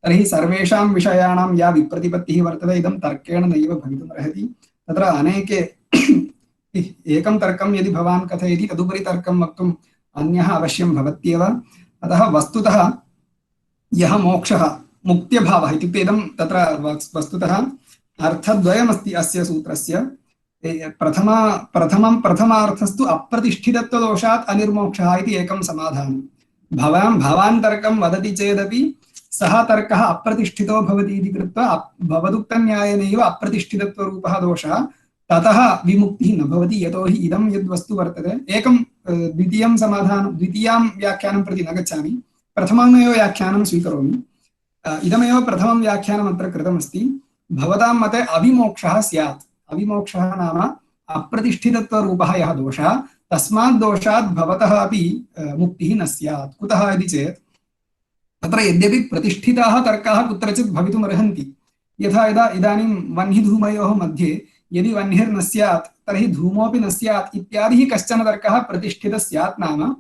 तर्हि सर्वेषां विषयाणां या विप्रतिपत्तिः वर्तते इदं तर्केण नैव भवितुमर्हति। तत्र अनेके एकं तर्कं यदि भवान् कथयति तदुपरि तर्कं वक्तुम् अन्यः अवश्यं भवत्येव। अतः वस्तुतः यः मोक्षः मुक्त्यभावः इत्युक्ते इदं तत्र वस्तुतः अर्थद्वयमस्ति अस्य सूत्रस्य। प्रथमार्थस्तु अप्रतिष्ठितत्वदोषात् अनिर्मोक्षः इति एकं समाधानं। भवान् तर्कं वदति चेदपि सः तर्कः अप्रतिष्ठितो भवति इति कृत्वा भवदुक्तन्यायेनैव अप्रतिष्ठितत्वरूपः दोषः, ततः विमुक्तिः न भवति। यतोहि इदं यद्वस्तु वर्तते एकं द्वितीयं समाधानं द्वितीयां व्याख्यानं प्रति न गच्छामि, प्रथममेव व्याख्यानं स्वीकरोमि। इदमेव प्रथमं व्याख्यानम् अत्र कृतमस्ति। भवतां मते अविमोक्षः स्यात्। अविमोक्षः नाम अप्रतिष्ठितत्वरूपः यः दोषः, तस्मात् दोषात् भवतः अपि मुक्तिः न स्यात्। कुतः इति चेत् तत्र यद्यपि प्रतिष्ठिताः तर्काः कुत्रचित् भवितुमर्हन्ति, यथा इदानीं वह्निधूमयोः मध्ये यदि वह्निर्न स्यात् तर्हि धूमोऽपि न स्यात् इत्यादिः कश्चन तर्कः प्रतिष्ठितः स्यात् नाम,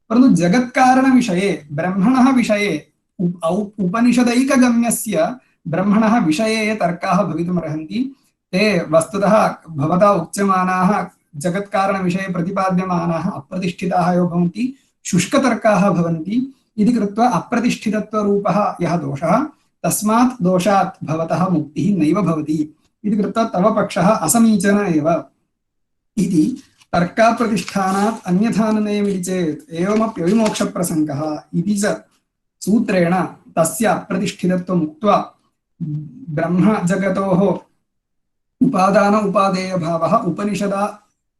परन्तु जगत्कारणविषये ब्रह्मणः विषये उपनिषदैकगम्यस्य ब्रह्मणः विषये ये तर्काः भवितुमर्हन्ति ते वस्तुतः भवता उच्यमानाः जगत्कारणविषये प्रतिपाद्यमानाः अप्रतिष्ठिताः एव भवन्ति, शुष्कतर्काः भवन्ति। इति कृत्वा अप्रतिष्ठितत्वरूपः यः दोषः, तस्मात् दोषात् भवतः मुक्तिः नैव भवति इति कृत्वा तव पक्षः असमीचीन एव इति। तर्काप्रतिष्ठानात् अन्यथा न नयमिति चेत् एवमप्यविमोक्षप्रसङ्गः इति च सूत्रेण तस्य अप्रतिष्ठितत्वम् उक्त्वा ब्रह्मजगतोः उपादान उपादेयभावः उपनिषदा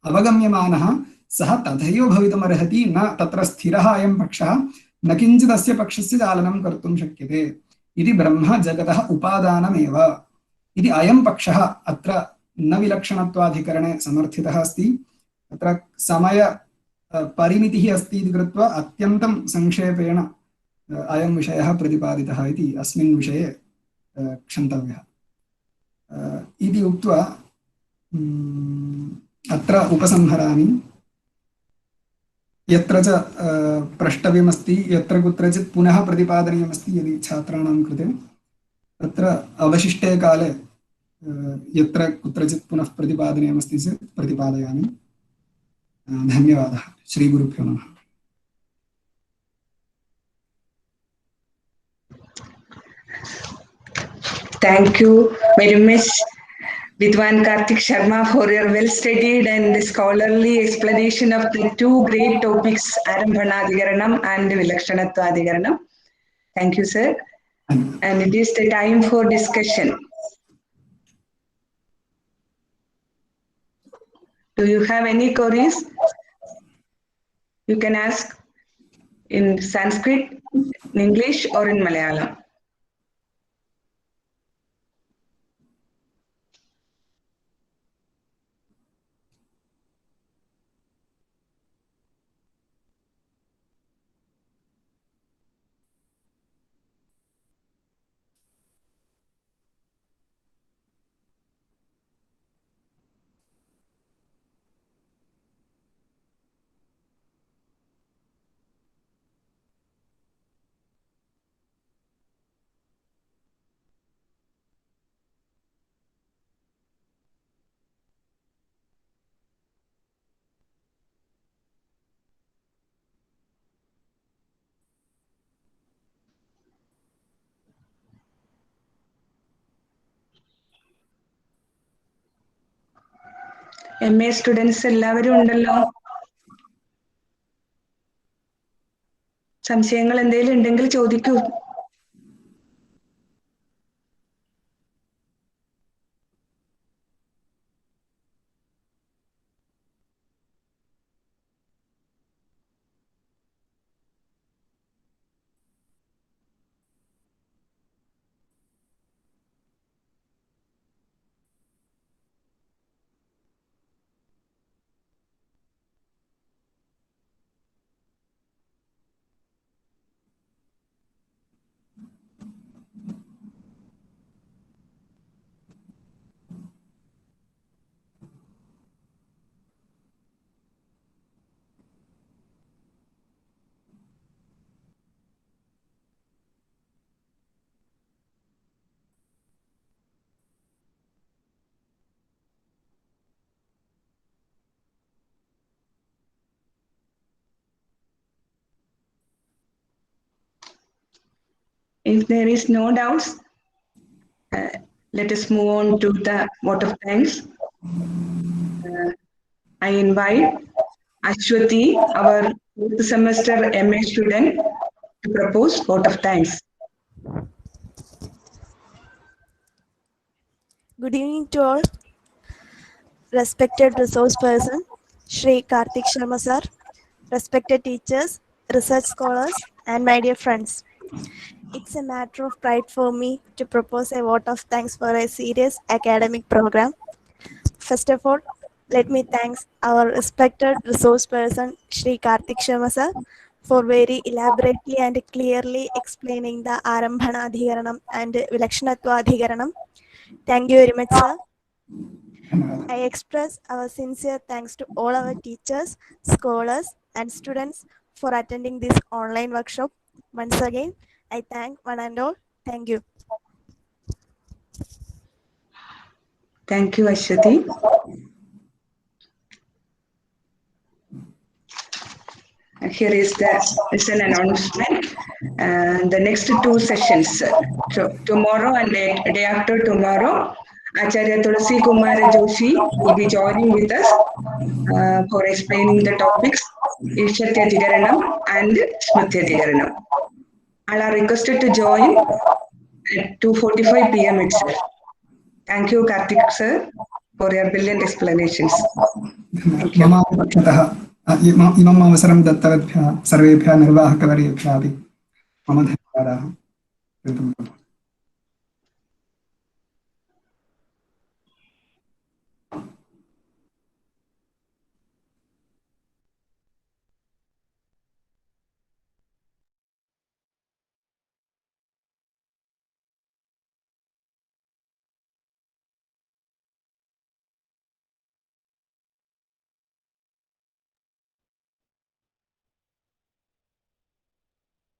अवगम्यमानः सः तथैव भवितुमर्हति, न तत्र स्थिरः अयं पक्षः, न किञ्चिदस्य पक्षस्य चालनं कर्तुं शक्यते इति ब्रह्मजगतः उपादानमेव इति अयं पक्षः अत्र न विलक्षणत्वाधिकरणे समर्थितः अस्ति। तत्र समय परिमितिः अस्ति इति कृत्वा अत्यन्तं संक्षेपेण अयं विषयः प्रतिपादितः इति अस्मिन् विषये क्षन्तव्यः इति उक्त्वा अत्र उपसंहरामि। यत्र च प्रष्टव्यमस्ति, यत्र कुत्रचित् पुनः प्रतिपादनीयमस्ति यदि छात्राणां कृते, तत्र अवशिष्टे काले यत्र कुत्रचित् पुनः प्रतिपादनीयमस्ति चेत् प्रतिपादयामि। धन्यवादः। श्रीगुरुभ्यो नमः।
Thank you very much, Vidwan Karthik Sharma, for your well-studied and scholarly explanation of the two great topics, Arambhanadhigaranam and Vilakshanatwadhigaranam. Thank you, sir. And it is the time for discussion. Do you have any queries? You can ask in Sanskrit, in English, or in Malayalam. MA students എല്ലാവരും ഉണ്ടല്ലോ. സംശയങ്ങൾ എന്തെങ്കിലും ഉണ്ടെങ്കിൽ ചോദിക്കൂ. If there is no doubts, let us move on to the vote of thanks. I invite Ashwati, our fourth semester MA student, to propose vote of thanks.
Good evening to all. Respected resource person, Shri Karthik Sharma sir, respected teachers, research scholars, and my dear friends. It's a matter of pride for me to propose a vote of thanks for a serious academic program. First of all, let me thank our respected resource person, Shri Karthik Sharma sir, for very elaborately and clearly explaining the Arambhana Adhikaranam and Vilakshanatva Adhikaranam. Thank you very much, sir. I express our sincere thanks to all our teachers, scholars, and students for attending this online workshop. Once again, I thank one and all. Thank you.
Thank you, Ashwati. Here is an announcement. The next two sessions, so tomorrow and day after tomorrow, Acharya Tulsi Kumara Joshi will be joining with us for explaining the topics Ishatya Dhigaranam and Smrtya Dhigaranam. All are requested to join at 2:45 p.m. itself. Thank you, Karthik sir, for your brilliant explanations.
मम पक्षतः इमम् अवसरं दत्तवद्भ्यः सर्वेभ्यः निर्वाहकवर्येभ्यः अपि मम धन्यवादाः।